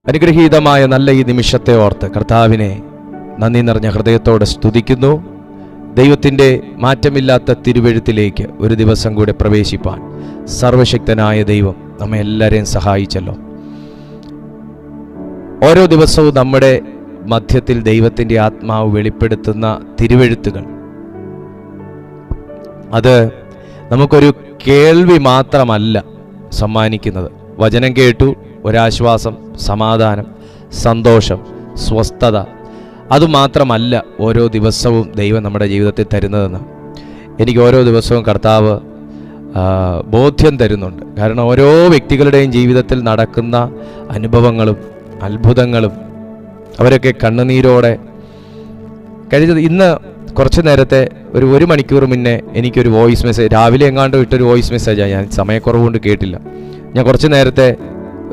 അനുഗ്രഹീതമായ നല്ല ഈ നിമിഷത്തെ ഓർത്ത് കർത്താവിനെ നന്ദി നിറഞ്ഞ ഹൃദയത്തോടെ സ്തുതിക്കുന്നു. ദൈവത്തിൻ്റെ മാറ്റമില്ലാത്ത തിരുവെഴുത്തിലേക്ക് ഒരു ദിവസം കൂടെ പ്രവേശിപ്പാൻ സർവശക്തനായ ദൈവം നമ്മെ എല്ലാവരെയും സഹായിച്ചല്ലോ. ഓരോ ദിവസവും നമ്മുടെ മധ്യത്തിൽ ദൈവത്തിൻ്റെ ആത്മാവ് വെളിപ്പെടുത്തുന്ന തിരുവെഴുത്തുകൾ, അത് നമുക്കൊരു കേൾവി മാത്രമല്ല സമ്മാനിക്കുന്നത്. വചനം കേട്ടു, ഒരാശ്വാസം, സമാധാനം, സന്തോഷം, സ്വസ്ഥത, അതുമാത്രമല്ല ഓരോ ദിവസവും ദൈവം നമ്മുടെ ജീവിതത്തിൽ തരുന്നതെന്ന് എനിക്ക് ഓരോ ദിവസവും കർത്താവ് ബോധ്യം തരുന്നുണ്ട്. കാരണം ഓരോ വ്യക്തികളുടെയും ജീവിതത്തിൽ നടക്കുന്ന അനുഭവങ്ങളും അത്ഭുതങ്ങളും അവരൊക്കെ കണ്ണുനീരോടെ കഴിഞ്ഞത്. ഇന്ന് കുറച്ച് നേരത്തെ ഒരു മണിക്കൂർ മുന്നേ എനിക്കൊരു വോയിസ് മെസ്സേജ്, രാവിലെ എങ്ങാണ്ട് ഇട്ടൊരു വോയിസ് മെസ്സേജാണ്. ഞാൻ സമയക്കുറവുകൊണ്ട് കേട്ടില്ല. ഞാൻ കുറച്ച് നേരത്തെ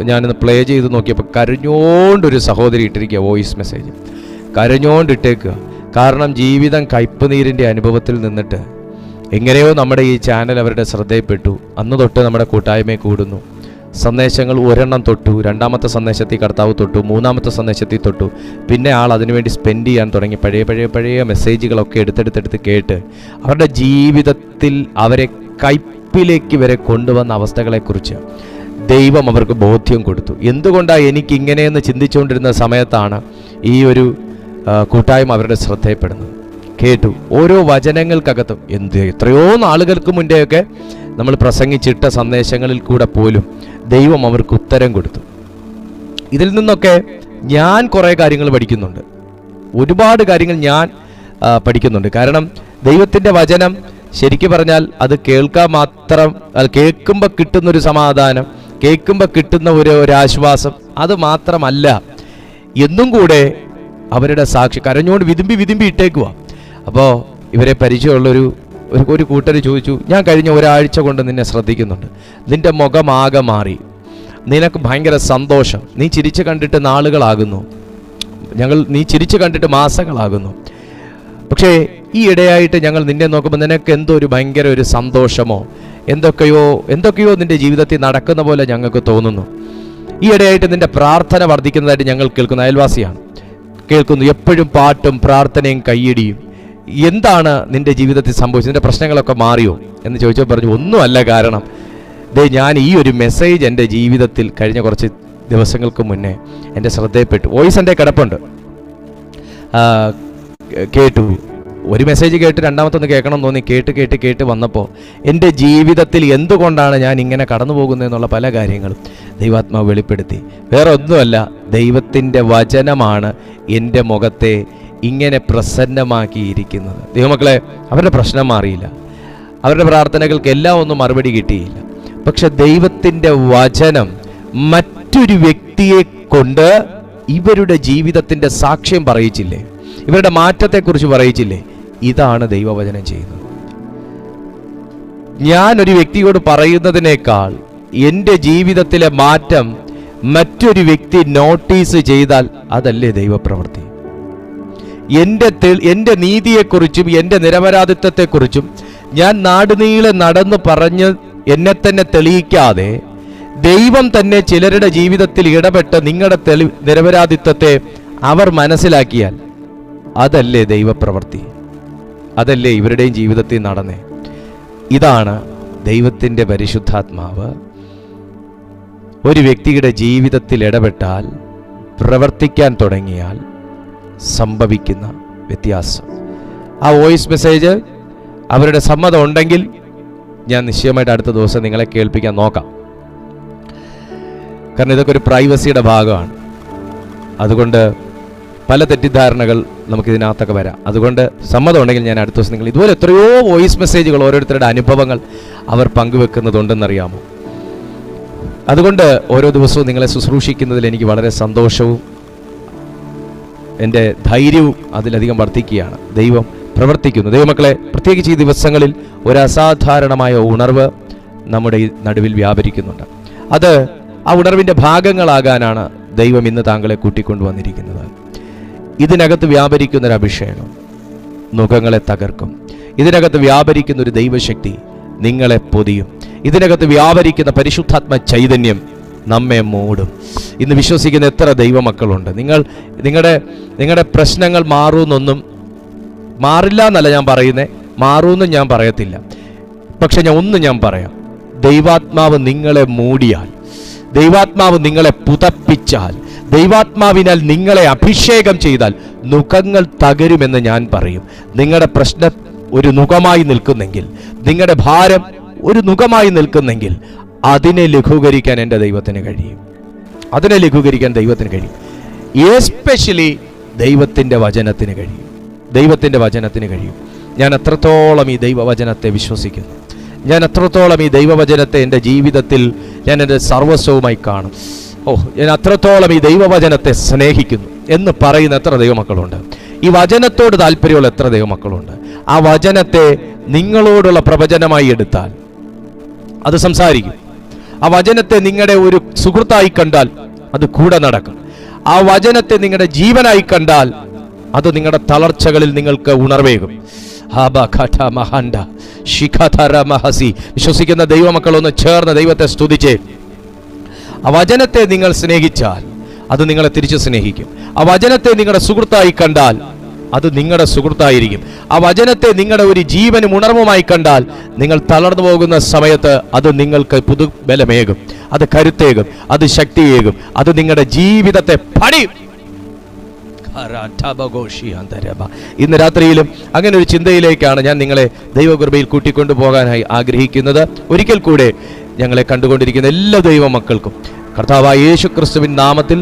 ഞാനിന്ന് പ്ലേ ചെയ്ത് നോക്കിയപ്പോൾ കരഞ്ഞോണ്ടൊരു സഹോദരി ഇട്ടിരിക്കുക വോയിസ് മെസ്സേജ്. കരഞ്ഞോണ്ടിട്ടേക്കുക. കാരണം ജീവിതം കയ്പ് നീരിൻ്റെ അനുഭവത്തിൽ നിന്നിട്ട് എങ്ങനെയോ നമ്മുടെ ഈ ചാനൽ അവരുടെ ശ്രദ്ധയിൽപ്പെട്ടു. അന്ന് തൊട്ട് നമ്മുടെ കൂട്ടായ്മയെ കൂടുന്നു. സന്ദേശങ്ങൾ ഒരെണ്ണം തൊട്ടു, രണ്ടാമത്തെ സന്ദേശത്തിൽ കർത്താവ് തൊട്ടു, മൂന്നാമത്തെ സന്ദേശത്തിൽ തൊട്ടു. പിന്നെ ആൾ അതിനുവേണ്ടി സ്പെൻഡ് ചെയ്യാൻ തുടങ്ങി. പഴയ മെസ്സേജുകളൊക്കെ എടുത്തെടുത്ത് കേട്ട് അവരുടെ ജീവിതത്തിൽ അവരെ കയ്പിലേക്ക് വരെ കൊണ്ടുവന്ന അവസ്ഥകളെക്കുറിച്ച് ദൈവം അവർക്ക് ബോധ്യം കൊടുത്തു. എന്തുകൊണ്ടാണ് എനിക്കിങ്ങനെയെന്ന് ചിന്തിച്ചുകൊണ്ടിരുന്ന സമയത്താണ് ഈ ഒരു കൂട്ടായ്മ അവരുടെ ശ്രദ്ധയപ്പെടുന്നത്. കേട്ടു. ഓരോ വചനങ്ങൾക്കകത്തും എത്രയോ നാളുകൾക്ക് മുൻപെയൊക്കെ നമ്മൾ പ്രസംഗിച്ചിട്ട സന്ദേശങ്ങളിൽ കൂടെ പോലും ദൈവം അവർക്ക് ഉത്തരം കൊടുത്തു. ഇതിൽ നിന്നൊക്കെ ഞാൻ കുറേ കാര്യങ്ങൾ പഠിക്കുന്നുണ്ട്. ഒരുപാട് കാര്യങ്ങൾ ഞാൻ പഠിക്കുന്നുണ്ട്. കാരണം ദൈവത്തിൻ്റെ വചനം ശരിക്കും പറഞ്ഞാൽ അത് കേൾക്കാൻ മാത്രം, അത് കേൾക്കുമ്പോൾ കിട്ടുന്നൊരു സമാധാനം, കേൾക്കുമ്പോൾ കിട്ടുന്ന ഒരു ആശ്വാസം, അത് മാത്രമല്ല, എന്നും കൂടെ അവരുടെ സാക്ഷി കരഞ്ഞുകൊണ്ട് വിതുമ്പി ഇട്ടേക്കുക. അപ്പോൾ ഇവരെ പരിചയമുള്ളൊരു കൂട്ടർ ചോദിച്ചു, ഞാൻ കഴിഞ്ഞ ഒരാഴ്ച കൊണ്ട് നിന്നെ ശ്രദ്ധിക്കുന്നുണ്ട്, നിന്റെ മുഖമാകെ മാറി, നിനക്ക് ഭയങ്കര സന്തോഷം, നീ ചിരിച്ച് കണ്ടിട്ട് നാളുകളാകുന്നു, നീ ചിരിച്ച് കണ്ടിട്ട് മാസങ്ങളാകുന്നു, പക്ഷേ ഈ ഇടയായിട്ട് ഞങ്ങൾ നിന്നെ നോക്കുമ്പോൾ നിനക്ക് എന്തോ ഒരു ഭയങ്കര ഒരു സന്തോഷമോ എന്തൊക്കെയോ നിന്റെ ജീവിതത്തിൽ നടക്കുന്ന പോലെ ഞങ്ങൾക്ക് തോന്നുന്നു. ഈ ഇടയായിട്ട് നിന്റെ പ്രാർത്ഥന വർദ്ധിക്കുന്നതായിട്ട് ഞങ്ങൾ കേൾക്കുന്നു. അയൽവാസിയാണ് കേൾക്കുന്നു. എപ്പോഴും പാട്ടും പ്രാർത്ഥനയും കയ്യടിയും. എന്താണ് നിന്റെ ജീവിതത്തിൽ സംഭവിച്ചത്? നിന്റെ പ്രശ്നങ്ങളൊക്കെ മാറിയോ എന്ന് ചോദിച്ചപ്പോൾ പറഞ്ഞു, ഒന്നുമല്ല. കാരണം ഞാൻ ഈ ഒരു മെസ്സേജ് എൻ്റെ ജീവിതത്തിൽ കഴിഞ്ഞ കുറച്ച് ദിവസങ്ങൾക്ക് മുന്നേ എൻ്റെ ശ്രദ്ധയിൽപ്പെട്ടു. വോയിസ് എൻ്റെ കിടപ്പുണ്ട്, കേട്ടു. ഒരു മെസ്സേജ് കേട്ട് രണ്ടാമത്തൊന്ന് കേൾക്കണം തോന്നി. കേട്ട് വന്നപ്പോൾ എൻ്റെ ജീവിതത്തിൽ എന്തുകൊണ്ടാണ് ഞാൻ ഇങ്ങനെ കടന്നു പോകുന്നതെന്നുള്ള പല കാര്യങ്ങളും ദൈവാത്മാവ് വെളിപ്പെടുത്തി. വേറെ ഒന്നുമല്ല, ദൈവത്തിൻ്റെ വചനമാണ് എൻ്റെ മുഖത്തെ ഇങ്ങനെ പ്രസന്നമാക്കിയിരിക്കുന്നത്. ദൈവമക്കളെ, അവരുടെ പ്രശ്നം മാറിയില്ല, അവരുടെ പ്രാർത്ഥനകൾക്ക് എല്ലാം ഒന്നും മറുപടി കിട്ടിയില്ല. പക്ഷെ ദൈവത്തിൻ്റെ വചനം മറ്റൊരു വ്യക്തിയെ കൊണ്ട് ഇവരുടെ ജീവിതത്തിൻ്റെ സാക്ഷ്യം പറയിച്ചില്ലേ, ഇവരുടെ മാറ്റത്തെക്കുറിച്ച് പറയിച്ചില്ലേ? ഇതാണ് ദൈവവചനം ചെയ്യുന്നത്. ഞാനൊരു വ്യക്തിയോട് പറയുന്നതിനേക്കാൾ എൻ്റെ ജീവിതത്തിലെ മാറ്റം മറ്റൊരു വ്യക്തി നോട്ടീസ് ചെയ്താൽ അതല്ലേ ദൈവപ്രവൃത്തി? എൻ്റെ നീതിയെക്കുറിച്ചും എൻ്റെ നിരപരാധിത്വത്തെക്കുറിച്ചും ഞാൻ നാടുനീളെ നടന്ന് പറഞ്ഞ് എന്നെ തന്നെ തെളിയിക്കാതെ ദൈവം തന്നെ ചിലരുടെ ജീവിതത്തിൽ ഇടപെട്ട് നിങ്ങളുടെ നിരപരാധിത്വത്തെ അവർ മനസ്സിലാക്കിയാൽ അതല്ലേ ദൈവപ്രവൃത്തി? അതല്ലേ ഇവരുടെയും ജീവിതത്തിൽ നടന്നേ? ഇതാണ് ദൈവത്തിൻ്റെ പരിശുദ്ധാത്മാവ് ഒരു വ്യക്തിയുടെ ജീവിതത്തിൽ ഇടപെട്ടാൽ, പ്രവർത്തിക്കാൻ തുടങ്ങിയാൽ സംഭവിക്കുന്ന വ്യത്യാസം. ആ വോയിസ് മെസ്സേജ് അവരുടെ സമ്മതം ഉണ്ടെങ്കിൽ ഞാൻ നിശ്ചയമായിട്ട് അടുത്ത ദിവസം നിങ്ങളെ കേൾപ്പിക്കാൻ നോക്കാം. കാരണം ഇതൊക്കെ ഒരു പ്രൈവസിയുടെ ഭാഗമാണ്. അതുകൊണ്ട് പല തെറ്റിദ്ധാരണകൾ നമുക്കിതിനകത്തൊക്കെ വരാം. അതുകൊണ്ട് സമ്മതം ഉണ്ടെങ്കിൽ ഞാൻ അടുത്ത ദിവസം നിങ്ങൾ ഇതുപോലെ എത്രയോ വോയിസ് മെസ്സേജുകൾ ഓരോരുത്തരുടെ അനുഭവങ്ങൾ അവർ പങ്കുവെക്കുന്നുണ്ടെന്നറിയാമോ? അതുകൊണ്ട് ഓരോ ദിവസവും നിങ്ങളെ ശുശ്രൂഷിക്കുന്നതിൽ എനിക്ക് വളരെ സന്തോഷവും എൻ്റെ ധൈര്യവും അതിലധികം വർദ്ധിക്കുകയാണ്. ദൈവം പ്രവർത്തിക്കുന്നു. ദൈവമക്കളെ, പ്രത്യേകിച്ച് ഈ ദിവസങ്ങളിൽ ഒരു അസാധാരണമായ ഉണർവ് നമ്മുടെ ഈ നടുവിൽ വ്യാപരിക്കുന്നുണ്ട്. ആ ഉണർവിൻ്റെ ഭാഗങ്ങളാകാനാണ് ദൈവം ഇന്ന് താങ്കളെ കൂട്ടിക്കൊണ്ടുവന്നിരിക്കുന്നത്. ഇതിനകത്ത് വ്യാപരിക്കുന്നൊരു അഭിഷേകം മുഖങ്ങളെ തകർക്കും. ഇതിനകത്ത് വ്യാപരിക്കുന്ന ഒരു ദൈവശക്തി നിങ്ങളെ പൊതിയും. ഇതിനകത്ത് വ്യാപരിക്കുന്ന പരിശുദ്ധാത്മ ചൈതന്യം നമ്മെ മൂടും. ഇന്ന് വിശ്വസിക്കുന്ന എത്ര ദൈവമക്കളുണ്ട്? നിങ്ങളുടെ പ്രശ്നങ്ങൾ മാറുമെന്നൊന്നും, മാറില്ല എന്നല്ല ഞാൻ പറയുന്നത്, മാറുമെന്നും ഞാൻ പറയത്തില്ല. പക്ഷെ ഞാൻ പറയാം, ദൈവാത്മാവ് നിങ്ങളെ മൂടിയാൽ, ദൈവാത്മാവ് നിങ്ങളെ പുതപ്പിച്ചാൽ, ദൈവാത്മാവിനാൽ നിങ്ങളെ അഭിഷേകം ചെയ്താൽ നുഖങ്ങൾ തകരുമെന്ന് ഞാൻ പറയും. നിങ്ങളുടെ പ്രശ്നം ഒരു നുഖമായി നിൽക്കുന്നെങ്കിൽ, നിങ്ങളുടെ ഭാരം ഒരു നുഖമായി നിൽക്കുന്നെങ്കിൽ, അതിനെ ലഘൂകരിക്കാൻ എൻ്റെ ദൈവത്തിന് കഴിയും. അതിനെ ലഘൂകരിക്കാൻ ദൈവത്തിന് കഴിയും. എസ്പെഷ്യലി ദൈവത്തിൻ്റെ വചനത്തിന് കഴിയും. ദൈവത്തിൻ്റെ വചനത്തിന് കഴിയും. ഞാൻ അത്രത്തോളം ഈ ദൈവവചനത്തെ വിശ്വസിക്കുന്നു. ഞാൻ അത്രത്തോളം ഈ ദൈവവചനത്തെ എൻ്റെ ജീവിതത്തിൽ ഞാൻ എൻ്റെ സർവസ്വവുമായി കാണും. ഞാൻ അത്രത്തോളം ഈ ദൈവവചനത്തെ സ്നേഹിക്കുന്നു എന്ന് പറയുന്ന എത്ര ദൈവമക്കളുണ്ട്? ഈ വചനത്തോട് താല്പര്യമുള്ള എത്ര ദൈവമക്കളുണ്ട്? ആ വചനത്തെ നിങ്ങളോടുള്ള പ്രവചനമായി എടുത്താൽ അത് സംസാരിക്കും. ആ വചനത്തെ നിങ്ങളുടെ ഒരു സുഹൃത്തായി കണ്ടാൽ അത് കൂടെ നടക്കും. ആ വചനത്തെ നിങ്ങളുടെ ജീവനായി കണ്ടാൽ അത് നിങ്ങളുടെ തളർച്ചകളിൽ നിങ്ങൾക്ക് ഉണർവേകും. വിശ്വസിക്കുന്ന ദൈവമക്കളൊന്ന് ചേർന്ന് ദൈവത്തെ സ്തുതിച്ചേ. ആ വചനത്തെ നിങ്ങൾ സ്നേഹിച്ചാൽ അത് നിങ്ങളെ തിരിച്ചു സ്നേഹിക്കും. ആ വചനത്തെ നിങ്ങളുടെ സുഹൃത്തായി കണ്ടാൽ അത് നിങ്ങളുടെ സുഹൃത്തായിരിക്കും. ആ വചനത്തെ നിങ്ങളുടെ ഒരു ജീവനും ഉണർവുമായി കണ്ടാൽ നിങ്ങൾ തളർന്നു പോകുന്ന സമയത്ത് അത് നിങ്ങൾക്ക് പുതുബലമേകും, അത് കരുത്തേകും, അത് ശക്തിയേകും, അത് നിങ്ങളുടെ ജീവിതത്തെ പണിയും. ഇന്ന് രാത്രിയിലും അങ്ങനെ ഒരു ചിന്തയിലേക്കാണ് ഞാൻ നിങ്ങളെ ദൈവകൃപയിൽ കൂട്ടിക്കൊണ്ടു പോകാനായി ആഗ്രഹിക്കുന്നത്. ഒരിക്കൽ കൂടെ ഞങ്ങളെ കണ്ടുകൊണ്ടിരിക്കുന്ന എല്ലാ ദൈവമക്കൾക്കും കർത്താവായ യേശുക്രിസ്തുവിൻ നാമത്തിൽ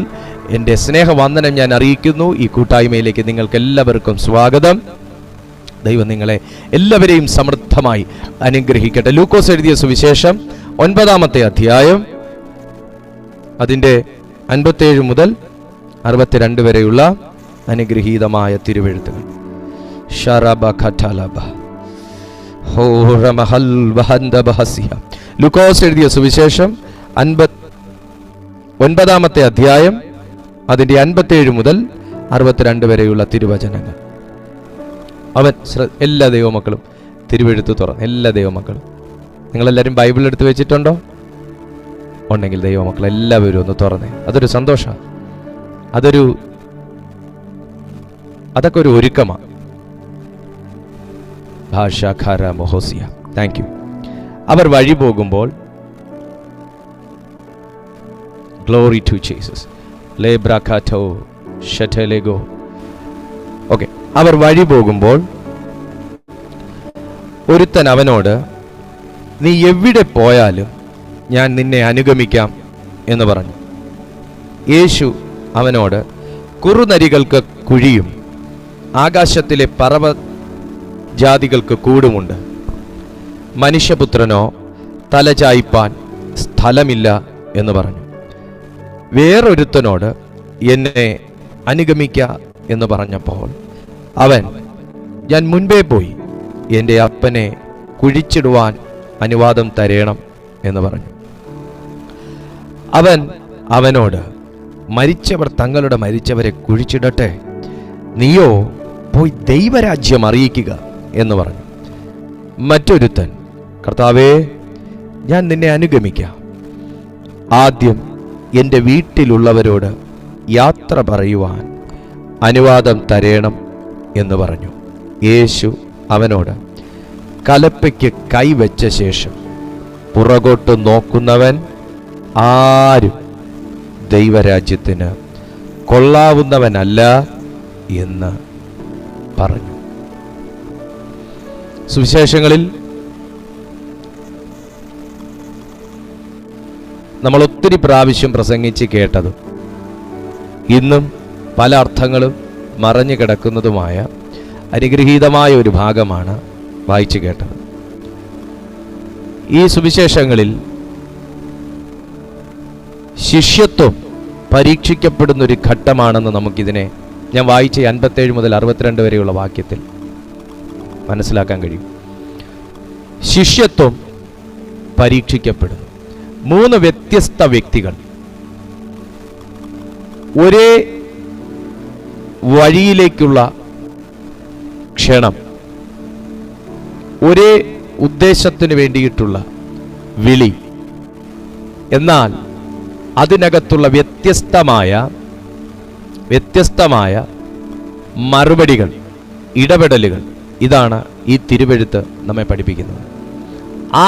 എൻ്റെ സ്നേഹവന്ദനം ഞാൻ അറിയിക്കുന്നു. ഈ കൂട്ടായ്മയിലേക്ക് നിങ്ങൾക്ക് എല്ലാവർക്കും സ്വാഗതം. ദൈവം നിങ്ങളെ എല്ലാവരെയും സമൃദ്ധമായി അനുഗ്രഹിക്കട്ടെ. ലൂക്കോസ് എഴുതിയ സുവിശേഷം 9-ാമത്തെ അധ്യായം അതിൻ്റെ 57 മുതൽ 62 വരെയുള്ള അനുഗ്രഹീതമായ തിരുവെഴുത്തുകൾ. ലൂക്കോസ് എഴുതിയ സുവിശേഷം 9-ാമത്തെ അധ്യായം അതിൻ്റെ 57 മുതൽ 62 വരെയുള്ള തിരുവചനങ്ങൾ. എല്ലാ ദൈവമക്കളും തിരുവെഴുത്ത് തുറന്ന്, എല്ലാ ദൈവമക്കളും നിങ്ങളെല്ലാവരും ബൈബിൾ എടുത്ത് വെച്ചിട്ടുണ്ടോ? ഉണ്ടെങ്കിൽ ദൈവമക്കൾ എല്ലാവരും ഒന്ന് തുറന്നേ. അതൊരു സന്തോഷമാണ്. അതൊക്കെ ഒരു ഒരുക്കമാണ്. ഭാഷാഖാര മൊഹോസിയ. Thank you. അവർ വഴി പോകുമ്പോൾ, ഗ്ലോറി ടു ജീസസ്, ലേബ്രാഖാറ്റോ ഷറ്റലേഗോ. ഓക്കെ. അവർ വഴി പോകുമ്പോൾ ഒരുത്തൻ അവനോട്, നീ എവിടെ പോയാലും ഞാൻ നിന്നെ അനുഗമിക്കാം എന്ന് പറഞ്ഞു. യേശു അവനോട്, കുറുനരികൾക്ക് കുഴിയും ആകാശത്തിലെ പറവജാതികൾക്ക് കൂടുമുണ്ട്, മനുഷ്യപുത്രനോ തലചായ്പാൻ സ്ഥലമില്ല എന്ന് പറഞ്ഞു. വേറൊരുത്തനോട്, എന്നെ അനുഗമിക്ക എന്ന് പറഞ്ഞപ്പോൾ അവൻ, ഞാൻ മുൻപേ പോയി എൻ്റെ അപ്പനെ കുഴിച്ചിടുവാൻ അനുവാദം തരേണം എന്ന് പറഞ്ഞു. അവൻ അവനോട്, മരിച്ചവർ തങ്ങളുടെ മരിച്ചവരെ കുഴിച്ചിടട്ടെ, നീയോ പോയി ദൈവരാജ്യം അറിയിക്കുക എന്ന് പറഞ്ഞു. മറ്റൊരുത്തൻ, കർത്താവേ, ഞാൻ നിന്നെ അനുഗമിക്കാം, ആദ്യം എൻ്റെ വീട്ടിലുള്ളവരോട് യാത്ര പറയുവാൻ അനുവാദം തരേണം എന്ന് പറഞ്ഞു. യേശു അവനോട്, കലപ്പയ്ക്ക് കൈവച്ച ശേഷം പുറകോട്ട് നോക്കുന്നവൻ ആരും ദൈവരാജ്യത്തിന് കൊള്ളാവുന്നവനല്ല എന്ന് പറഞ്ഞു. സുവിശേഷങ്ങളിൽ നമ്മൾ ഒത്തിരി പ്രാവശ്യം പ്രസംഗിച്ച് കേട്ടതും ഇന്നും പല അർത്ഥങ്ങളും മറഞ്ഞു കിടക്കുന്നതുമായ അനുഗ്രഹീതമായ ഒരു ഭാഗമാണ് വായിച്ചു കേട്ടത്. ഈ സുവിശേഷങ്ങളിൽ ശിഷ്യത്വം പരീക്ഷിക്കപ്പെടുന്നൊരു ഘട്ടമാണെന്ന് നമുക്കിതിനെ, ഞാൻ വായിച്ച 57 മുതൽ 62 വരെയുള്ള വാക്യത്തിൽ മനസ്സിലാക്കാൻ കഴിയും. ശിഷ്യത്വം പരീക്ഷിക്കപ്പെടുന്നു. 3 വ്യത്യസ്ത വ്യക്തികൾ ഒരേ വഴിയിലേക്കുള്ള ക്ഷണം, ഒരേ ഉദ്ദേശത്തിന് വേണ്ടിയിട്ടുള്ള വിളി, എന്നാൽ അതിനകത്തുള്ള വ്യത്യസ്തമായ മറുപടികൾ, ഇടപെടലുകൾ, ഇതാണ് ഈ തിരുവെഴുത്ത് നമ്മെ പഠിപ്പിക്കുന്നത്.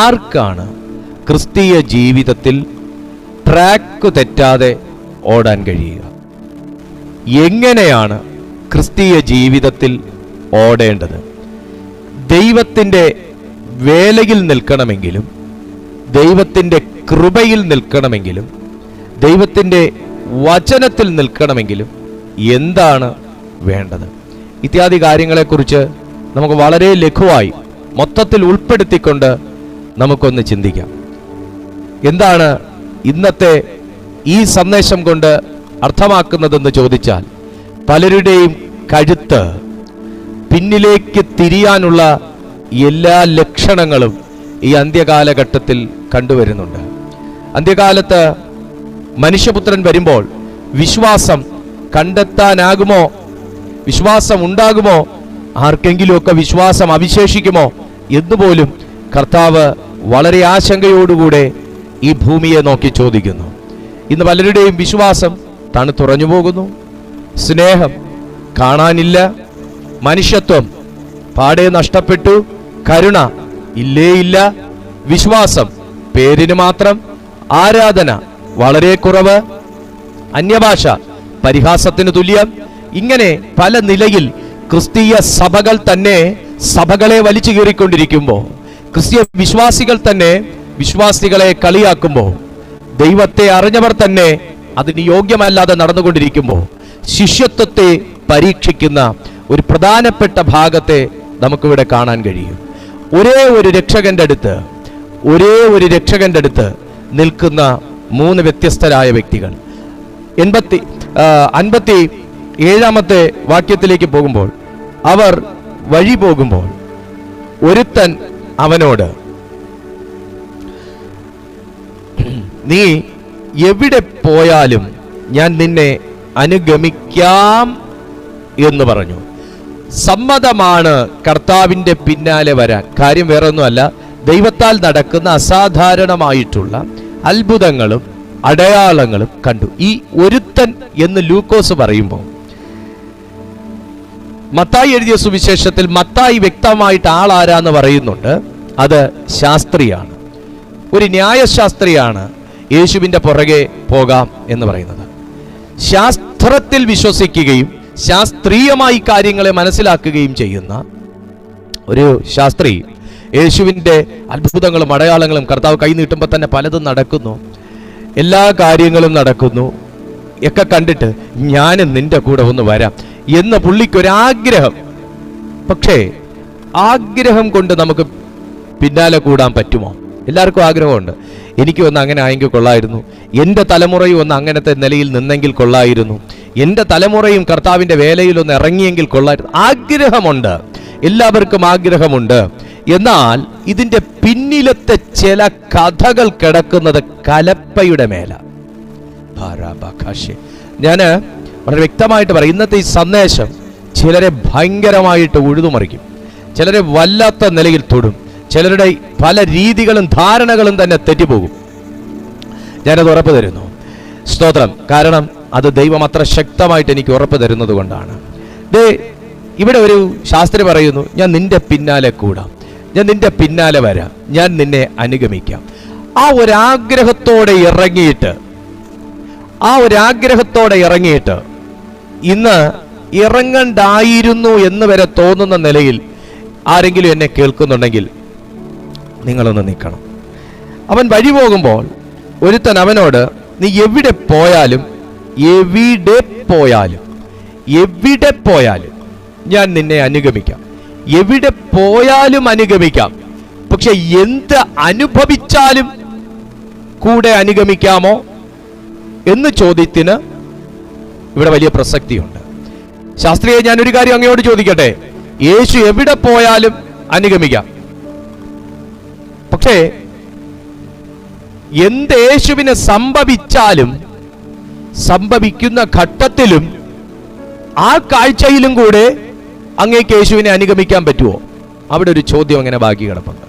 ആർക്കാണ് ക്രിസ്തീയ ജീവിതത്തിൽ ട്രാക്ക് തെറ്റാതെ ഓടാൻ കഴിയുക? എങ്ങനെയാണ് ക്രിസ്തീയ ജീവിതത്തിൽ ഓടേണ്ടത്? ദൈവത്തിൻ്റെ വേലയിൽ നിൽക്കണമെങ്കിലും, ദൈവത്തിൻ്റെ കൃപയിൽ നിൽക്കണമെങ്കിലും, ദൈവത്തിൻ്റെ വചനത്തിൽ നിൽക്കണമെങ്കിലും എന്താണ് വേണ്ടത്? ഇത്യാദി കാര്യങ്ങളെക്കുറിച്ച് നമുക്ക് വളരെ ലഘുവായി മൊത്തത്തിൽ ഉൾപ്പെടുത്തിക്കൊണ്ട് നമുക്കൊന്ന് ചിന്തിക്കാം. എന്താണ് ഇന്നത്തെ ഈ സന്ദേശം കൊണ്ട് അർത്ഥമാക്കുന്നതെന്ന് ചോദിച്ചാൽ, പലരുടെയും കഴുത്ത് പിന്നിലേക്ക് തിരിയാനുള്ള എല്ലാ ലക്ഷണങ്ങളും ഈ അന്ത്യകാലഘട്ടത്തിൽ കണ്ടുവരുന്നുണ്ട്. അന്ത്യകാലത്ത് മനുഷ്യപുത്രൻ വരുമ്പോൾ വിശ്വാസം കണ്ടെത്താനാകുമോ? വിശ്വാസം ഉണ്ടാകുമോ? ആർക്കെങ്കിലുമൊക്കെ വിശ്വാസം അവശേഷിക്കുമോ എന്നുപോലും കർത്താവ് വളരെ ആശങ്കയോടുകൂടെ ഈ ഭൂമിയെ നോക്കി ചോദിക്കുന്നു. ഇന്ന് പലരുടെയും വിശ്വാസം തണുത്തുറഞ്ഞു പോകുന്നു. സ്നേഹം കാണാനില്ല, മനുഷ്യത്വം പാടെ നഷ്ടപ്പെട്ടു, കരുണ ഇല്ല, വിശ്വാസം പേരിന് മാത്രം, ആരാധന വളരെ കുറവ്, അന്യഭാഷ പരിഹാസത്തിന് തുല്യം. ഇങ്ങനെ പല നിലയിൽ ക്രിസ്തീയ സഭകൾ തന്നെ സഭകളെ വലിച്ചു കീറിക്കൊണ്ടിരിക്കുമ്പോൾ, ക്രിസ്തീയ വിശ്വാസികൾ തന്നെ വിശ്വാസികളെ കളിയാക്കുമ്പോൾ, ദൈവത്തെ അറിഞ്ഞവർ തന്നെ അതിന് യോഗ്യമല്ലാതെ നടന്നുകൊണ്ടിരിക്കുമ്പോൾ, ശിഷ്യത്വത്തെ പരീക്ഷിക്കുന്ന ഒരു പ്രധാനപ്പെട്ട ഭാഗത്തെ നമുക്കിവിടെ കാണാൻ കഴിയും. ഒരേ ഒരു രക്ഷകന്റെ അടുത്ത് നിൽക്കുന്ന മൂന്ന് വ്യത്യസ്തരായ വ്യക്തികൾ. 57 വാക്യത്തിലേക്ക് പോകുമ്പോൾ, അവർ വഴി പോകുമ്പോൾ ഒരുത്തൻ അവനോട്, നീ എവിടെ പോയാലും ഞാൻ നിന്നെ അനുഗമിക്കാം എന്ന് പറഞ്ഞു. സമ്മതമാണ് കർത്താവിൻ്റെ പിന്നാലെ വരാൻ. കാര്യം വേറൊന്നുമല്ല, ദൈവത്താൽ നടക്കുന്ന അസാധാരണമായിട്ടുള്ള അത്ഭുതങ്ങളും അടയാളങ്ങളും കണ്ടു. ഈ ഒരുത്തൻ എന്ന് ലൂക്കോസ് പറയുമ്പോൾ, മത്തായി എഴുതിയ സുവിശേഷത്തിൽ മത്തായി വ്യക്തമായിട്ട് ആളാരാന്ന് പറയുന്നുണ്ട്. അത് ശാസ്ത്രിയാണ്, ഒരു ന്യായശാസ്ത്രിയാണ് യേശുവിൻ്റെ പുറകെ പോകാം എന്ന് പറയുന്നത്. ശാസ്ത്രത്തിൽ വിശ്വസിക്കുകയും ശാസ്ത്രീയമായി കാര്യങ്ങളെ മനസ്സിലാക്കുകയും ചെയ്യുന്ന ഒരു ശാസ്ത്രി യേശുവിൻ്റെ അത്ഭുതങ്ങളും അടയാളങ്ങളും കർത്താവ് കൈ നീട്ടുമ്പോൾ തന്നെ പലതും നടക്കുന്നു, എല്ലാ കാര്യങ്ങളും നടക്കുന്നു ഒക്കെ കണ്ടിട്ട് ഞാനും നിന്റെ കൂടെ ഒന്ന് വരാം എന്ന പുള്ളിക്കൊരാഗ്രഹം. പക്ഷേ ആഗ്രഹം കൊണ്ട് നമുക്ക് പിന്നാലെ കൂടാൻ പറ്റുമോ? എല്ലാവർക്കും ആഗ്രഹമുണ്ട്. എനിക്ക് ഒന്ന് അങ്ങനെ ആയെങ്കിൽ കൊള്ളായിരുന്നു, എൻ്റെ തലമുറയും ഒന്ന് അങ്ങനത്തെ നിലയിൽ നിന്നെങ്കിൽ കൊള്ളായിരുന്നു, എൻ്റെ തലമുറയും കർത്താവിൻ്റെ വേലയിൽ ഒന്ന് ഇറങ്ങിയെങ്കിൽ കൊള്ളായിരുന്നു. ആഗ്രഹമുണ്ട്, എല്ലാവർക്കും ആഗ്രഹമുണ്ട്. എന്നാൽ ഇതിൻ്റെ പിന്നിലത്തെ ചില കഥകൾ കിടക്കുന്നത് കലപ്പയുടെ മേല. ഞാൻ വളരെ വ്യക്തമായിട്ട് പറയും, ഇന്നത്തെ ഈ സന്ദേശം ചിലരെ ഭയങ്കരമായിട്ട് ഉഴുതുമറിക്കും, ചിലരെ വല്ലാത്ത നിലയിൽ തൊടും, ചിലരുടെ പല രീതികളും ധാരണകളും തന്നെ തെറ്റിപ്പോകും. ഞാനത് ഉറപ്പ് തരുന്നു. സ്തോത്രം. കാരണം അത് ദൈവം അത്ര ശക്തമായിട്ട് എനിക്ക് ഉറപ്പ് തരുന്നത് കൊണ്ടാണ്. ഇവിടെ ഒരു ശാസ്ത്രി പറയുന്നു, ഞാൻ നിന്റെ പിന്നാലെ കൂടാം, ഞാൻ നിന്റെ പിന്നാലെ വരാം, ഞാൻ നിന്നെ അനുഗമിക്കാം. ആ ഒരാഗ്രഹത്തോടെ ഇറങ്ങിയിട്ട് ഇന്ന് ഇറങ്ങണ്ടായിരുന്നു എന്ന് വരെ തോന്നുന്ന നിലയിൽ ആരെങ്കിലും എന്നെ കേൾക്കുന്നുണ്ടെങ്കിൽ നിങ്ങളൊന്ന് നിൽക്കണം. അവൻ വഴി പോകുമ്പോൾ ഒരുത്തൻ അവനോട്, നീ എവിടെ പോയാലും ഞാൻ നിന്നെ അനുഗമിക്കാം. എവിടെ പോയാലും അനുഗമിക്കാം. പക്ഷെ എന്ത് അനുഭവിച്ചാലും കൂടെ അനുഗമിക്കാമോ എന്ന ചോദ്യത്തിന് ഇവിടെ വലിയ പ്രസക്തിയുണ്ട്. ശാസ്ത്രീയ, ഞാനൊരു കാര്യം അങ്ങയോട് ചോദിക്കട്ടെ, യേശു എവിടെ പോയാലും അനുഗമിക്കാം. പക്ഷേ എന്ത് യേശുവിനെ സംഭവിച്ചാലും, സംഭവിക്കുന്ന ഘട്ടത്തിലും ആ കാഴ്ചയിലും കൂടെ അങ്ങേക്ക് യേശുവിനെ അനുഗമിക്കാൻ പറ്റുമോ? അവിടെ ഒരു ചോദ്യം അങ്ങനെ ബാക്കി കിടപ്പുണ്ട്.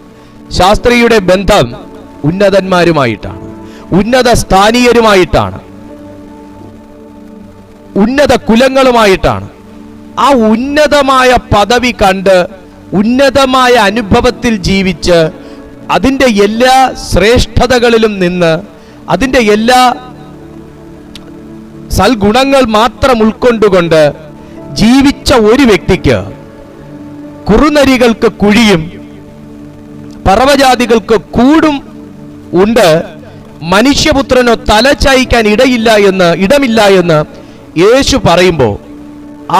ശാസ്ത്രിയുടെ ബന്ധം ഉന്നതന്മാരുമായിട്ടാണ്, ഉന്നത സ്ഥാനീയരുമായിട്ടാണ്, ഉന്നത കുലങ്ങളുമായിട്ടാണ്. ആ ഉന്നതമായ പദവി കണ്ട് ഉന്നതമായ അനുഭവത്തിൽ ജീവിച്ച് അതിൻ്റെ എല്ലാ ശ്രേഷ്ഠതകളിലും നിന്ന് അതിൻ്റെ എല്ലാ സൽഗുണങ്ങൾ മാത്രം ഉൾക്കൊണ്ടുകൊണ്ട് ജീവിച്ച ഒരു വ്യക്തിക്ക് കുറുനരികൾക്ക് കുഴിയും പറവജാതികൾക്ക് കൂടും ഉണ്ട്, മനുഷ്യപുത്രനോ തല ചായ്ക്കാൻ ഇടമില്ല എന്ന് യേശു പറയുമ്പോൾ,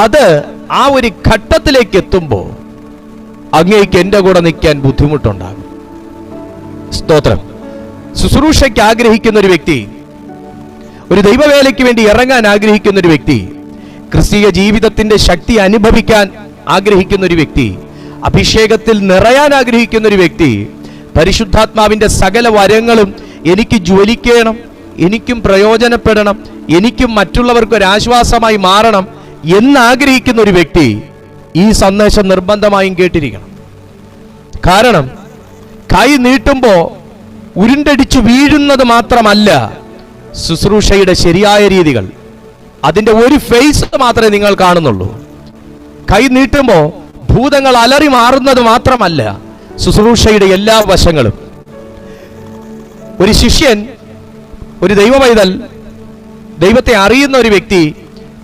അത് ആ ഒരു ഘട്ടത്തിലേക്ക് എത്തുമ്പോൾ അങ്ങേക്ക് എൻ്റെ കൂടെ നിൽക്കാൻ ബുദ്ധിമുട്ടുണ്ടാകും. സ്തോത്രം. ശുശ്രൂഷയ്ക്ക് ആഗ്രഹിക്കുന്ന ഒരു വ്യക്തി, ഒരു ദൈവവേലയ്ക്ക് വേണ്ടി ഇറങ്ങാൻ ആഗ്രഹിക്കുന്ന ഒരു വ്യക്തി, ക്രിസ്തീയ ജീവിതത്തിന്റെ ശക്തി അനുഭവിക്കാൻ ആഗ്രഹിക്കുന്ന ഒരു വ്യക്തി, അഭിഷേകത്തിൽ നിറയാൻ ആഗ്രഹിക്കുന്ന ഒരു വ്യക്തി, പരിശുദ്ധാത്മാവിന്റെ സകല വരങ്ങളും എനിക്ക് ജ്വലിക്കണം, എനിക്കും പ്രയോജനപ്പെടണം, എനിക്കും മറ്റുള്ളവർക്ക് ഒരു ആശ്വാസമായി മാറണം എന്നാഗ്രഹിക്കുന്ന ഒരു വ്യക്തി ഈ സന്ദേശം നിർബന്ധമായും കേട്ടിരിക്കണം. കാരണം കൈ നീട്ടുമ്പോൾ ഉരുണ്ടടിച്ചു വീഴുന്നത് മാത്രമല്ല ശുശ്രൂഷയുടെ ശരിയായ രീതികൾ, അതിൻ്റെ ഒരു ഫേസ് മാത്രമേ നിങ്ങൾ കാണുന്നുള്ളൂ. കൈ നീട്ടുമ്പോൾ ഭൂതങ്ങൾ അലറി മാറുന്നത് മാത്രമല്ല ശുശ്രൂഷയുടെ എല്ലാ വശങ്ങളും. ഒരു ശിഷ്യൻ, ഒരു ദൈവപൈതൽ, ദൈവത്തെ അറിയുന്ന ഒരു വ്യക്തി,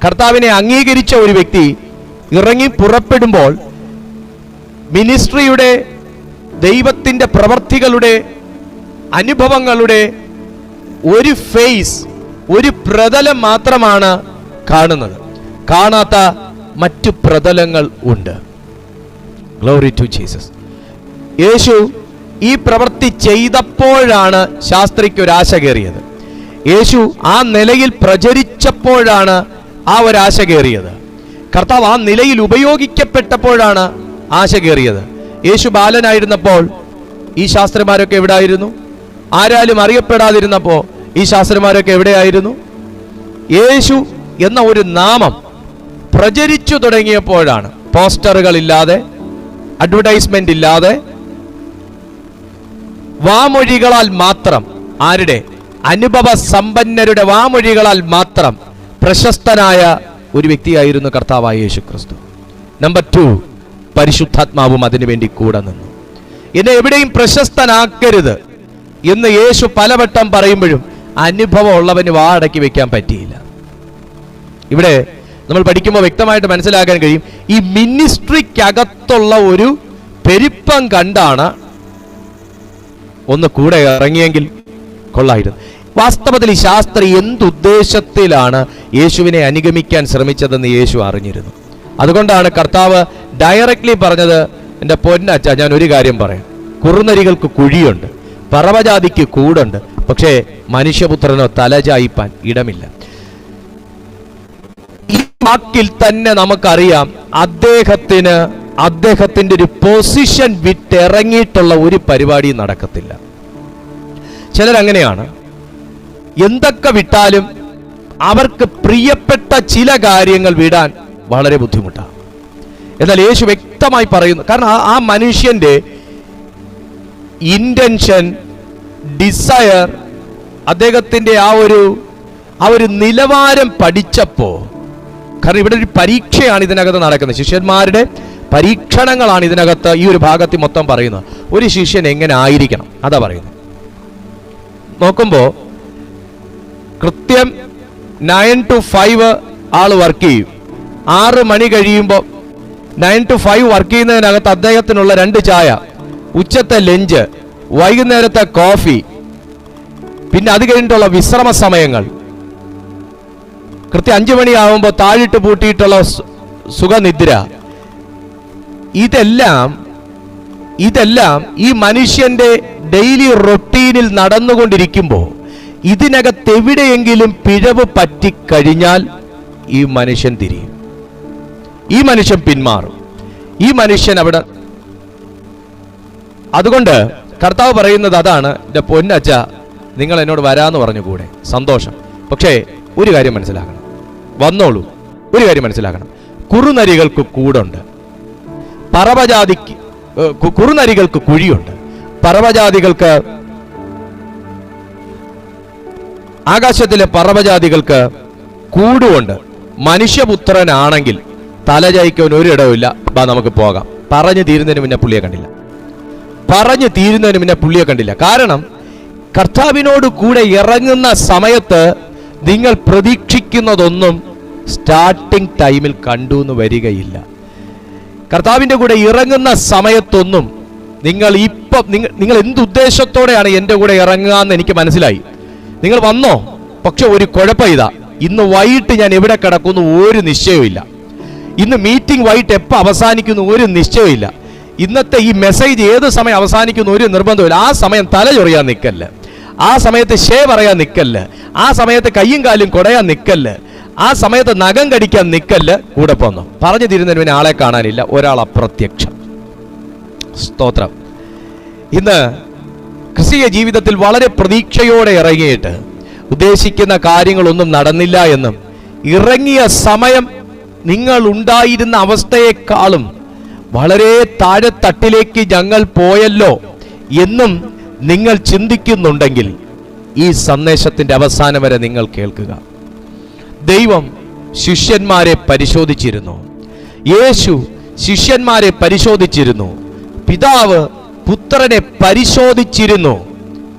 കർത്താവിനെ അംഗീകരിച്ച ഒരു വ്യക്തി ഇറങ്ങി പുറപ്പെടുമ്പോൾ മിനിസ്ട്രിയുടെ, ദൈവത്തിൻ്റെ പ്രവർത്തികളുടെ, അനുഭവങ്ങളുടെ ഒരു ഫേസ്, ഒരു പ്രതലം മാത്രമാണ് കാണുന്നത്. കാണാത്ത മറ്റു പ്രതലങ്ങൾ ഉണ്ട്. Glory to Jesus. യേശു ഈ പ്രവൃത്തി ചെയ്തപ്പോഴാണ് ശാസ്ത്രിക്ക് ഒരാശ കയറിയത്. യേശു ആ നിലയിൽ പ്രചരിച്ചപ്പോഴാണ് ആ ഒരാശ കയറിയത്. കർത്താവ് ആ നിലയിൽ ഉപയോഗിക്കപ്പെട്ടപ്പോഴാണ് ആശ കയറിയത്. യേശു ബാലനായിരുന്നപ്പോൾ ഈ ശാസ്ത്രിമാരൊക്കെ എവിടെയായിരുന്നു? ആരാലും അറിയപ്പെടാതിരുന്നപ്പോൾ ഈ ശാസ്ത്രിമാരൊക്കെ എവിടെയായിരുന്നു? യേശു എന്ന ഒരു നാമം പ്രചരിച്ചു തുടങ്ങിയപ്പോഴാണ്, പോസ്റ്ററുകളില്ലാതെ, അഡ്വർടൈസ്മെന്റ് ഇല്ലാതെ, വാമൊഴികളാൽ മാത്രം, ആരുടെ? അനുഭവ സമ്പന്നരുടെ വാമൊഴികളാൽ മാത്രം പ്രശസ്തനായ ഒരു വ്യക്തിയായിരുന്നു കർത്താവായ യേശു ക്രിസ്തു. നമ്പർ 2, പരിശുദ്ധാത്മാവും അതിനുവേണ്ടി കൂടെ നിന്നു. എന്നെ എവിടെയും പ്രശസ്തനാക്കരുത് എന്ന് യേശു പലവട്ടം പറയുമ്പോഴും അനുഭവം ഉള്ളവന് വാ അടക്കി വെക്കാൻ പറ്റിയില്ല. ഇവിടെ നമ്മൾ പഠിക്കുമ്പോൾ വ്യക്തമായിട്ട് മനസ്സിലാക്കാൻ കഴിയും, ഈ മിനിസ്ട്രിക്കകത്തുള്ള ഒരു പെരുപ്പം കണ്ടാണ് ഒന്ന് കൂടെ ഇറങ്ങിയെങ്കിൽ കൊള്ളായിരുന്നു. വാസ്തവത്തിൽ ഈ ശാസ്ത്രി എന്തുദ്ദേശത്തിലാണ് യേശുവിനെ അനുഗമിക്കാൻ ശ്രമിച്ചതെന്ന് യേശു അറിഞ്ഞിരുന്നു. അതുകൊണ്ടാണ് കർത്താവ് ഡയറക്റ്റ്ലി പറഞ്ഞത്, എൻ്റെ പൊന്നച്ച, ഞാൻ ഒരു കാര്യം പറയാം, കുറുനരികൾക്ക് കുഴിയുണ്ട്, പറവജാതിക്ക് കൂടുണ്ട്, പക്ഷേ മനുഷ്യപുത്രനോ തലചായിപ്പാൻ ഇടമില്ല. ഈ വാക്കിൽ തന്നെ നമുക്കറിയാം അദ്ദേഹത്തിന്റെ ഒരു പൊസിഷൻ വിട്ടിറങ്ങിയിട്ടുള്ള ഒരു പരിപാടി നടക്കത്തില്ല. ചിലരങ്ങനെയാണ്, എന്തൊക്കെ വിട്ടാലും അവർക്ക് പ്രിയപ്പെട്ട ചില കാര്യങ്ങൾ വിടാൻ വളരെ ബുദ്ധിമുട്ടാണ്. എന്നാൽ യേശു വ്യക്തമായി പറയുന്നു, കാരണം ആ മനുഷ്യന്റെ ഇന്റൻഷൻ, ഡിസയർ, അദ്ദേഹത്തിന്റെ ആ ഒരു നിലവാരം പഠിച്ചപ്പോ, കാരണം ഇവിടെ ഒരു പരീക്ഷയാണ് ഇതിനകത്ത് നടക്കുന്നത്, ശിഷ്യന്മാരുടെ പരീക്ഷണങ്ങളാണ് ഇതിനകത്ത് ഈ ഒരു ഭാഗത്തിൽ മൊത്തം പറയുന്നത്. ഒരു ശിഷ്യൻ എങ്ങനെ ആയിരിക്കണം അതാ പറയുന്നത്. നോക്കുമ്പോൾ കൃത്യം 9 to 5 ആള് വർക്ക് ചെയ്യും. 6 മണി കഴിയുമ്പോൾ 9 to 5 വർക്ക് ചെയ്യുന്നതിനകത്ത് അദ്ദേഹത്തിനുള്ള 2 ചായ, ഉച്ചത്തെ ലഞ്ച്, വൈകുന്നേരത്തെ കോഫി, പിന്നെ അത് കഴിഞ്ഞിട്ടുള്ള വിശ്രമ സമയങ്ങൾ, കൃത്യം 5 മണിയാവുമ്പോൾ താഴിട്ട് പൂട്ടിയിട്ടുള്ള സുഖനിദ്ര, ഇതെല്ലാം ഈ മനുഷ്യന്റെ ഡെയിലി റൊട്ടീനിൽ നടന്നുകൊണ്ടിരിക്കുമ്പോൾ ഇതിനകത്ത് എവിടെയെങ്കിലും പിഴവ് പറ്റിക്കഴിഞ്ഞാൽ ഈ മനുഷ്യൻ തിരിയും, ഈ മനുഷ്യൻ പിന്മാറും, ഈ മനുഷ്യൻ അവിടെ. അതുകൊണ്ട് കർത്താവ് പറയുന്നത് അതാണ്, എൻ്റെ പൊന്നച്ച, നിങ്ങൾ എന്നോട് വരാന്ന് പറഞ്ഞു കൂടെ, സന്തോഷം. പക്ഷേ ഒരു കാര്യം മനസ്സിലാക്കണം, വന്നോളൂ. ഒരു കാര്യം മനസ്സിലാക്കണം, കുറുനരികൾക്ക് കൂടുണ്ട്, കുറുനരികൾക്ക് കുഴിയുണ്ട്, പറവജാതികൾക്ക് ആകാശത്തിലെ പറവജാതികൾക്ക് കൂടുകൊണ്ട് മനുഷ്യപുത്രനാണെങ്കിൽ തലചായ്ക്കാൻ ഒരിടവുമില്ല. നമുക്ക് പോകാം. പറഞ്ഞു തീരുന്നതിന് മുന്നേ പുള്ളിയെ കണ്ടില്ല. കാരണം കർത്താവിനോട് കൂടെ ഇറങ്ങുന്ന സമയത്ത് നിങ്ങൾ പ്രതീക്ഷിക്കുന്നതൊന്നും സ്റ്റാർട്ടിംഗ് ടൈമിൽ കണ്ടു എന്ന് വരികയില്ല. കർത്താവിൻ്റെ കൂടെ ഇറങ്ങുന്ന സമയത്തൊന്നും നിങ്ങൾ എന്തുദ്ദേശത്തോടെയാണ് എൻ്റെ കൂടെ ഇറങ്ങുക എന്ന് എനിക്ക് മനസ്സിലായി. നിങ്ങൾ വന്നോ, പക്ഷെ ഒരു കുഴപ്പം ഇതാ, ഇന്ന് വൈകിട്ട് ഞാൻ എവിടെ കിടക്കുന്നു ഒരു നിശ്ചയമില്ല. ഇന്ന് മീറ്റിംഗ് വൈകിട്ട് എപ്പോൾ അവസാനിക്കുന്നു ഒരു നിശ്ചയമില്ല. ഇന്നത്തെ ഈ മെസ്സേജ് ഏത് സമയം അവസാനിക്കുന്നു ഒരു നിർബന്ധമില്ല. ആ സമയം തല ചൊറിയാൻ നിൽക്കല്ല, ആ സമയത്ത് പറയാൻ നിൽക്കല്ല, ആ സമയത്ത് കയ്യും കാലും കുടയാൻ നിൽക്കല്ല, ആ സമയത്ത് നഖം കടിക്കാൻ നിൽക്കല്ല. കൂടെ പോന്നു പറഞ്ഞു തീരുന്നതിന് ആളെ കാണാനില്ല, ഒരാൾ അപ്രത്യക്ഷം. സ്തോത്രം. ഇന്ന് ക്രിസ്തീയ ജീവിതത്തിൽ വളരെ പ്രതീക്ഷയോടെ ഇറങ്ങിയിട്ട് ഉദ്ദേശിക്കുന്ന കാര്യങ്ങളൊന്നും നടന്നില്ല എന്നും ഇറങ്ങിയ സമയം നിങ്ങൾ ഉണ്ടായിരുന്ന അവസ്ഥയെക്കാളും വളരെ താഴെത്തട്ടിലേക്ക് ഞങ്ങൾ പോയല്ലോ എന്നും നിങ്ങൾ ചിന്തിക്കുന്നുണ്ടെങ്കിൽ ഈ സന്ദേശത്തിന്റെ അവസാനം വരെ നിങ്ങൾ കേൾക്കുക. ദൈവം ശിഷ്യന്മാരെ പരിശോധിച്ചിരുന്നു. യേശു ശിഷ്യന്മാരെ പരിശോധിച്ചിരുന്നു. പിതാവ് പുത്രനെ പരിശോധിച്ചിരുന്നു.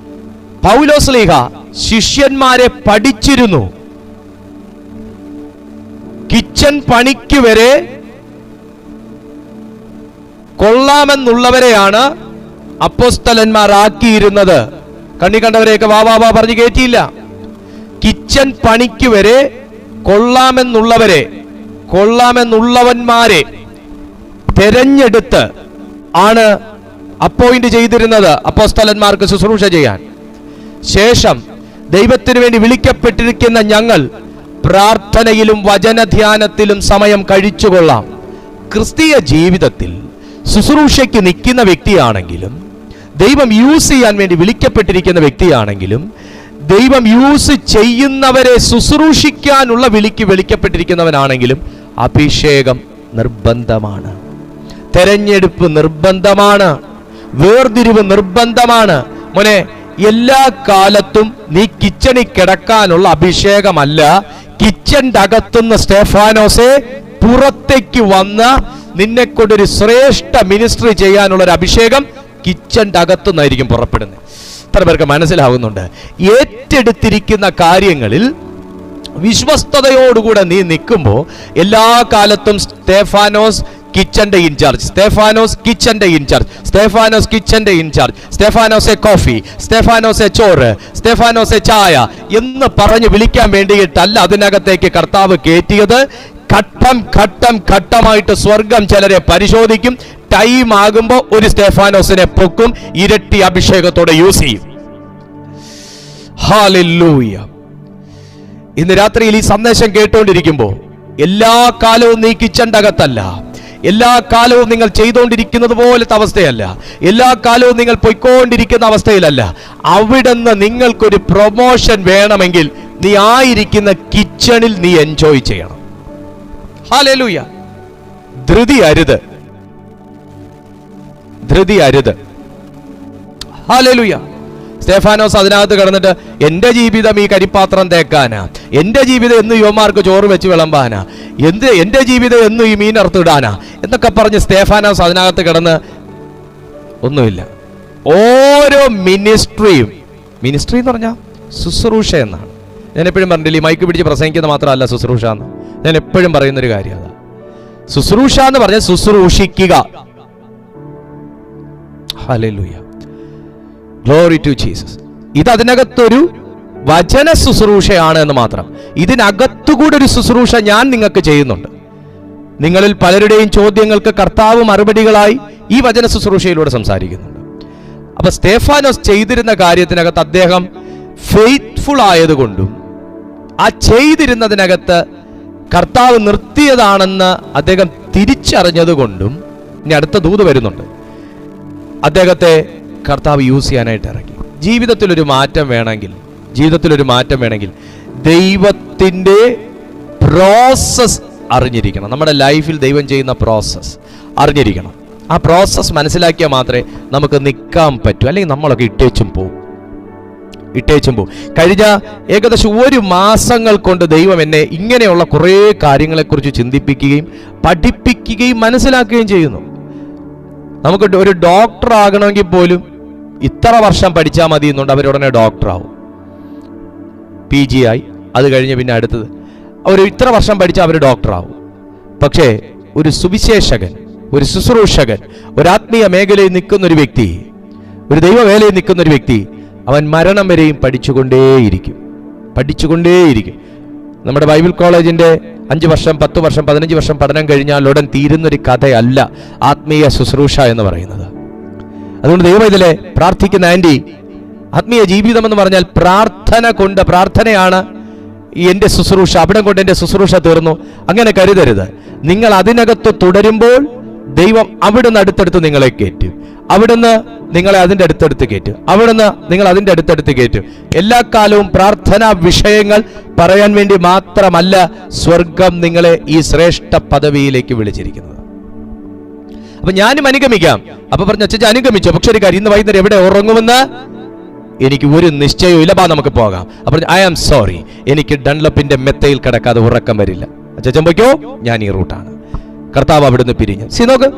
പൗലോസ്ലീഹ ശിഷ്യന്മാരെ പഠിച്ചിരുന്നു. കിച്ചൺ പണിക്ക് വരെ കൊള്ളാമെന്നുള്ളവരെയാണ് അപ്പോസ്തലന്മാർ ആക്കിയിരുന്നത്. കണ്ണി കണ്ടവരെയൊക്കെ വാ പറഞ്ഞ് കയറ്റിയില്ല. കിച്ചൺ പണിക്ക് വരെ കൊള്ളാമെന്നുള്ളവന്മാരെ തെരഞ്ഞെടുത്ത് ആണ് അപ്പോയിന്റ് ചെയ്തിരുന്നത് അപ്പോസ്തലന്മാർക്ക് ശുശ്രൂഷ ചെയ്യാൻ. ശേഷം ദൈവത്തിന് വേണ്ടി വിളിക്കപ്പെട്ടിരിക്കുന്ന ഞങ്ങൾ പ്രാർത്ഥനയിലും വചനധ്യാനത്തിലും സമയം കഴിച്ചുകൊള്ളാം. ക്രിസ്തീയ ജീവിതത്തിൽ ശുശ്രൂഷയ്ക്ക് നിൽക്കുന്ന വ്യക്തിയാണെങ്കിലും, ദൈവം യൂസ് ചെയ്യാൻ വേണ്ടി വിളിക്കപ്പെട്ടിരിക്കുന്ന വ്യക്തിയാണെങ്കിലും, ദൈവം യൂസ് ചെയ്യുന്നവരെ ശുശ്രൂഷിക്കാനുള്ള വിളിക്കപ്പെട്ടിരിക്കുന്നവനാണെങ്കിലും അഭിഷേകം നിർബന്ധമാണ്, തെരഞ്ഞെടുപ്പ് നിർബന്ധമാണ്, വേർതിരിവ് നിർബന്ധമാണ്. മോനെ, എല്ലാ കാലത്തും നീ കിച്ചണിൽ കിടക്കാനുള്ള അഭിഷേകമല്ല. കിച്ചന്റെ അകത്തുനിന്ന് സ്തേഫാനോസെ പുറത്തേക്ക് വന്ന നിന്നെ കൊണ്ടൊരു ശ്രേഷ്ഠ മിനിസ്ട്രി ചെയ്യാനുള്ള ഒരു അഭിഷേകം കിച്ചന്റെ അകത്തുനിന്നായിരിക്കും പുറപ്പെടുന്നത്. എത്ര പേർക്ക് മനസ്സിലാവുന്നുണ്ട്? ഏറ്റെടുത്തിരിക്കുന്ന കാര്യങ്ങളിൽ വിശ്വസ്തയോടുകൂടെ നീ നിൽക്കുമ്പോൾ എല്ലാ കാലത്തും സ്തേഫാനോസ് കിച്ചന്റെ ഇൻചാർജ്, സ്തേഫാനോസെ കോഫി, സ്തേഫാനോസെ ചോറ്, സ്തേഫാനോസെ ചായ എന്ന് പറഞ്ഞ് വിളിക്കാൻ വേണ്ടിയിട്ടല്ല അതിനകത്തേക്ക് കർത്താവ് കയറ്റിയത്. ഘട്ടമായിട്ട് സ്വർഗം ചിലരെ പരിശോധിക്കും. ടൈം ആകുമ്പോൾ ഒരു സ്തേഫാനോസിനെ പൊക്കും, ഇരട്ടി അഭിഷേകത്തോടെ യൂസ് ചെയ്യും. ഹല്ലേലൂയ. ഇന്ന് രാത്രിയിൽ ഈ സന്ദേശം കേട്ടുകൊണ്ടിരിക്കുമ്പോൾ എല്ലാ കാലവും നീ കിച്ചന്റെ അകത്തല്ല, എല്ലാ കാലവും നിങ്ങൾ ചെയ്തുകൊണ്ടിരിക്കുന്നത് പോലത്തെ അവസ്ഥയല്ല, എല്ലാ കാലവും നിങ്ങൾ പോയിക്കൊണ്ടിരിക്കുന്ന അവസ്ഥയിലല്ല. അവിടുന്ന് നിങ്ങൾക്കൊരു പ്രൊമോഷൻ വേണമെങ്കിൽ നീ ആയിരിക്കുന്ന കിച്ചണിൽ നീ എൻജോയ് ചെയ്യണം. ഹല്ലേലൂയ. ധൃതി അരുത്. ഹല്ലേലൂയ. സ്തേഫാനോസ് അതിനകത്ത് കിടന്നിട്ട് എൻ്റെ ജീവിതം ഈ കരിപ്പാത്രം തേക്കാനാ, എൻ്റെ ജീവിതം എന്നും യുവമാർക്ക് ചോറ് വെച്ച് വിളമ്പാനാ, എൻ്റെ ജീവിതം എന്നും ഈ മീൻ അറുത്തിടാനാ എന്നൊക്കെ പറഞ്ഞ് സ്തേഫാനോസ് അതിനകത്ത് കിടന്ന് ഒന്നുമില്ല. ഓരോ മിനിസ്ട്രി എന്ന് പറഞ്ഞാൽ ശുശ്രൂഷ എന്നാണ്. ഞാൻ എപ്പോഴും പറഞ്ഞില്ല, ഈ മൈക്ക് പിടിച്ച് പ്രസംഗിക്കുന്നത് മാത്രമല്ല ശുശ്രൂഷ എന്ന്. ഞാൻ എപ്പോഴും പറയുന്നൊരു കാര്യം അതാ. ശുശ്രൂഷ എന്ന് പറഞ്ഞാൽ ശുശ്രൂഷിക്കുക. ഹല്ലേലൂയ. Glory to Jesus. ഇത് അതിനകത്തൊരു വചന ശുശ്രൂഷയാണ് എന്ന് മാത്രം. ഇതിനകത്തുകൂടെ ഒരു ശുശ്രൂഷ ഞാൻ നിങ്ങൾക്ക് ചെയ്യുന്നുണ്ട്. നിങ്ങളിൽ പലരുടെയും ചോദ്യങ്ങൾക്ക് കർത്താവ് മറുപടികളായി ഈ വചന ശുശ്രൂഷയിലൂടെ സംസാരിക്കുന്നുണ്ട്. അപ്പൊ സ്തേഫാനോസ് ചെയ്തിരുന്ന കാര്യത്തിനകത്ത് അദ്ദേഹം ഫെയ്ത്ത്ഫുൾ ആയതുകൊണ്ടും ആ ചെയ്തിരുന്നതിനകത്ത് കർത്താവ് നിർത്തിയതാണെന്ന് അദ്ദേഹം തിരിച്ചറിഞ്ഞതുകൊണ്ടും ഇനി അടുത്ത ദൂത് വരുന്നുണ്ട്. അദ്ദേഹത്തെ കർത്താവ് യൂസ് ചെയ്യാനായിട്ട് ഇറങ്ങി. ജീവിതത്തിലൊരു മാറ്റം വേണമെങ്കിൽ ദൈവത്തിൻ്റെ പ്രോസസ് അറിഞ്ഞിരിക്കണം. നമ്മുടെ ലൈഫിൽ ദൈവം ചെയ്യുന്ന പ്രോസസ് അറിഞ്ഞിരിക്കണം. ആ പ്രോസസ് മനസ്സിലാക്കിയാൽ മാത്രമേ നമുക്ക് നിൽക്കാൻ പറ്റൂ. അല്ലെങ്കിൽ നമ്മളൊക്കെ ഇട്ടേച്ചും പോകും. ഇട്ടേച്ചും പോവും. കഴിഞ്ഞ ഏകദേശം 1 മാസങ്ങൾ കൊണ്ട് ദൈവം എന്നെ ഇങ്ങനെയുള്ള കുറേ കാര്യങ്ങളെക്കുറിച്ച് ചിന്തിപ്പിക്കുകയും പഠിപ്പിക്കുകയും മനസ്സിലാക്കുകയും ചെയ്യുന്നു. നമുക്ക് ഒരു ഡോക്ടർ ആകണമെങ്കിൽ പോലും ഇത്ര വർഷം പഠിച്ചാൽ മതി എന്നുണ്ട്. അവരുടനെ ഡോക്ടറാവും. PG ആയി, അത് കഴിഞ്ഞ് പിന്നെ അടുത്തത് അവർ ഇത്ര വർഷം പഠിച്ചാൽ അവർ ഡോക്ടറാവും. പക്ഷേ ഒരു സുവിശേഷകൻ, ഒരു ശുശ്രൂഷകൻ, ഒരു ആത്മീയ മേഖലയിൽ നിൽക്കുന്ന ഒരു വ്യക്തി, ഒരു ദൈവവേലയിൽ നിൽക്കുന്ന ഒരു വ്യക്തി, അവൻ മരണം വരെയും പഠിച്ചുകൊണ്ടേയിരിക്കും. നമ്മുടെ ബൈബിൾ കോളേജിൻ്റെ 5 വർഷം 10 വർഷം 15 വർഷം പഠനം കഴിഞ്ഞാൽ ഉടൻ തീരുന്നൊരു കഥയല്ല ആത്മീയ ശുശ്രൂഷ എന്ന് പറയുന്നത്. അതുകൊണ്ട് ദൈവം ഇതിലെ പ്രാർത്ഥിക്കുന്ന ആൻറ്റി, ആത്മീയ ജീവിതം എന്ന് പറഞ്ഞാൽ പ്രാർത്ഥനയാണ് എൻ്റെ ശുശ്രൂഷ, അവിടെ കൊണ്ട് എൻ്റെ ശുശ്രൂഷ തീർന്നു, അങ്ങനെ കരുതരുത്. നിങ്ങൾ അതിനകത്ത് തുടരുമ്പോൾ ദൈവം അവിടുന്ന് അടുത്തടുത്ത് നിങ്ങളെ കയറ്റും, അവിടുന്ന് നിങ്ങളെ അതിൻ്റെ അടുത്തടുത്ത് കയറ്റും, അവിടുന്ന് നിങ്ങൾ അതിൻ്റെ അടുത്തടുത്ത് കയറ്റും. എല്ലാ കാലവും പ്രാർത്ഥനാ വിഷയങ്ങൾ പറയാൻ വേണ്ടി മാത്രമല്ല സ്വർഗം നിങ്ങളെ ഈ ശ്രേഷ്ഠ പദവിയിലേക്ക് വിളിച്ചിരിക്കുന്നത്. അപ്പൊ ഞാനും അനുഗമിക്കാം. അപ്പൊ പറഞ്ഞു, അച്ഛൻ അനുഗമിച്ചു, പക്ഷെ ഒരു കാര്യം, ഇന്ന് വൈകുന്നേരം എവിടെ ഉറങ്ങുമെന്ന് എനിക്ക് ഒരു നിശ്ചയവും ഇല്ല, നമുക്ക് പോകാം. അപ്പോൾ ഐ ആം സോറി, എനിക്ക് ഡൺലപ്പിന്റെ മെത്തയിൽ കിടക്കാതെ ഉറക്കം വരില്ല. അച്ഛൻ പോയിക്കോ, ഞാൻ ഈ റൂട്ടാണ്. കർത്താവ് അവിടുന്ന് പിരിഞ്ഞു. നോക്ക്,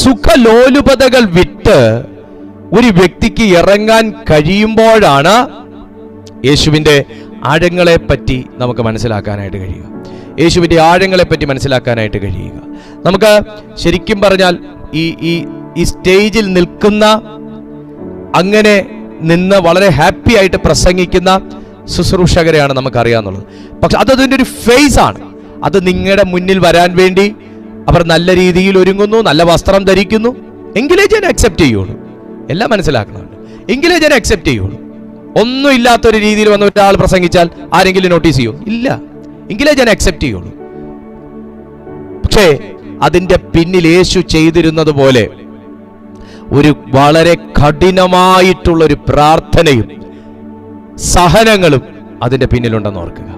സുഖലോലുപതകൾ വിട്ട് ഒരു വ്യക്തിക്ക് ഇറങ്ങാൻ കഴിയുമ്പോഴാണ് യേശുവിന്റെ ആഴങ്ങളെ പറ്റി നമുക്ക് മനസ്സിലാക്കാനായിട്ട് കഴിയുക. യേശുവിന്റെ ആഴങ്ങളെ പറ്റി മനസ്സിലാക്കാനായിട്ട് കഴിയുക. നമുക്ക് ശരിക്കും പറഞ്ഞാൽ ഈ സ്റ്റേജിൽ നിൽക്കുന്ന, അങ്ങനെ നിന്ന് വളരെ ഹാപ്പി ആയിട്ട് പ്രസംഗിക്കുന്ന ശുശ്രൂഷകരെയാണ് നമുക്കറിയാന്നുള്ളത്. പക്ഷെ അതിൻ്റെ ഒരു ഫേസ് ആണ്. അത് നിങ്ങളുടെ മുന്നിൽ വരാൻ വേണ്ടി അവർ നല്ല രീതിയിൽ ഒരുങ്ങുന്നു, നല്ല വസ്ത്രം ധരിക്കുന്നു, എങ്കിലേ ഞാൻ അക്സെപ്റ്റ് ചെയ്യുള്ളൂ. എല്ലാം മനസ്സിലാക്കണമല്ലോ. എങ്കിലേ ഞാൻ അക്സെപ്റ്റ് ചെയ്യുള്ളൂ. ഒന്നും ഇല്ലാത്തൊരു രീതിയിൽ വന്ന ഒരാൾ പ്രസംഗിച്ചാൽ ആരെങ്കിലും നോട്ടീസ് ചെയ്യോ? ഇല്ല. എങ്കിലേ ഞാൻ അക്സെപ്റ്റ് ചെയ്യുള്ളൂ. പക്ഷേ അതിൻ്റെ പിന്നിൽ യേശു ചെയ്തിരുന്നത് പോലെ ഒരു വളരെ കഠിനമായിട്ടുള്ളൊരു പ്രാർത്ഥനയും സഹനങ്ങളും അതിൻ്റെ പിന്നിലുണ്ടെന്ന് ഓർക്കുക.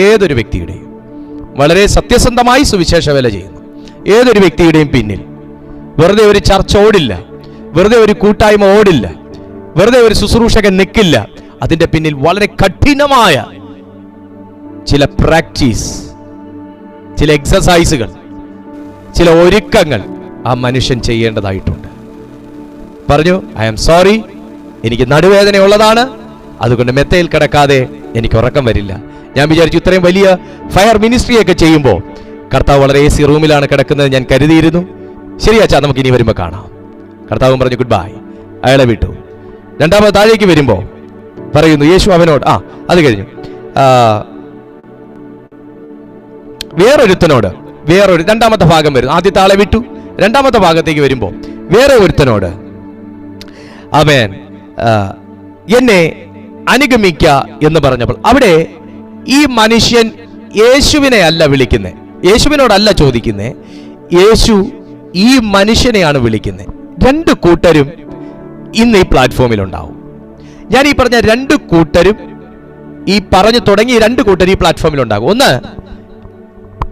ഏതൊരു വ്യക്തിയുടെയും വളരെ സത്യസന്ധമായി സുവിശേഷ വേല ചെയ്യുന്നു ഏതൊരു വ്യക്തിയുടെയും പിന്നിൽ വെറുതെ ഒരു ചർച്ച ഓടില്ല, വെറുതെ ഒരു കൂട്ടായ്മ ഓടില്ല, വെറുതെ ഒരു ശുശ്രൂഷകൻ നിൽക്കില്ല. അതിൻ്റെ പിന്നിൽ വളരെ കഠിനമായ ചില പ്രാക്ടീസ്, ചില എക്സസൈസുകൾ, ചില ഒരുക്കങ്ങൾ ആ മനുഷ്യൻ ചെയ്യേണ്ടതായിട്ടുണ്ട്. പറഞ്ഞു, ഐ ആം സോറി, എനിക്ക് നടുവേദന ഉള്ളതാണ്, അതുകൊണ്ട് മെത്തയിൽ കിടക്കാതെ എനിക്ക് ഉറക്കം വരില്ല. ഞാൻ വിചാരിച്ചു ഇത്രയും വലിയ ഫയർ മിനിസ്ട്രിയൊക്കെ ചെയ്യുമ്പോൾ കർത്താവ് വളരെ AC റൂമിലാണ് കിടക്കുന്നത് ഞാൻ കരുതിയിരുന്നു. ശരിയാച്ചാ, നമുക്ക് ഇനി വരുമ്പോൾ കാണാം. കർത്താവും പറഞ്ഞു ഗുഡ് ബൈ, അയാളെ വിട്ടു. രണ്ടാമത് താഴേക്ക് വരുമ്പോൾ പറയുന്നു യേശു അവനോട്, അത് കഴിഞ്ഞു വേറൊരുത്തനോട്, രണ്ടാമത്തെ ഭാഗം വരുന്നു. ആദ്യത്തെ ആളെ വിട്ടു, രണ്ടാമത്തെ ഭാഗത്തേക്ക് വരുമ്പോൾ വേറെ ഒരുത്തനോട് ആമേൻ എന്നെ അനുഗമിക്ക എന്ന് പറഞ്ഞപ്പോൾ അവിടെ ഈ മനുഷ്യൻ യേശുവിനെ അല്ല വിളിക്കുന്നത്, യേശുവിനോടല്ല ചോദിക്കുന്നത്, യേശു ഈ മനുഷ്യനെയാണ് വിളിക്കുന്നത്. 2 കൂട്ടരും ഇന്ന് ഈ പ്ലാറ്റ്ഫോമിൽ ഉണ്ടാവും. ഞാൻ ഈ പറഞ്ഞ 2 കൂട്ടരും, ഈ പറഞ്ഞു തുടങ്ങി 2 കൂട്ടർ ഈ പ്ലാറ്റ്ഫോമിൽ ഉണ്ടാകും. ഒന്ന്,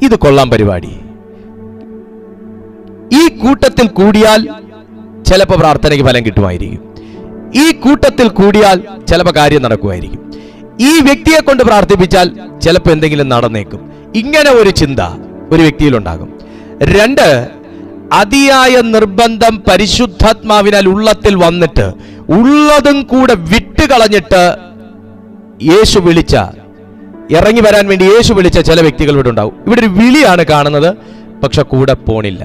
ഇത് കൊള്ളാം പരിപാടി, ഈ കൂട്ടത്തിൽ കൂടിയാൽ ചിലപ്പോൾ പ്രാർത്ഥനയ്ക്ക് ഫലം കിട്ടുമായിരിക്കും, ഈ കൂട്ടത്തിൽ കൂടിയാൽ ചിലപ്പോൾ കാര്യം നടക്കുമായിരിക്കും, ഈ വ്യക്തിയെ കൊണ്ട് പ്രാർത്ഥിപ്പിച്ചാൽ ചിലപ്പോൾ എന്തെങ്കിലും നടന്നേക്കും. ഇങ്ങനെ ഒരു ചിന്ത ഒരു വ്യക്തിയിലുണ്ടാകും. 2, അതിയായ നിർബന്ധം പരിശുദ്ധാത്മാവിനാൽ ഉള്ളത്തിൽ വന്നിട്ട് ഉള്ളതും കൂടെ വിട്ടുകളഞ്ഞിട്ട് യേശു വിളിച്ച, ഇറങ്ങി വരാൻ വേണ്ടി യേശു വിളിച്ച ചില വ്യക്തികൾ ഇവിടെ ഉണ്ടാവും. ഇവിടെ ഒരു വിളിയാണ് കാണുന്നത്, പക്ഷെ കൂടെ പോണില്ല.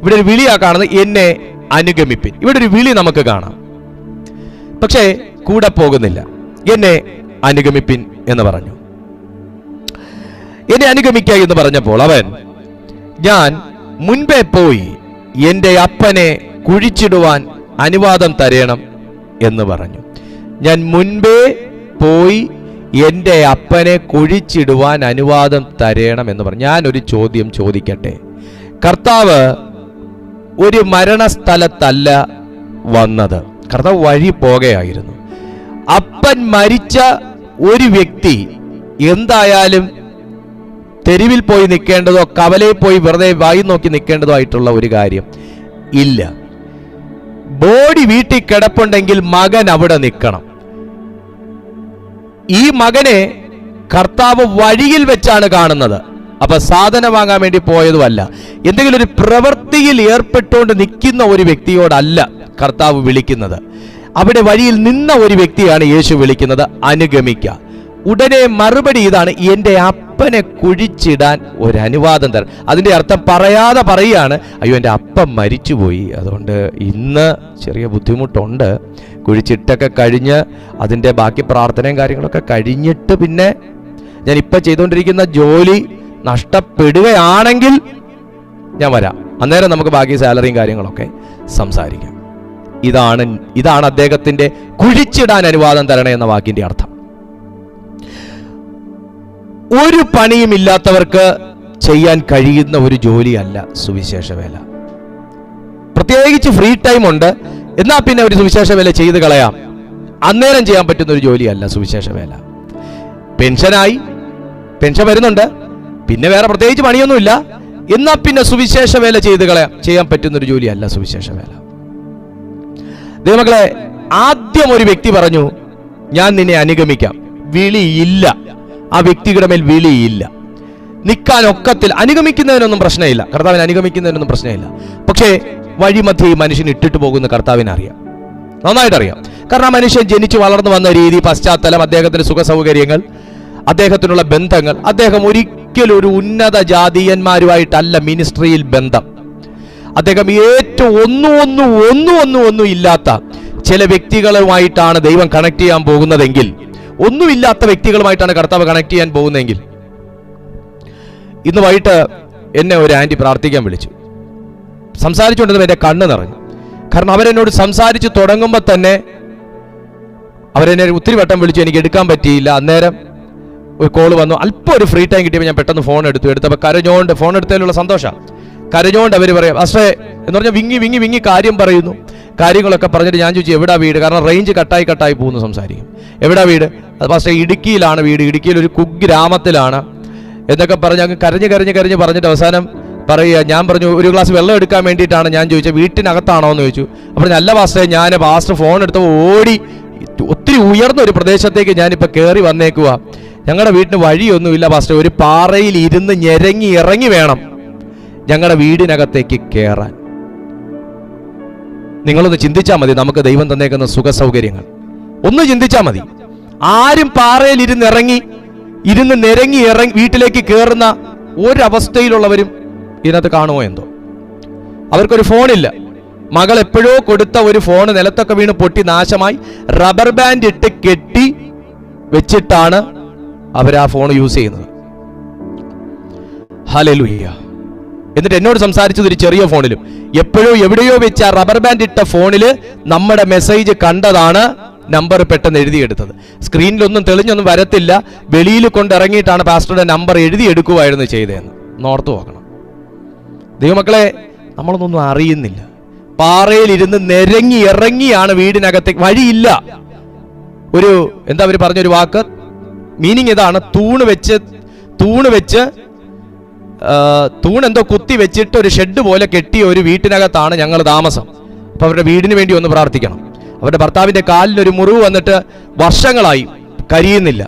ഇവിടെ ഒരു വിളിയാ കാണുന്നത്, എന്നെ അനുഗമിപ്പിൻ. ഇവിടെ ഒരു വിളി നമുക്ക് കാണാം, പക്ഷേ കൂടെ പോകുന്നില്ല. എന്നെ അനുഗമിപ്പിൻ എന്ന് പറഞ്ഞു. എന്നെ അനുഗമിക്കുക എന്ന് പറഞ്ഞപ്പോൾ അവൻ, ഞാൻ മുൻപേ പോയി എൻ്റെ അപ്പനെ കുഴിച്ചിടുവാൻ അനുവാദം തരേണം എന്ന് പറഞ്ഞു. ഞാൻ മുൻപേ പോയി എൻ്റെ അപ്പനെ കുഴിച്ചിടുവാൻ അനുവാദം തരേണം എന്ന് പറഞ്ഞു. ഞാനൊരു ചോദ്യം ചോദിക്കട്ടെ. കർത്താവ് ഒരു മരണസ്ഥലത്തല്ല വന്നത്, കർത്താവ് വഴി പോകുകയായിരുന്നു. അപ്പൻ മരിച്ച ഒരു വ്യക്തി എന്തായാലും തെരുവിൽ പോയി നിൽക്കേണ്ടതോ കവലയിൽ പോയി വെറുതെ വായി നോക്കി നിൽക്കേണ്ടതോ ആയിട്ടുള്ള ഒരു കാര്യം ഇല്ല. ബോഡി വീട്ടിൽ കിടപ്പുണ്ടെങ്കിൽ മകൻ അവിടെ നിൽക്കണം. ഈ മകനെ കർത്താവ് വഴിയിൽ വെച്ചാണ് കാണുന്നത്. അപ്പൊ സാധനം വാങ്ങാൻ വേണ്ടി പോയതുമല്ല, എന്തെങ്കിലും ഒരു പ്രവൃത്തിയിൽ ഏർപ്പെട്ടുകൊണ്ട് നിൽക്കുന്ന ഒരു വ്യക്തിയോടല്ല കർത്താവ് വിളിക്കുന്നത്. അവിടെ വഴിയിൽ നിന്ന ഒരു വ്യക്തിയാണ് യേശു വിളിക്കുന്നത്, അനുഗമിക്കുക. ഉടനെ മറുപടി ഇതാണ്, എൻ്റെ അപ്പനെ കുഴിച്ചിടാൻ ഒരു അനുവാദം തരാം. അതിൻ്റെ അർത്ഥം പറയാതെ പറയുകയാണ്, അയ്യോ എൻ്റെ അപ്പൻ മരിച്ചുപോയി, അതുകൊണ്ട് ഇന്ന് ചെറിയ ബുദ്ധിമുട്ടുണ്ട്, കുഴിച്ചിട്ടൊക്കെ കഴിഞ്ഞ് അതിൻ്റെ ബാക്കി പ്രാർത്ഥനയും കാര്യങ്ങളൊക്കെ കഴിഞ്ഞിട്ട് പിന്നെ ഞാൻ ഇപ്പം ചെയ്തുകൊണ്ടിരിക്കുന്ന ജോലി നഷ്ടപ്പെടുകയാണെങ്കിൽ ഞാൻ വരാം, അന്നേരം നമുക്ക് ബാക്കി സാലറിയും കാര്യങ്ങളൊക്കെ സംസാരിക്കാം. ഇതാണ് അദ്ദേഹത്തിൻ്റെ കുഴിച്ചിടാൻ അനുവാദം തരണേ എന്ന വാക്കിൻ്റെ അർത്ഥം. ഒരു പണിയും ഇല്ലാത്തവർക്ക് ചെയ്യാൻ കഴിയുന്ന ഒരു ജോലിയല്ല സുവിശേഷ വേല. പ്രത്യേകിച്ച് ഫ്രീ ടൈം ഉണ്ട്, എന്നാ പിന്നെ ഒരു സുവിശേഷ വേല ചെയ്ത് കളയാം, അന്നേരം ചെയ്യാൻ പറ്റുന്ന ഒരു ജോലിയല്ല സുവിശേഷ വേല. പെൻഷൻ വരുന്നുണ്ട്, പിന്നെ വേറെ പ്രത്യേകിച്ച് പണിയൊന്നുമില്ല, എന്നാ പിന്നെ സുവിശേഷ വേല ചെയ്ത് കളയാം, ചെയ്യാൻ പറ്റുന്ന ഒരു ജോലിയല്ല സുവിശേഷ വേല. ദൈവമക്കളെ, ആദ്യം ഒരു വ്യക്തി പറഞ്ഞു, ഞാൻ നിന്നെ അനുഗമിക്കാം. വിളിയില്ല, ആ വ്യക്തിയുടെ മേൽ വിളിയില്ല, നിൽക്കാൻ ഒക്കത്തിൽ. അനുഗമിക്കുന്നതിനൊന്നും പ്രശ്നമില്ല, കർത്താവിനെ അനുഗമിക്കുന്നതിനൊന്നും പ്രശ്നമില്ല. പക്ഷേ വഴിമധ്യേ ഈ മനുഷ്യൻ ഇട്ടിട്ട് പോകുന്ന കർത്താവിനെ അറിയാം, നന്നായിട്ട് അറിയാം. കാരണം ആ മനുഷ്യൻ ജനിച്ചു വളർന്നു വന്ന രീതി, പശ്ചാത്തലം, അദ്ദേഹത്തിന്റെ സുഖ സൗകര്യങ്ങൾ, അദ്ദേഹത്തിനുള്ള ബന്ധങ്ങൾ, അദ്ദേഹം ഒരിക്കലും ഒരു ഉന്നത ജാതീയന്മാരുമായിട്ടല്ല മിനിസ്ട്രിയിൽ ബന്ധം. അദ്ദേഹം ഏറ്റവും ഒന്നും ഇല്ലാത്ത ചില വ്യക്തികളുമായിട്ടാണ് ദൈവം കണക്ട് ചെയ്യാൻ പോകുന്നതെങ്കിൽ, ഒന്നുമില്ലാത്ത വ്യക്തികളുമായിട്ടാണ് കർത്താവ് കണക്ട് ചെയ്യാൻ പോകുന്നതെങ്കിൽ, ഇന്ന് വൈകിട്ട് എന്നെ ഒരു ആൻറ്റി പ്രാർത്ഥിക്കാൻ വിളിച്ചു. സംസാരിച്ചുകൊണ്ടിരുന്നപ്പോൾ എൻ്റെ കണ്ണ് നിറഞ്ഞു. കാരണം അവരെന്നോട് സംസാരിച്ച് തുടങ്ങുമ്പോൾ തന്നെ അവരെന്നെ ഒത്തിരി വട്ടം വിളിച്ചു, എനിക്ക് എടുക്കാൻ പറ്റിയില്ല. അന്നേരം ഒരു കോള് വന്നു, അല്പം ഒരു ഫ്രീ ടൈം കിട്ടിയപ്പോൾ ഞാൻ പെട്ടെന്ന് ഫോൺ എടുത്തപ്പോൾ കരഞ്ഞോണ്ട്, ഫോൺ എടുത്തതിലുള്ള സന്തോഷം കരഞ്ഞോണ്ട് അവർ പറയാം, അശ്രേ എന്ന് പറഞ്ഞാൽ വിങ്ങി കാര്യം പറയുന്നു. കാര്യങ്ങളൊക്കെ പറഞ്ഞിട്ട് ഞാൻ ചോദിച്ചു എവിടാ വീട്, കാരണം റേഞ്ച് കട്ടായി പോകുന്നു സംസാരിക്കും. എവിടാ വീട്? അത് പക്ഷേ ഇടുക്കിയിലാണ് വീട്, ഇടുക്കിയിൽ ഒരു കുഗ്രാമത്തിലാണ് എന്നൊക്കെ പറഞ്ഞ് അങ്ങ് കരഞ്ഞ് പറഞ്ഞിട്ട് അവസാനം പറയുക, ഞാൻ പറഞ്ഞു ഒരു ഗ്ലാസ് വെള്ളം എടുക്കാൻ വേണ്ടിയിട്ടാണ് ഞാൻ ചോദിച്ചത്, വീട്ടിനകത്താണോ എന്ന് ചോദിച്ചു. അപ്പോൾ നല്ല പാസ്റ്റേ, ഞാൻ പാസ്റ്റർ ഫോൺ എടുത്തപ്പോൾ ഓടി ഒത്തിരി ഉയർന്ന ഒരു പ്രദേശത്തേക്ക് ഞാനിപ്പോൾ കയറി വന്നേക്കുക, ഞങ്ങളുടെ വീട്ടിന് വഴിയൊന്നുമില്ല പാസ്റ്റർ, ഒരു പാറയിൽ ഇരുന്ന് ഞെരങ്ങി ഇറങ്ങി വേണം ഞങ്ങളുടെ വീടിനകത്തേക്ക് കയറാൻ. നിങ്ങളൊന്ന് ചിന്തിച്ചാൽ മതി, നമുക്ക് ദൈവം തന്നേക്കുന്ന സുഖ സൗകര്യങ്ങൾ ഒന്ന് ചിന്തിച്ചാൽ മതി. ആരും പാറയിൽ ഇരുന്ന് നിരങ്ങി ഇറങ്ങി വീട്ടിലേക്ക് കയറുന്ന ഒരവസ്ഥയിലുള്ളവരും ഇതിനകത്ത് കാണുമോ എന്തോ. അവർക്കൊരു ഫോണില്ല, മകൾ എപ്പോഴോ കൊടുത്ത ഒരു ഫോണ് നിലത്തൊക്കെ വീണ് പൊട്ടി നാശമായി, റബ്ബർ ബാൻഡ് ഇട്ട് കെട്ടി വെച്ചിട്ടാണ് അവർ ആ ഫോൺ യൂസ് ചെയ്യുന്നത്. ഹല്ലേലൂയ. എന്നിട്ട് എന്നോട് സംസാരിച്ചത് ഒരു ചെറിയ ഫോണിലും എപ്പോഴോ എവിടെയോ വെച്ച് ആ റബ്ബർ ബാൻഡ് ഇട്ട ഫോണിൽ നമ്മുടെ മെസ്സേജ് കണ്ടതാണ് നമ്പർ പെട്ടെന്ന് എഴുതിയെടുത്തത്. സ്ക്രീനിലൊന്നും തെളിഞ്ഞൊന്നും വരത്തില്ല, വെളിയിൽ കൊണ്ടിറങ്ങിയിട്ടാണ് പാസ്റ്ററുടെ നമ്പർ എഴുതിയെടുക്കുമായിരുന്നു ചെയ്തതെന്ന് നോർത്ത് നോക്കണം. ദൈവമക്കളെ, നമ്മളൊന്നും അറിയുന്നില്ല. പാറയിൽ ഇരുന്ന് നിരങ്ങി ഇറങ്ങിയാണ് വീടിനകത്തേക്ക്, വഴിയില്ല. ഒരു എന്താ അവർ പറഞ്ഞൊരു വാക്ക്, മീനിങ് ഇതാണ്, തൂണ് വെച്ച് എന്തോ കുത്തി വെച്ചിട്ട് ഒരു ഷെഡ് പോലെ കെട്ടിയ ഒരു വീട്ടിനകത്താണ് ഞങ്ങൾ താമസം. അപ്പൊ അവരുടെ വീടിന് വേണ്ടി ഒന്ന് പ്രാർത്ഥിക്കണം. അവരുടെ ഭർത്താവിന്റെ കാലിലൊരു മുറിവ് വന്നിട്ട് വർഷങ്ങളായി, കരിയുന്നില്ല,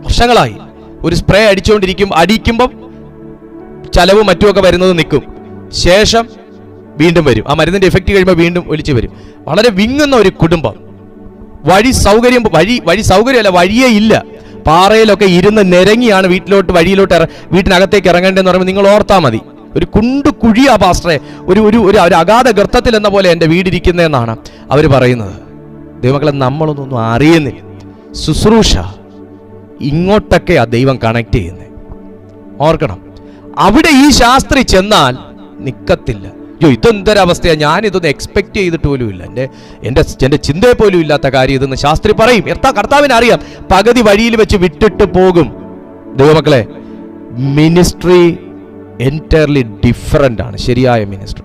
വർഷങ്ങളായി. ഒരു സ്പ്രേ അടിക്കുമ്പം ചലവും മറ്റുമൊക്കെ വരുന്നത് നിൽക്കും, ശേഷം വീണ്ടും വരും. ആ മരുന്നിന്റെ എഫക്റ്റ് കഴിയുമ്പോൾ വീണ്ടും ഒലിച്ചു വരും. വളരെ വിങ്ങുന്ന ഒരു കുടുംബം. വഴി സൗകര്യമല്ല, വഴിയേ ഇല്ല. പാറയിലൊക്കെ ഇരുന്ന് നിരങ്ങിയാണ് വീട്ടിനകത്തേക്ക് ഇറങ്ങേണ്ടതെന്ന് പറയുമ്പോൾ നിങ്ങൾ ഓർത്താൽ മതി. ഒരു കുഴിയാ പാസ്റ്ററെ, ഒരു അഗാധ ഗർത്തത്തിൽ എന്ന പോലെ എൻ്റെ വീടിരിക്കുന്നതെന്നാണ് അവർ പറയുന്നത്. ദൈവമക്കളെ, നമ്മളൊന്നും അറിയുന്നില്ല. ശുശ്രൂഷ ഇങ്ങോട്ടൊക്കെയാ ദൈവം കണക്ട് ചെയ്യുന്നത്, ഓർക്കണം. അവിടെ ഈ ശാസ്ത്രി ചെന്നാൽ നിക്കത്തില്ല. ഇതെന്തൊരവസ്ഥയാണ്, ഞാനിതൊന്നും എക്സ്പെക്ട് ചെയ്തിട്ട് പോലും ഇല്ല, എൻ്റെ ചിന്തയെ പോലും ഇല്ലാത്ത കാര്യം ഇതെന്ന് ശാസ്ത്രി പറയും. കർത്താവിന് അറിയാം, പകുതി വഴിയിൽ വെച്ച് വിട്ടിട്ട് പോകും. ദൈവമക്കളെ, മിനിസ്ട്രി എൻറ്റയർലി ഡിഫറൻ്റ് ആണ്, ശരിയായ മിനിസ്ട്രി.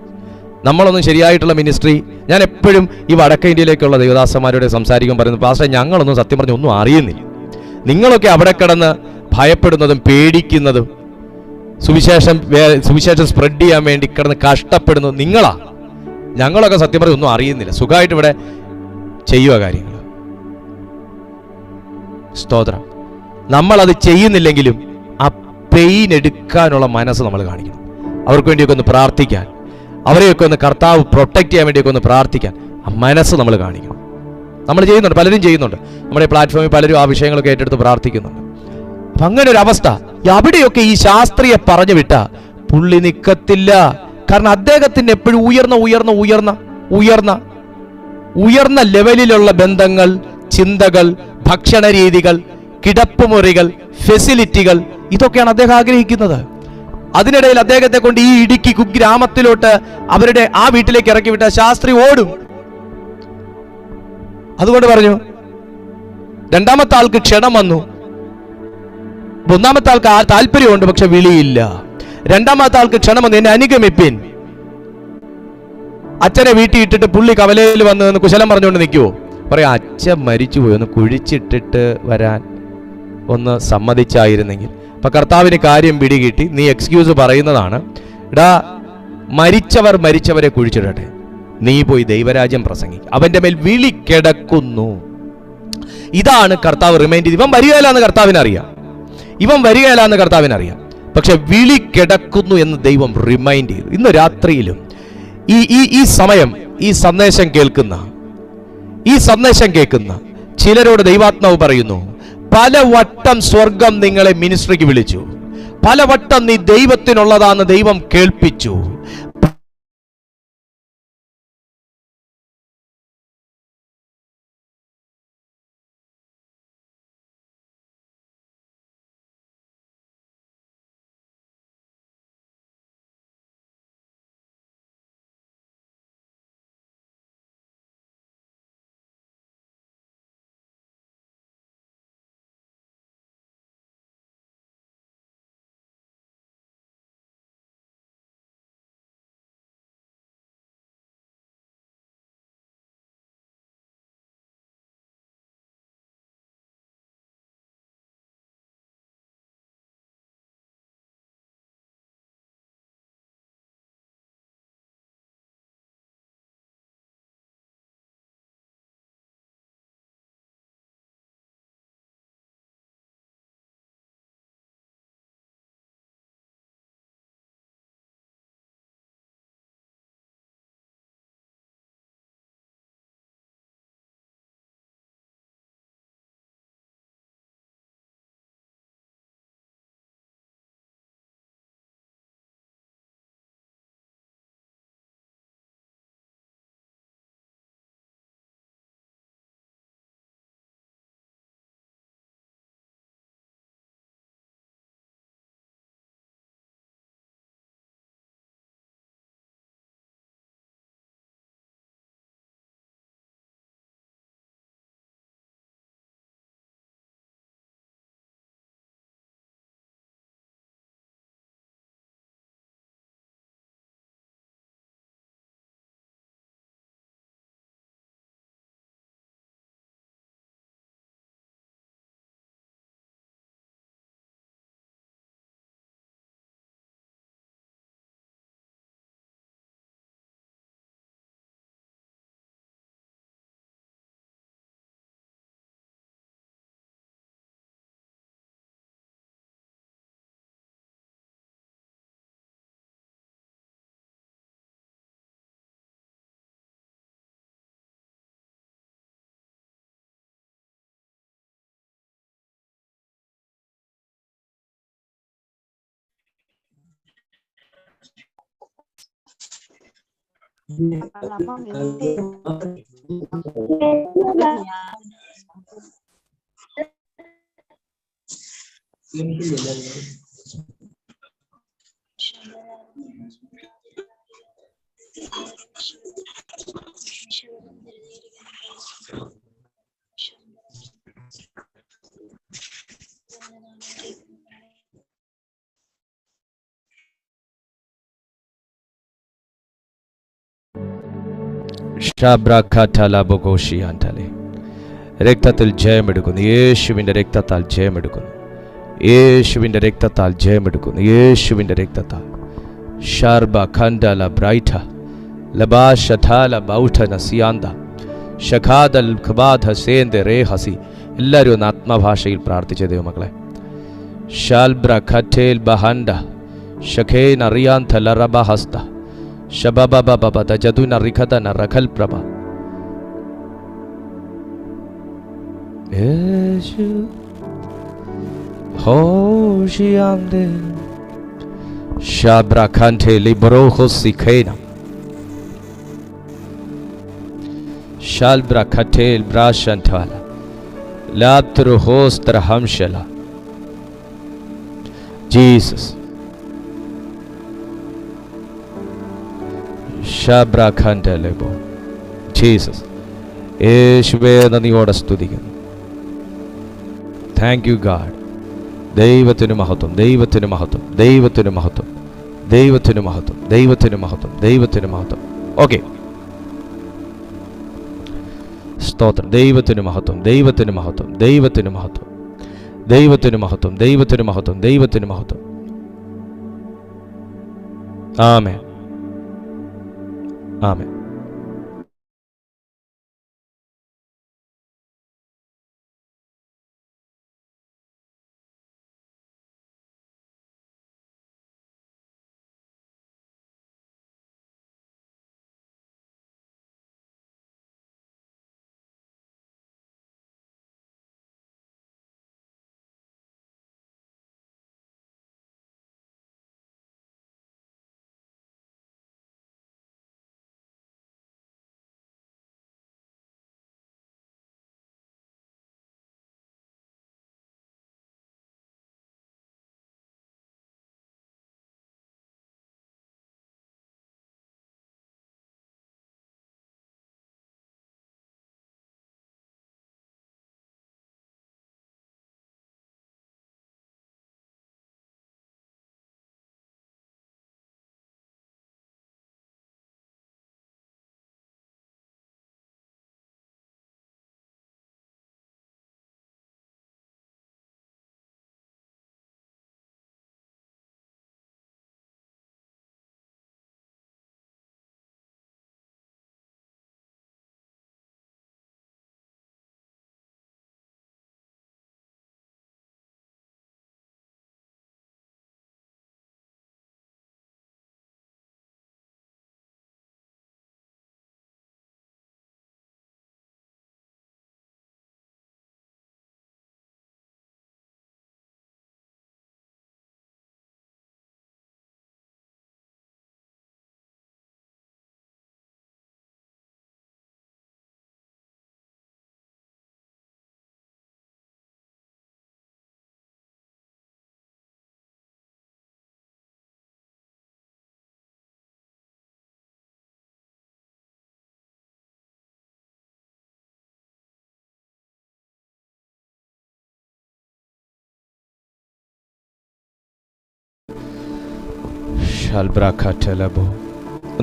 നമ്മളൊന്നും ശരിയായിട്ടുള്ള മിനിസ്ട്രി, ഞാൻ എപ്പോഴും ഈ വടക്കേ ഇന്ത്യയിലേക്കുള്ള ദേവദാസന്മാരോട് സംസാരിക്കുമ്പോൾ പറയുന്നത്, പാസ്റ്റർ ഞങ്ങളൊന്നും സത്യം പറഞ്ഞ് ഒന്നും അറിയുന്നില്ല. നിങ്ങളൊക്കെ അവിടെ കിടന്ന് ഭയപ്പെടുന്നതും പേടിക്കുന്നതും സുവിശേഷം സ്പ്രെഡ് ചെയ്യാൻ വേണ്ടി കിടന്ന് കഷ്ടപ്പെടുന്നത് നിങ്ങളാ. ഞങ്ങളൊക്കെ സത്യം പറഞ്ഞ് ഒന്നും അറിയുന്നില്ല, സുഖമായിട്ട് ഇവിടെ ചെയ്യുക കാര്യങ്ങൾ. സ്തോത്രം. നമ്മളത് ചെയ്യുന്നില്ലെങ്കിലും ആ പെയിൻ എടുക്കാനുള്ള മനസ്സ് നമ്മൾ കാണിക്കണം. അവർക്ക് വേണ്ടിയൊക്കെ ഒന്ന് പ്രാർത്ഥിക്കാൻ, അവരെയൊക്കെ ഒന്ന് കർത്താവ് പ്രൊട്ടക്ട് ചെയ്യാൻ വേണ്ടിയൊക്കെ ഒന്ന് പ്രാർത്ഥിക്കാൻ ആ മനസ്സ് നമ്മൾ കാണിക്കണം. നമ്മൾ ചെയ്യുന്നുണ്ട്, പലരും ചെയ്യുന്നുണ്ട്. നമ്മുടെ പ്ലാറ്റ്ഫോമിൽ പലരും ആ വിഷയങ്ങളൊക്കെ ഏറ്റെടുത്ത് പ്രാർത്ഥിക്കുന്നുണ്ട്. അപ്പം അങ്ങനെ ഒരു അവസ്ഥ അവിടെയൊക്കെ ഈ ശാസ്ത്രീയ പറഞ്ഞു വിട്ട പുള്ളി നിൽക്കത്തില്ല. കാരണം അദ്ദേഹത്തിന് എപ്പോഴും ഉയർന്ന ലെവലിലുള്ള ബന്ധങ്ങൾ, ചിന്തകൾ, ഭക്ഷണ രീതികൾ, കിടപ്പുമുറികൾ, ഫെസിലിറ്റികൾ, ഇതൊക്കെയാണ് അദ്ദേഹം ആഗ്രഹിക്കുന്നത്. അതിനിടയിൽ അദ്ദേഹത്തെ കൊണ്ട് ഈ ഇടുക്കി കുഗ്രാമത്തിലോട്ട് അവരുടെ ആ വീട്ടിലേക്ക് ഇറക്കി വിട്ട ശാസ്ത്രി ഓടും. അതുകൊണ്ട് പറഞ്ഞു, രണ്ടാമത്തെ ആൾക്ക് ക്ഷണം വന്നു, ഒന്നാമത്തെ ആൾക്ക് താല്പര്യമുണ്ട് പക്ഷെ വിളിയില്ല. രണ്ടാമത്തെ ആൾക്ക് ക്ഷണം വന്നു, എന്നെ അനുഗമിപ്പിൻ. അച്ഛനെ വീട്ടിൽ ഇട്ടിട്ട് പുള്ളി കവലയിൽ വന്ന് കുശലം പറഞ്ഞുകൊണ്ട് നിൽക്കുവോ? പറയാം, അച്ഛൻ മരിച്ചുപോയി, ഒന്ന് കുഴിച്ചിട്ടിട്ട് വരാൻ ഒന്ന് സമ്മതിച്ചായിരുന്നെങ്കിൽ. അപ്പൊ കർത്താവിന് കാര്യം പിടികിട്ടി. നീ എക്സ്ക്യൂസ് പറയുന്നതാണ്. എടാ, മരിച്ചവരെ കുഴിച്ചിടട്ടെ, നീ പോയി ദൈവരാജ്യം പ്രസംഗിക്കും. അവന്റെ മേൽ വിളി കിടക്കുന്നു. ഇതാണ് കർത്താവ് റിമൈൻഡ് ചെയ്ത്. ഇവൻ വരികയില്ലാന്ന് കർത്താവിനറിയാം, പക്ഷെ വിളി കിടക്കുന്നു എന്ന് ദൈവം റിമൈൻഡ് ചെയ്തു. ഇന്ന് രാത്രിയിലും ഈ സമയം ഈ സന്ദേശം കേൾക്കുന്ന ചിലരോട് ദൈവാത്മാവ് പറയുന്നു, പലവട്ടം സ്വർഗം നിങ്ങളെ മിനിസ്ട്രിക്ക് വിളിച്ചു, പലവട്ടം നീ ദൈവത്തിനുള്ളതാന്ന് ദൈവം കേൾപ്പിച്ചു. രക്തത്തിൽ ജയമെടുക്കുന്നു, യേശുവിൻ്റെ രക്തത്താൽ ജയമെടുക്കുന്നു, യേശുവിൻ്റെ രക്തത്താൽ ജയമെടുക്കുന്നു, യേശുവിൻ്റെ രക്തത്താൽ. ഷർബ ഖണ്ഡല ബ്രൈഠ ലബാഷഠാല ബൗഠന സിയാന്ത ഷഖാദൽ ഖബാധ സേന്ദ രേഹസി എല്ലാവരും ഒന്ന് ആത്മഭാഷയിൽ പ്രാർത്ഥിച്ച ദൈവമക്കളെ. ഷാൽബ്ര ഖറ്റേൽ ബഹൻഡ ഷഖേൻ അറിയാൻ ലറബ ഹസ്ത ശബബബബ തജദുന റിഖതന റഖൽ പ്രഭ യേശു ഹോഷിയാന്ദേ ഷാബ്ര ഖൻഠേ ലിബ്രോഹോ സിഖേന ഷാൽബ്ര ഖറ്റേൽ ബ്രാഷൻഠാല ലാബ്ത്രു ഹോസ്ത്ര ഹംശല ജീസസ് ഷാബ്ര ഖൻഠലേബോ ജീസസ്. യേശുവേ നന്ദിയോടെ സ്തുതിക്കുന്നു. Thank you God. ദൈവത്തിന് മഹത്വം, ദൈവത്തിന് മഹത്വം, ദൈവത്തിന് മഹത്വം, ദൈവത്തിന് മഹത്വം, ദൈവത്തിന് മഹത്വം, ദൈവത്തിന് മഹത്വം. ഓക്കെ, സ്തോത്രം. ദൈവത്തിന് മഹത്വം, ദൈവത്തിന് മഹത്വം, ദൈവത്തിന് മഹത്വം, ദൈവത്തിന് മഹത്വം, ദൈവത്തിന് മഹത്വം, ദൈവത്തിന് മഹത്വം. ആമേൻ, ആമേൻ.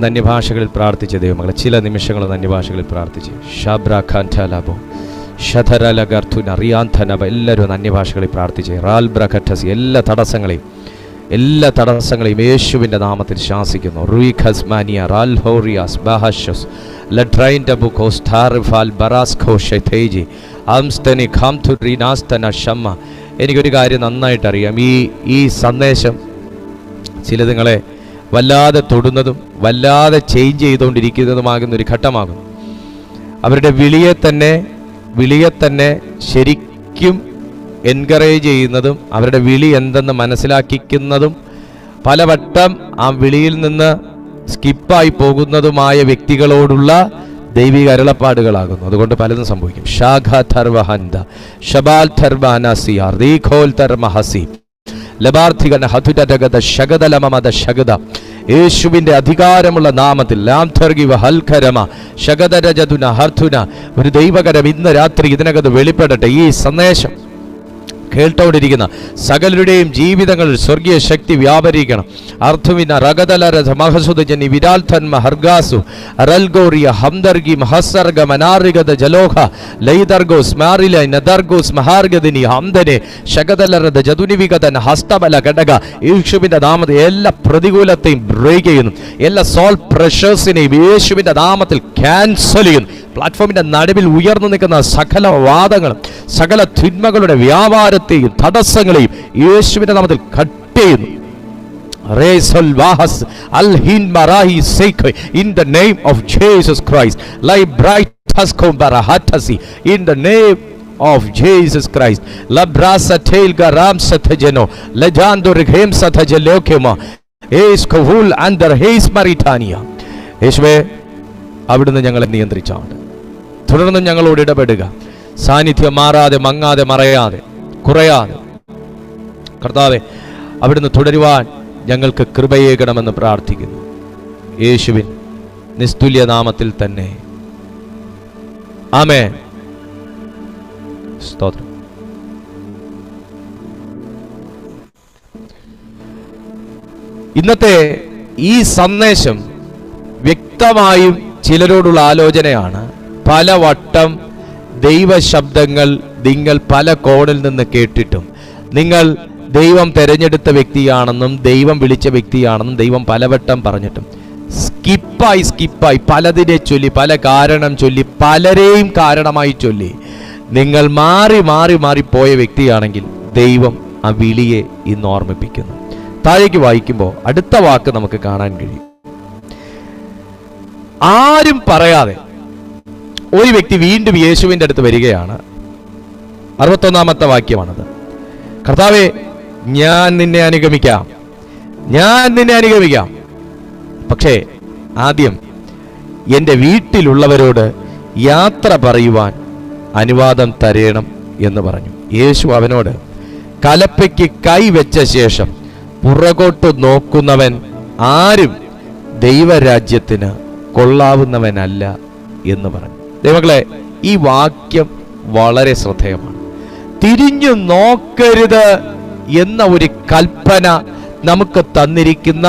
അന്യഭാഷകളിൽ പ്രാർത്ഥിച്ച ദൈവമകളെ, ചില നിമിഷങ്ങൾ അന്യഭാഷകളിൽ പ്രാർത്ഥിച്ച് ഷാബ്രാഖാൻലബോ ഷധരലഗർത്തുൻ അറിയാന്ധനബ എല്ലാവരും അന്യഭാഷകളിൽ പ്രാർത്ഥിച്ച് റാൽബ്രഖറ്റസ് എല്ലാ തടസ്സങ്ങളെയും യേശുവിൻ്റെ നാമത്തിൽ ശാസിക്കുന്നു. റൂയിഖസ്മാനിയ റാൽഹോറിയാസ് ബഹഷസ് ലഡ്രൈൻഡബുഖോസ് ടാറിഫാൽ ബറാസ്ഖോഷെതേജി ആംസ്തനി ഖാംതുറിനാസ്തന ഷമ്മ. എനിക്കൊരു കാര്യം നന്നായിട്ടറിയാം, ഈ സന്ദേശം ചിലത് നിങ്ങളെ വല്ലാതെ തൊടുന്നതും വല്ലാതെ ചേഞ്ച് ചെയ്തുകൊണ്ടിരിക്കുന്നതുമാകുന്നൊരു ഘട്ടമാകും. അവരുടെ വിളിയെ തന്നെ ശരിക്കും എൻകറേജ് ചെയ്യുന്നതും അവരുടെ വിളി എന്തെന്ന് മനസ്സിലാക്കിക്കുന്നതും പലവട്ടം ആ വിളിയിൽ നിന്ന് സ്കിപ്പായി പോകുന്നതുമായ വ്യക്തികളോടുള്ള ദൈവിക അരുളപ്പാടുകളാകുന്നു. അതുകൊണ്ട് പലതും സംഭവിക്കും. ഷാഖ ധർവഹന്ത ഷബാൽ ധർവനസിയാർ ദീഖോൽ ധർമഹസി ലബാർത്ഥികന ഹതുരഗത ശഗദലമമദ ശഗദ. യേശുവിൻ്റെ അധികാരമുള്ള നാമത്തിൽ ലാംധർഗിവ ഹൽഖരമ ശഗദരജതുന ഹർത്തുന. ഒരു ദൈവകരം ഇന്ന് രാത്രി ഇതിനകത്ത് വെളിപ്പെടട്ടെ. ഈ സന്ദേശം കേട്ടോണ്ടിരിക്കുന്ന സകലരുടെയും ജീവിതങ്ങളിൽ സ്വർഗീയ ശക്തി വ്യാപരിക്കണം. അർത്ഥവിന റഗദലരഥ മഹസുദജനി വിരാൽധന്മ ഹർഗാസു റൽഗോറിയ ഹംദർഗി മഹസർഗ മനാറിഗത ജലോഹ ലൈദർഗോ സ്മാരില നദർഗോസ് മഹാർഗദിനി ഹംദനെ ശഗദലരഥ ജതുനിവിഗതൻ ഹസ്തബല ഘടക. യേശുവിൻ്റെ നാമത്തിൽ എല്ലാ പ്രതികൂലത്തെയും ബ്രേക്ക് ചെയ്യുന്നു. എല്ലാ സോൾ പ്രഷേഴ്സിനെയും യേശുവിൻ്റെ നാമത്തിൽ ക്യാൻസൽ ചെയ്യുന്നു. പ്ലാറ്റ്ഫോമിന്റെ നടുവിൽ ഉയർന്നു നിൽക്കുന്ന സകല വാദങ്ങളും സകല തിന്മകളുടെ വ്യാപാരത്തെയും തടസ്സങ്ങളെയും യേശുവിന്റെ നാമത്തിൽ കട്ട് ചെയ്യുന്നു. In the name of Jesus Christ, like bright in the name of Jesus Christ, la brasa tail garam sathajeno lejando reghem sathajelokema es kovul under his maritania. യേശുവേ, അവിടുന്ന് ഞങ്ങളെ നിയന്ത്രിച്ചാണ്. തുടർന്നും ഞങ്ങളോട് ഇടപെടുക. സാന്നിധ്യം മാറാതെ, മങ്ങാതെ, മറയാതെ, കുറയാതെ കർത്താവേ, അവിടുന്ന് തുടരുവാൻ ഞങ്ങൾക്ക് കൃപയേകണമെന്ന് പ്രാർത്ഥിക്കുന്നു. യേശുവിൻ നിസ്തുല്യ നാമത്തിൽ തന്നെ ആമേൻ. സ്തോത്രം. ഇന്നത്തെ ഈ സന്ദേശം വ്യക്തമായും ചിലരോടുള്ള ആലോചനയാണ്. പലവട്ടം ദൈവശബ്ദങ്ങൾ നിങ്ങൾ പല കോണിൽ നിന്ന് കേട്ടിട്ടും നിങ്ങൾ ദൈവം തെരഞ്ഞെടുത്ത വ്യക്തിയാണെന്നും ദൈവം വിളിച്ച വ്യക്തിയാണെന്നും ദൈവം പലവട്ടം പറഞ്ഞിട്ടും സ്കിപ്പായി പലതിനെ ചൊല്ലി, പല കാരണം ചൊല്ലി, പലരെയും കാരണമായി ചൊല്ലി നിങ്ങൾ മാറി പോയ വ്യക്തിയാണെങ്കിൽ ദൈവം ആ വിളിയെ ഇന്ന് ഓർമ്മിപ്പിക്കുന്നു. താഴേക്ക് വായിക്കുമ്പോൾ അടുത്ത വാക്ക് നമുക്ക് കാണാൻ കഴിയും. ആരും പറയാതെ ഒരു വ്യക്തി വീണ്ടും യേശുവിൻ്റെ അടുത്ത് വരികയാണ്. 61-ാമത്തെ വാക്യമാണത്. കർത്താവേ, ഞാൻ നിന്നെ അനുഗമിക്കാം. പക്ഷേ ആദ്യം എൻ്റെ വീട്ടിലുള്ളവരോട് യാത്ര പറയുവാൻ അനുവാദം തരേണം എന്ന് പറഞ്ഞു. യേശു അവനോട്, കലപ്പയ്ക്ക് കൈവച്ച ശേഷം പുറകോട്ട് നോക്കുന്നവൻ ആരും ദൈവരാജ്യത്തിന് കൊള്ളാവുന്നവനല്ല എന്ന് പറഞ്ഞു. ദൈവങ്ങളെ, ഈ വാക്യം വളരെ ശ്രദ്ധേയമാണ്. തിരിഞ്ഞു നോക്കരുത് എന്ന ഒരു കൽപ്പന നമുക്ക് തന്നിരിക്കുന്ന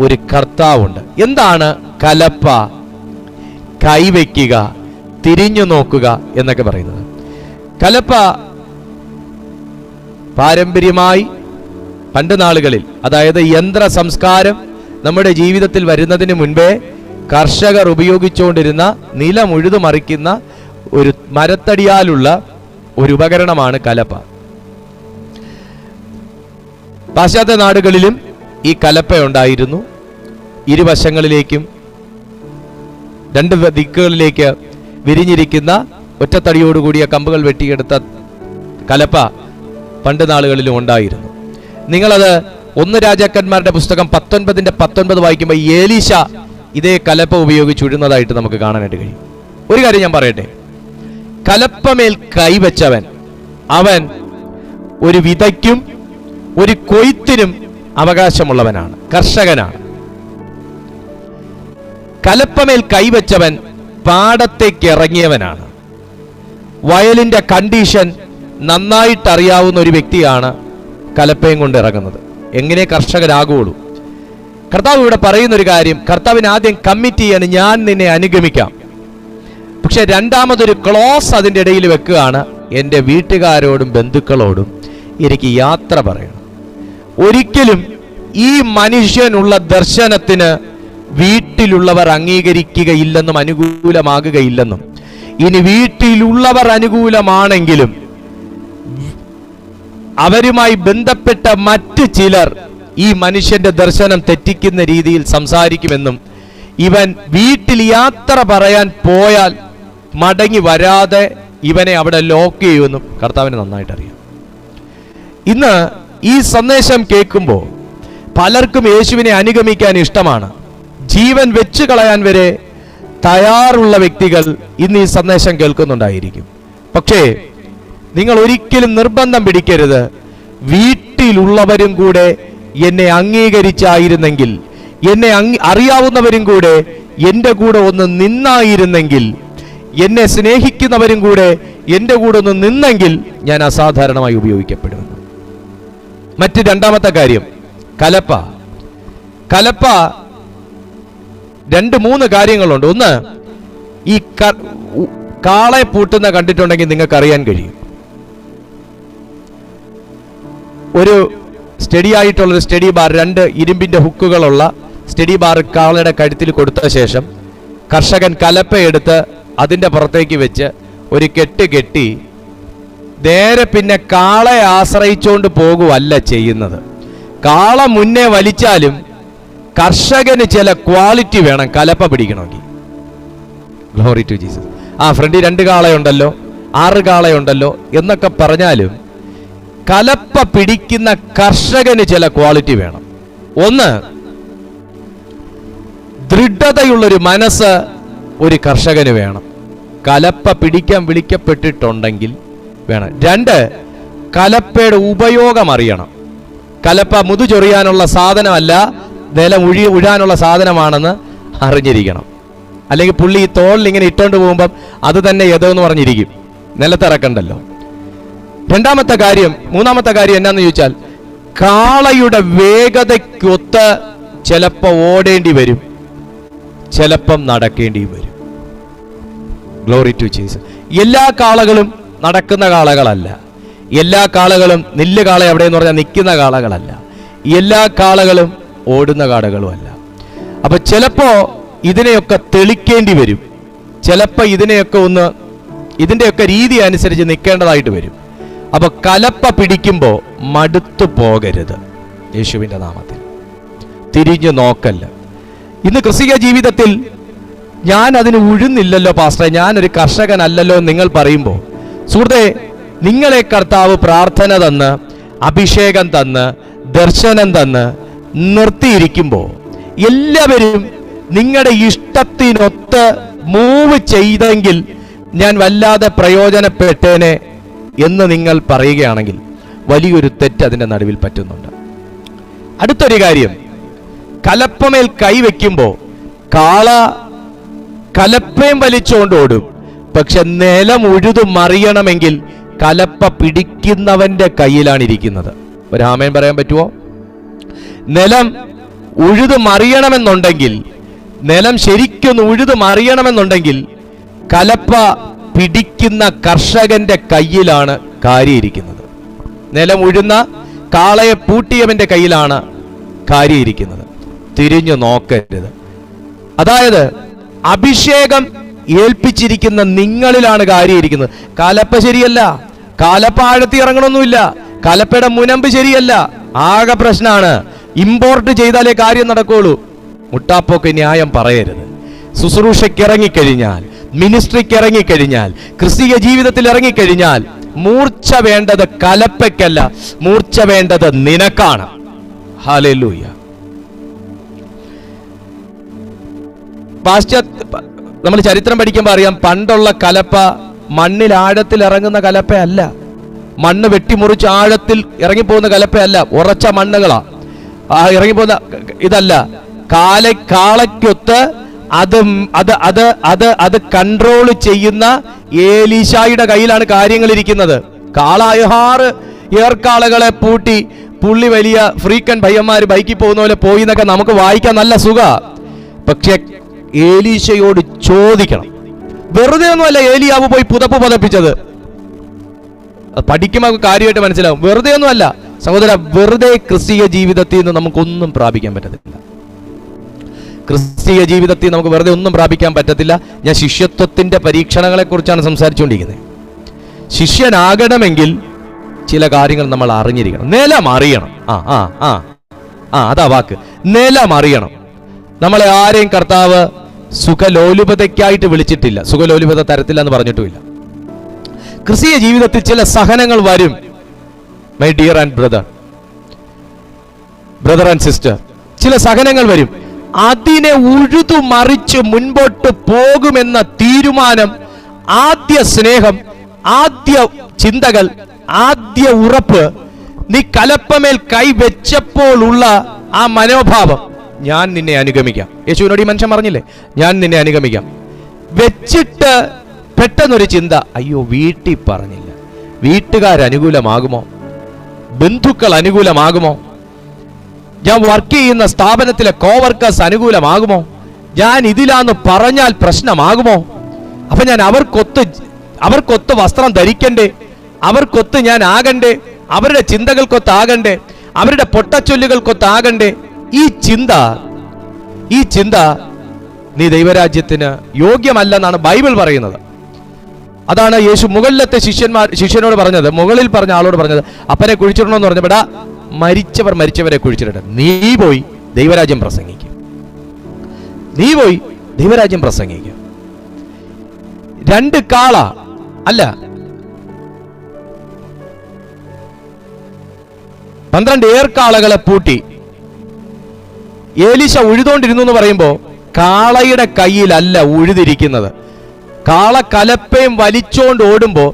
ഒരു കർത്താവുണ്ട്. എന്താണ് കലപ്പ, കൈവയ്ക്കുക, തിരിഞ്ഞു നോക്കുക എന്നൊക്കെ പറയുന്നത്? കലപ്പ പാരമ്പര്യമായി പണ്ട് നാളുകളിൽ, അതായത് യന്ത്ര സംസ്കാരം നമ്മുടെ ജീവിതത്തിൽ വരുന്നതിന് മുൻപേ കർഷകർ ഉപയോഗിച്ചുകൊണ്ടിരുന്ന നിലം ഉഴുതുമറിക്കുന്ന ഒരു മരത്തടിയാലുള്ള ഒരു ഉപകരണമാണ് കലപ്പ. പാശ്ചാത്യ നാടുകളിലും ഈ കലപ്പ ഉണ്ടായിരുന്നു. ഇരുവശങ്ങളിലേക്കും രണ്ട് ദിക്കുകളിലേക്ക് വിരിഞ്ഞിരിക്കുന്ന ഒറ്റത്തടിയോടുകൂടിയ കമ്പുകൾ വെട്ടിയെടുത്ത കലപ്പ പണ്ട് നാളുകളിലും ഉണ്ടായിരുന്നു. നിങ്ങളത് 1 രാജാക്കന്മാരുടെ പുസ്തകം 19:19 വായിക്കുമ്പോൾ ഏലീശ ഇതേ കലപ്പ ഉപയോഗിച്ച് ഉഴുന്നതായിട്ട് നമുക്ക് കാണാനായിട്ട് കഴിയും. ഒരു കാര്യം ഞാൻ പറയട്ടെ, കലപ്പമേൽ കൈവച്ചവൻ അവൻ ഒരു വിതയ്ക്കും ഒരു കൊയ്ത്തിനും അവകാശമുള്ളവനാണ്, കർഷകനാണ്. കലപ്പമേൽ കൈവച്ചവൻ പാടത്തേക്ക് ഇറങ്ങിയവനാണ്. വയലിന്റെ കണ്ടീഷൻ നന്നായിട്ട് അറിയാവുന്ന ഒരു വ്യക്തിയാണ് കലപ്പയും കൊണ്ട് ഇറങ്ങുന്നത്. എങ്ങനെ കർഷകനാകുള്ളൂ. കർത്താവ് ഇവിടെ പറയുന്ന ഒരു കാര്യം, കർത്താവിന് ആദ്യം കമ്മിറ്റ് ചെയ്യാണ്, ഞാൻ നിന്നെ അനുഗമിക്കാം. പക്ഷെ രണ്ടാമതൊരു ക്ലോസ് അതിൻ്റെ ഇടയിൽ വെക്കുകയാണ്, എൻ്റെ വീട്ടുകാരോടും ബന്ധുക്കളോടും എനിക്ക് യാത്ര പറയണം. ഒരിക്കലും ഈ മനുഷ്യനുള്ള ദർശനത്തിന് വീട്ടിലുള്ളവർ അംഗീകരിക്കുകയില്ലെന്നും അനുകൂലമാകുകയില്ലെന്നും, ഇനി വീട്ടിലുള്ളവർ അനുകൂലമാണെങ്കിലും അവരുമായി ബന്ധപ്പെട്ട മറ്റ് ചിലർ ഈ മനുഷ്യന്റെ ദർശനം തെറ്റിക്കുന്ന രീതിയിൽ സംസാരിക്കുമെന്നും, ഇവൻ വീട്ടിൽ യാത്ര പറയാൻ പോയാൽ മടങ്ങി വരാതെ ഇവനെ അവിടെ ലോക്ക് ചെയ്യുമെന്നും കർത്താവിന് നന്നായിട്ട് അറിയാം. ഇന്ന് ഈ സന്ദേശം കേൾക്കുമ്പോൾ പലർക്കും യേശുവിനെ അനുഗമിക്കാൻ ഇഷ്ടമാണ്. ജീവൻ വെച്ചു കളയാൻ വരെ തയ്യാറുള്ള വ്യക്തികൾ ഇന്ന് ഈ സന്ദേശം കേൾക്കുന്നുണ്ടായിരിക്കും. പക്ഷേ നിങ്ങൾ ഒരിക്കലും നിർബന്ധം പിടിക്കരുത്. വീട്ടിലുള്ളവരും കൂടെ എന്നെ അംഗീകരിച്ചായിരുന്നെങ്കിൽ, എന്നെ അറിയാവുന്നവരും കൂടെ എൻ്റെ കൂടെ ഒന്ന് നിന്നായിരുന്നെങ്കിൽ എന്നെ സ്നേഹിക്കുന്നവരും കൂടെ എൻ്റെ കൂടെ ഒന്ന് നിന്നെങ്കിൽ ഞാൻ അസാധാരണമായി ഉപയോഗിക്കപ്പെടുമെന്ന്. മറ്റ് രണ്ടാമത്തെ കാര്യം കലപ്പ. കലപ്പ 2-3 കാര്യങ്ങളുണ്ട്. ഒന്ന്, ഈ കാളെ പൂട്ടുന്ന കണ്ടിട്ടുണ്ടെങ്കിൽ നിങ്ങൾക്ക് അറിയാൻ കഴിയും. ഒരു സ്റ്റഡി ആയിട്ടുള്ളൊരു സ്റ്റഡി ബാർ, 2 ഇരുമ്പിന്റെ ഹുക്കുകളുള്ള സ്റ്റഡി ബാർ കാളയുടെ കഴുത്തിൽ കൊടുത്ത ശേഷം കർഷകൻ കലപ്പയെടുത്ത് അതിൻ്റെ പുറത്തേക്ക് വെച്ച് ഒരു കെട്ട് കെട്ടി നേരെ പിന്നെ കാളയെ ആശ്രയിച്ചുകൊണ്ട് പോകുവല്ല ചെയ്യുന്നത്. കാള മുന്നേ വലിച്ചാലും കർഷകന് ചില ക്വാളിറ്റി വേണം കലപ്പ പിടിക്കണമെങ്കിൽ. Glory to Jesus. ഫ്രണ്ടിൽ 2 കാളയുണ്ടല്ലോ, 6 കാളയുണ്ടല്ലോ എന്നൊക്കെ പറഞ്ഞാലും കലപ്പ പിടിക്കുന്ന കർഷകന് ചില ക്വാളിറ്റി വേണം. ഒന്ന്, ദൃഢതയുള്ളൊരു മനസ്സ് ഒരു കർഷകന് വേണം, കലപ്പ പിടിക്കാൻ വിളിക്കപ്പെട്ടിട്ടുണ്ടെങ്കിൽ വേണം. 2, കലപ്പയുടെ ഉപയോഗം അറിയണം. കലപ്പ മുതുചൊറിയാനുള്ള സാധനമല്ല, നിലം ഉഴാനുള്ള സാധനമാണെന്ന് അറിഞ്ഞിരിക്കണം. അല്ലെങ്കിൽ പുള്ളി ഈ തോളിൽ ഇങ്ങനെ ഇട്ടുകൊണ്ട് പോകുമ്പം അത് തന്നെ യഥമെന്ന് പറഞ്ഞിരിക്കും, നിലത്തിറക്കണ്ടല്ലോ. മൂന്നാമത്തെ കാര്യം എന്നാന്ന് ചോദിച്ചാൽ, കാളയുടെ വേഗതയ്ക്കൊത്ത് ചിലപ്പോൾ ഓടേണ്ടി വരും, ചിലപ്പം നടക്കേണ്ടി വരും. Glory to Jesus. എല്ലാ കാളകളും നടക്കുന്ന കാളകളല്ല, എല്ലാ കാളകളും നില്ല് കാള എവിടെയെന്ന് പറഞ്ഞാൽ നിൽക്കുന്ന കാളകളല്ല, എല്ലാ കാളകളും ഓടുന്ന കാളകളുമല്ല. അപ്പൊ ചിലപ്പോ ഇതിനെയൊക്കെ തെളിക്കേണ്ടി വരും, ചിലപ്പോൾ ഇതിൻ്റെയൊക്കെ രീതി അനുസരിച്ച് നിൽക്കേണ്ടതായിട്ട് വരും. അപ്പൊ കലപ്പ പിടിക്കുമ്പോൾ മടുത്തു പോകരുത്. യേശുവിൻ്റെ നാമത്തിൽ തിരിഞ്ഞു നോക്കല്ല. ഇന്ന് ക്രിസ്തീയ ജീവിതത്തിൽ ഞാൻ അതിന് ഉഴുന്നില്ലല്ലോ പാസ്റ്ററെ, ഞാനൊരു കർഷകനല്ലല്ലോ നിങ്ങൾ പറയുമ്പോൾ, സുഹൃത്തെ, നിങ്ങളെ കർത്താവ് പ്രാർത്ഥന തന്ന് അഭിഷേകം തന്ന് ദർശനം തന്ന് നിർത്തിയിരിക്കുമ്പോൾ എല്ലാവരും നിങ്ങളുടെ ഇഷ്ടത്തിനൊത്ത് മൂവ് ചെയ്തെങ്കിൽ ഞാൻ വല്ലാതെ പ്രയോജനപ്പെട്ടേനെ എന്ന് നിങ്ങൾ പറയുകയാണെങ്കിൽ വലിയൊരു തെറ്റ് അതിൻ്റെ നടുവിൽ പറ്റുന്നുണ്ട്. അടുത്തൊരു കാര്യം, കലപ്പമേൽ കൈവയ്ക്കുമ്പോൾ കാള കലപ്പയും വലിച്ചുകൊണ്ട് ഓടും, പക്ഷെ നിലം ഉഴുതു മറിയണമെങ്കിൽ കലപ്പ പിടിക്കുന്നവന്റെ കയ്യിലാണ് ഇരിക്കുന്നത്. ഒരു ആമേൻ പറയാൻ പറ്റുമോ? നിലം ഉഴുതു മറിയണമെന്നുണ്ടെങ്കിൽ, നിലം ശരിക്കൊന്ന് ഉഴുതു മറിയണമെന്നുണ്ടെങ്കിൽ കലപ്പ പിടിക്കുന്ന കർഷകന്റെ കയ്യിലാണ് കാര്യം ഇരിക്കുന്നത്. നിലം ഉഴുന്ന കാളയെ പൂട്ടിയവന്റെ കയ്യിലാണ് കാര്യം ഇരിക്കുന്നത്. തിരിഞ്ഞു നോക്കരുത്. അതായത് അഭിഷേകം ഏൽപ്പിച്ചിരിക്കുന്ന നിങ്ങളിലാണ് കാര്യം ഇരിക്കുന്നത്. കലപ്പ ശരിയല്ല, കലപ്പ ആഴത്തി ഇറങ്ങണമൊന്നുമില്ല, കലപ്പയുടെ മുനമ്പ് ശരിയല്ല, ആകെ പ്രശ്നമാണ്. ഇമ്പോർട്ട് ചെയ്താലേ കാര്യം നടക്കുള്ളൂ. മുട്ടാപ്പോക്ക് ന്യായം പറയരുത്. ശുശ്രൂഷയ്ക്ക് ഇറങ്ങിക്കഴിഞ്ഞാൽ, മിനിസ്ട്രിക്ക് ഇറങ്ങിക്കഴിഞ്ഞാൽ, ക്രിസ്തീയ ജീവിതത്തിൽ ഇറങ്ങിക്കഴിഞ്ഞാൽ മൂർച്ച വേണ്ടത് കലപ്പയ്ക്കല്ല, മൂർച്ച വേണ്ടത് നിനക്കാണ്. ഹല്ലേലൂയ. നമ്മൾ ചരിത്രം പഠിക്കുമ്പോൾ അറിയാം, പണ്ടുള്ള കലപ്പ മണ്ണിൽ ആഴത്തിൽ ഇറങ്ങുന്ന കലപ്പയല്ല, മണ്ണ് വെട്ടിമുറിച്ച് ആഴത്തിൽ ഇറങ്ങിപ്പോകുന്ന കലപ്പയല്ല, ഉറച്ച മണ്ണുകളാ ഇറങ്ങിപ്പോകുന്ന ഇതല്ല. കാളയ്ക്കൊത്ത് അത് കൺട്രോൾ ചെയ്യുന്ന ഏലീശായുടെ കയ്യിലാണ് കാര്യങ്ങൾ ഇരിക്കുന്നത്. കാള 6 ഏർക്കാളകളെ പൂട്ടി പുള്ളി വലിയ ഫ്രീക്കൻ ഭയ്യന്മാർ ബൈക്കിൽ പോകുന്ന പോലെ പോയി എന്നൊക്കെ നമുക്ക് വായിക്കാൻ നല്ല സുഖ. പക്ഷെ ഏലീശയോട് ചോദിക്കണം. വെറുതെ ഒന്നുമല്ല ഏലിയാവ് പോയി പുതപ്പ് പതപ്പിച്ചത്. പഠിക്കുമ്പോൾ കാര്യമായിട്ട് മനസ്സിലാവും. വെറുതെ ഒന്നുമല്ല സഹോദര, വെറുതെ ക്രിസ്തീയ ജീവിതത്തിൽ നിന്ന് നമുക്കൊന്നും പ്രാപിക്കാൻ പറ്റത്തില്ല. ക്രിസ്തീയ ജീവിതത്തിൽ നമുക്ക് വെറുതെ ഒന്നും പ്രാപിക്കാൻ പറ്റത്തില്ല. ഞാൻ ശിഷ്യത്വത്തിന്റെ പരീക്ഷണങ്ങളെ കുറിച്ചാണ് സംസാരിച്ചുകൊണ്ടിരിക്കുന്നത്. ശിഷ്യനാകണമെങ്കിൽ ചില കാര്യങ്ങൾ നമ്മൾ അറിഞ്ഞിരിക്കണം. നിലം അറിയണം. അതാ വാക്ക്, നിലം അറിയണം. നമ്മളെ ആരെയും കർത്താവ് സുഖലോലുപതയ്ക്കായിട്ട് വിളിച്ചിട്ടില്ല, സുഖലോലുപത തരത്തില്ലെന്ന് പറഞ്ഞിട്ടുമില്ല. ക്രിസ്തീയ ജീവിതത്തിൽ ചില സഹനങ്ങൾ വരും. My dear and brother and sister, ചില സഹനങ്ങൾ വരും. അതിനെ ഉഴുതു മറിച്ച് മുൻപോട്ട് പോകുമെന്ന തീരുമാനം, ആദ്യ സ്നേഹം, ആദ്യ ചിന്തകൾ, ആദ്യ ഉറപ്പ്, നീ കലപ്പമേൽ കൈവച്ചപ്പോൾ ഉള്ള ആ മനോഭാവം, ഞാൻ നിന്നെ അനുഗമിക്കാം. യേശുവിനോട് ഈ മനുഷ്യൻ പറഞ്ഞില്ലേ, ഞാൻ നിന്നെ അനുഗമിക്കാം. വെച്ചിട്ട് പെട്ടെന്നൊരു ചിന്ത, അയ്യോ വീട്ടിൽ പറഞ്ഞില്ല, വീട്ടുകാരനുകൂലമാകുമോ, ബന്ധുക്കൾ അനുകൂലമാകുമോ, ഞാൻ വർക്ക് ചെയ്യുന്ന സ്ഥാപനത്തിലെ കോവർക്കേഴ്സ് അനുകൂലമാകുമോ, ഞാൻ ഇതിലാന്ന് പറഞ്ഞാൽ പ്രശ്നമാകുമോ, അപ്പൊ ഞാൻ അവർക്കൊത്ത് വസ്ത്രം ധരിക്കണ്ടേ, അവർക്കൊത്ത് ഞാൻ ആകണ്ടേ, അവരുടെ ചിന്തകൾക്കൊത്താകണ്ടേ, അവരുടെ പൊട്ടച്ചൊല്ലുകൾക്കൊത്താകണ്ടേ. ഈ ചിന്ത നീ ദൈവരാജ്യത്തിന് യോഗ്യമല്ലെന്നാണ് ബൈബിൾ പറയുന്നത്. അതാണ് യേശു മുകളിലത്തെ ശിഷ്യനോട് പറഞ്ഞത്, മുകളിൽ പറഞ്ഞ ആളോട് പറഞ്ഞത്, അപ്പനെ കുഴിച്ചിടണമെന്ന് പറഞ്ഞപ്പെടാ, മരിച്ചവരെ കുഴിച്ചിടട്ടെ, നീ പോയി ദൈവരാജ്യം പ്രസംഗിക്കും, നീ പോയി ദൈവരാജ്യം പ്രസംഗിക്കും. 2 കാള അല്ല 12 ഏർക്കാളകളെ പൂട്ടി ഏലീശ ഉഴുതോണ്ടിരുന്നു എന്ന് പറയുമ്പോ കാളയുടെ കയ്യിലല്ല ഉഴുതിരിക്കുന്നത്. കാള കലപ്പയും വലിച്ചോണ്ട് ഓടുമ്പോ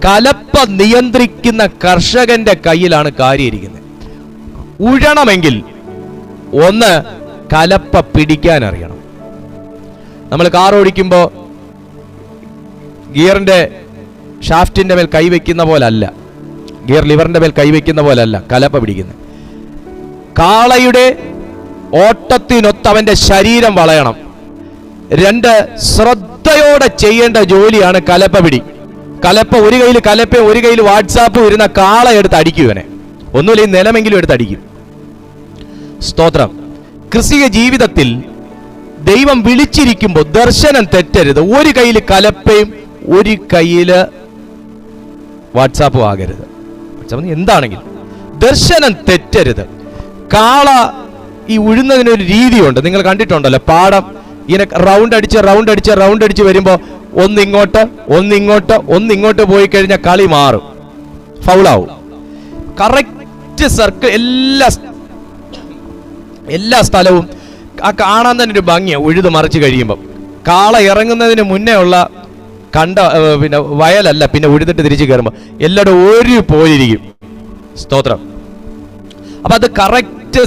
കലപ്പ നിയന്ത്രിക്കുന്ന കർഷകന്റെ കയ്യിലാണ് കാര്യം ഇരിക്കുന്നത്. ഉഴണമെങ്കിൽ ഒന്ന് കലപ്പ പിടിക്കാൻ അറിയണം. നമ്മൾ കാർ ഓടിക്കുമ്പോൾ ഗിയറിന്റെ ഷാഫ്റ്റിന്റെ മേൽ കൈവയ്ക്കുന്ന പോലല്ല, ഗിയർ ലിവറിന്റെ മേൽ കൈവയ്ക്കുന്ന പോലല്ല കലപ്പ പിടിക്കുന്നത്. കാളയുടെ ഓട്ടത്തിനൊത്ത് അവന്റെ ശരീരം വളയണം. 2 ശ്രദ്ധയോടെ ചെയ്യേണ്ട ജോലിയാണ് കലപ്പ പിടി. കലപ്പ ഒരു കയ്യിൽ കലപ്പയും ഒരു കയ്യിൽ വാട്സാപ്പും ഇരുന്ന കാള എടുത്ത് അടിക്കുവനെ, ഒന്നുമില്ല ഈ നിലമെങ്കിലും എടുത്ത് അടിക്കും. സ്തോത്രം. ക്രിസ്തീയ ജീവിതത്തിൽ ദൈവം വിളിച്ചിരിക്കുമ്പോൾ ദർശനം തെറ്റരുത്. ഒരു കയ്യിൽ കലപ്പയും ഒരു കയ്യില് വാട്സാപ്പും ആകരുത്. എന്താണെങ്കിലും ദർശനം തെറ്റരുത്. കാള ഈ ഉഴുന്നതിനൊരു രീതിയുണ്ട്, നിങ്ങൾ കണ്ടിട്ടുണ്ടല്ലോ. പാടം ഇങ്ങനെ റൗണ്ട് അടിച്ച് വരുമ്പോ ഒന്നിങ്ങോട്ട് പോയി കഴിഞ്ഞാൽ കളി മാറും, ഫൗളാവും. കറക്റ്റ് സർക്കിൾ എല്ലാ സ്ഥലവും ആ കാണാൻ തന്നെ ഒരു ഭംഗിയാണ്. ഉഴുത് മറിച്ച് കഴിയുമ്പോൾ കാള ഇറങ്ങുന്നതിന് മുന്നേ ഉള്ള പിന്നെ വയലല്ല, പിന്നെ ഉഴുതിട്ട് തിരിച്ചു കയറുമ്പോൾ എല്ലാവരും ഒരു പോയിരിക്കും. സ്തോത്രം. അപ്പൊ അത് കറക്റ്റ്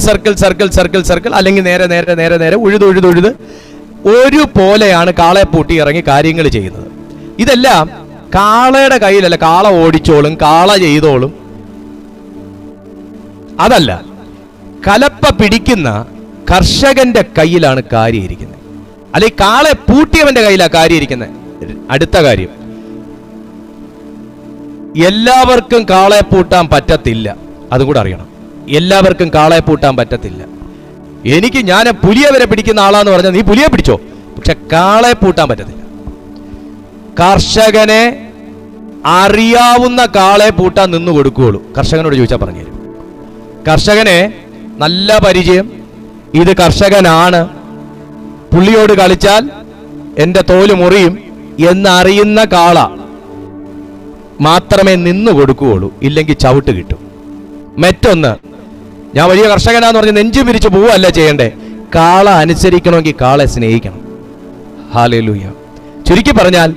സർക്കിൾ അല്ലെങ്കിൽ നേരെ ഉഴുത് ഒരു പോലെയാണ് കാളയെ പൂട്ടി ഇറങ്ങി കാര്യങ്ങൾ ചെയ്യുന്നത്. ഇതെല്ലാം കാളയുടെ കയ്യിലല്ല. കാള ഓടിച്ചോളും, കാള ചെയ്തോളും, അതല്ല. കലപ്പ പിടിക്കുന്ന കർഷകന്റെ കയ്യിലാണ് കാര്യം ഇരിക്കുന്നത്, അല്ലെങ്കിൽ കാളെ പൂട്ടിയവന്റെ കയ്യിലാണ് കാര്യം ഇരിക്കുന്നത്. അടുത്ത കാര്യം, എല്ലാവർക്കും കാളെ പൂട്ടാൻ പറ്റത്തില്ല, അതും കൂടെ അറിയണം. എല്ലാവർക്കും കാളെ പൂട്ടാൻ പറ്റത്തില്ല. ഞാൻ പുലിയെ വരെ പിടിക്കുന്ന ആളാന്ന് പറഞ്ഞാൽ നീ പുലിയെ പിടിച്ചോ, പക്ഷെ കാളെ പൂട്ടാൻ പറ്റത്തില്ല. കർഷകനെ അറിയാവുന്ന കാളെ പൂട്ടാൻ നിന്ന് കൊടുക്കുകയുള്ളൂ. കർഷകനോട് ചോദിച്ചാൽ പറഞ്ഞുതരും. കർഷകനെ നല്ല പരിചയം, ഇത് കർഷകനാണ്, പുള്ളിയോട് കളിച്ചാൽ എൻ്റെ തോല് മുറിയും എന്നറിയുന്ന കാള മാത്രമേ നിന്ന് കൊടുക്കുകയുള്ളൂ, ഇല്ലെങ്കിൽ ചവിട്ട് കിട്ടും. മറ്റൊന്ന്, ഞാൻ വലിയ കർഷകനാന്ന് പറഞ്ഞ് നെഞ്ചു പിരിച്ച് പോവല്ല ചെയ്യണ്ടേ, കാള അനുസരിക്കണമെങ്കിൽ കാളെ സ്നേഹിക്കണം. ഹല്ലേലൂയ. ചുരുക്കി പറഞ്ഞാൽ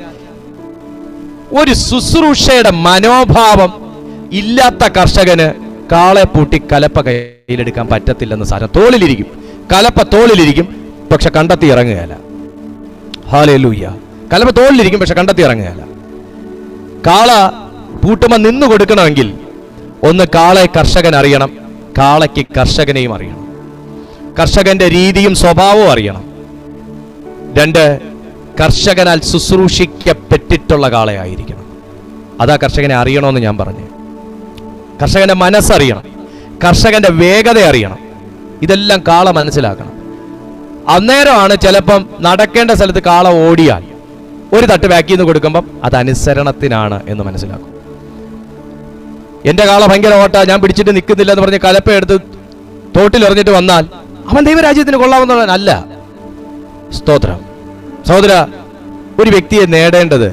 ഒരു ശുശ്രൂഷയുടെ മനോഭാവം ഇല്ലാത്ത കർഷകന് കാളെ പൂട്ടി കലപ്പ കയ്യിലെടുക്കാൻ പറ്റത്തില്ലെന്ന് സാരം. തോളിലിരിക്കും, കലപ്പ തോളിലിരിക്കും, പക്ഷെ കണ്ടെത്തി ഇറങ്ങുകയല്ല. ഹല്ലേലൂയ. കലപ്പ തോളിലിരിക്കും, പക്ഷെ കണ്ടെത്തി ഇറങ്ങുകയല്ല. കാള പൂട്ടുമ്പോൾ നിന്ന് കൊടുക്കണമെങ്കിൽ ഒന്ന് കാളെ കർഷകൻ അറിയണം, കാളയ്ക്ക് കർഷകനെയും അറിയണം, കർഷകന്റെ രീതിയും സ്വഭാവവും അറിയണം. 2, കർഷകനാൽ ശുശ്രൂഷിക്കപ്പെട്ടിട്ടുള്ള കാളയായിരിക്കണം. അതാ കർഷകനെ അറിയണമെന്ന് ഞാൻ പറഞ്ഞു. കർഷകന്റെ മനസ്സറിയണം, കർഷകന്റെ വേഗത അറിയണം. ഇതെല്ലാം കാള മനസ്സിലാക്കണം. അന്നേരമാണ് ചിലപ്പം നടക്കേണ്ട സ്ഥലത്ത് കാള ഓടിയാൽ ഒരു തട്ട് വാക്കിന്ന് കൊടുക്കുമ്പം അത് അനുസരണത്തിനാണ് എന്ന് മനസ്സിലാക്കും. എന്റെ കാള ഭയങ്കര ഓട്ട, ഞാൻ പിടിച്ചിട്ട് നിൽക്കുന്നില്ല എന്ന് പറഞ്ഞ് കലപ്പ എടുത്ത് തോട്ടിലെറിഞ്ഞിട്ട് വന്നാൽ അവൻ ദൈവരാജ്യത്തിന് കൊള്ളാവുന്നവനല്ല. സ്തോത്രം. സഹോദര, ഒരു വ്യക്തിയെ നേടേണ്ടത്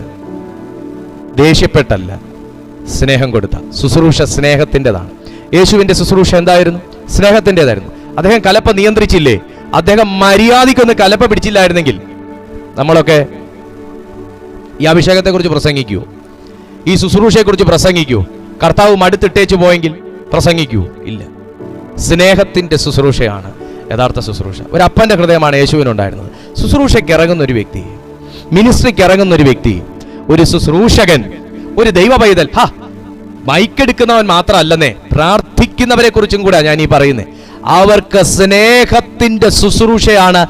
ദേഷ്യപ്പെട്ടല്ല, സ്നേഹം കൊടുത്ത ശുശ്രൂഷ സ്നേഹത്തിൻ്റെതാണ്. യേശുവിന്റെ ശുശ്രൂഷ എന്തായിരുന്നു? സ്നേഹത്തിൻ്റെതായിരുന്നു. അദ്ദേഹം കലപ്പ നിയന്ത്രിച്ചില്ലേ? അദ്ദേഹം മര്യാദയ്ക്കൊന്ന് കലപ്പ പിടിച്ചില്ലായിരുന്നെങ്കിൽ നമ്മളൊക്കെ ഈ അഭിഷേകത്തെക്കുറിച്ച് പ്രസംഗിക്കൂ, ഈ ശുശ്രൂഷയെക്കുറിച്ച് പ്രസംഗിക്കൂ? കർത്താവ് മടുത്തിട്ടേച്ചു പോയെങ്കിൽ പ്രസംഗിക്കൂ? ഇല്ല. സ്നേഹത്തിന്റെ ശുശ്രൂഷയാണ് യഥാർത്ഥ ശുശ്രൂഷ. ഒരു അപ്പന്റെ ഹൃദയമാണ് യേശുവിനുണ്ടായിരുന്നത്. ശുശ്രൂഷയ്ക്ക് ഇറങ്ങുന്ന ഒരു വ്യക്തി, മിനിസ്ട്രിക്ക് ഇറങ്ങുന്ന ഒരു വ്യക്തി, ഒരു ശുശ്രൂഷകൻ, ഒരു ദൈവ പൈതൽ, മൈക്കെടുക്കുന്നവൻ മാത്രമല്ലെന്നേ, പ്രാർത്ഥിക്കുന്നവരെ കുറിച്ചും കൂടെ ഞാൻ ഈ പറയുന്നത്. അവർക്ക് സ്നേഹത്തിന്റെ ശുശ്രൂഷയാണ്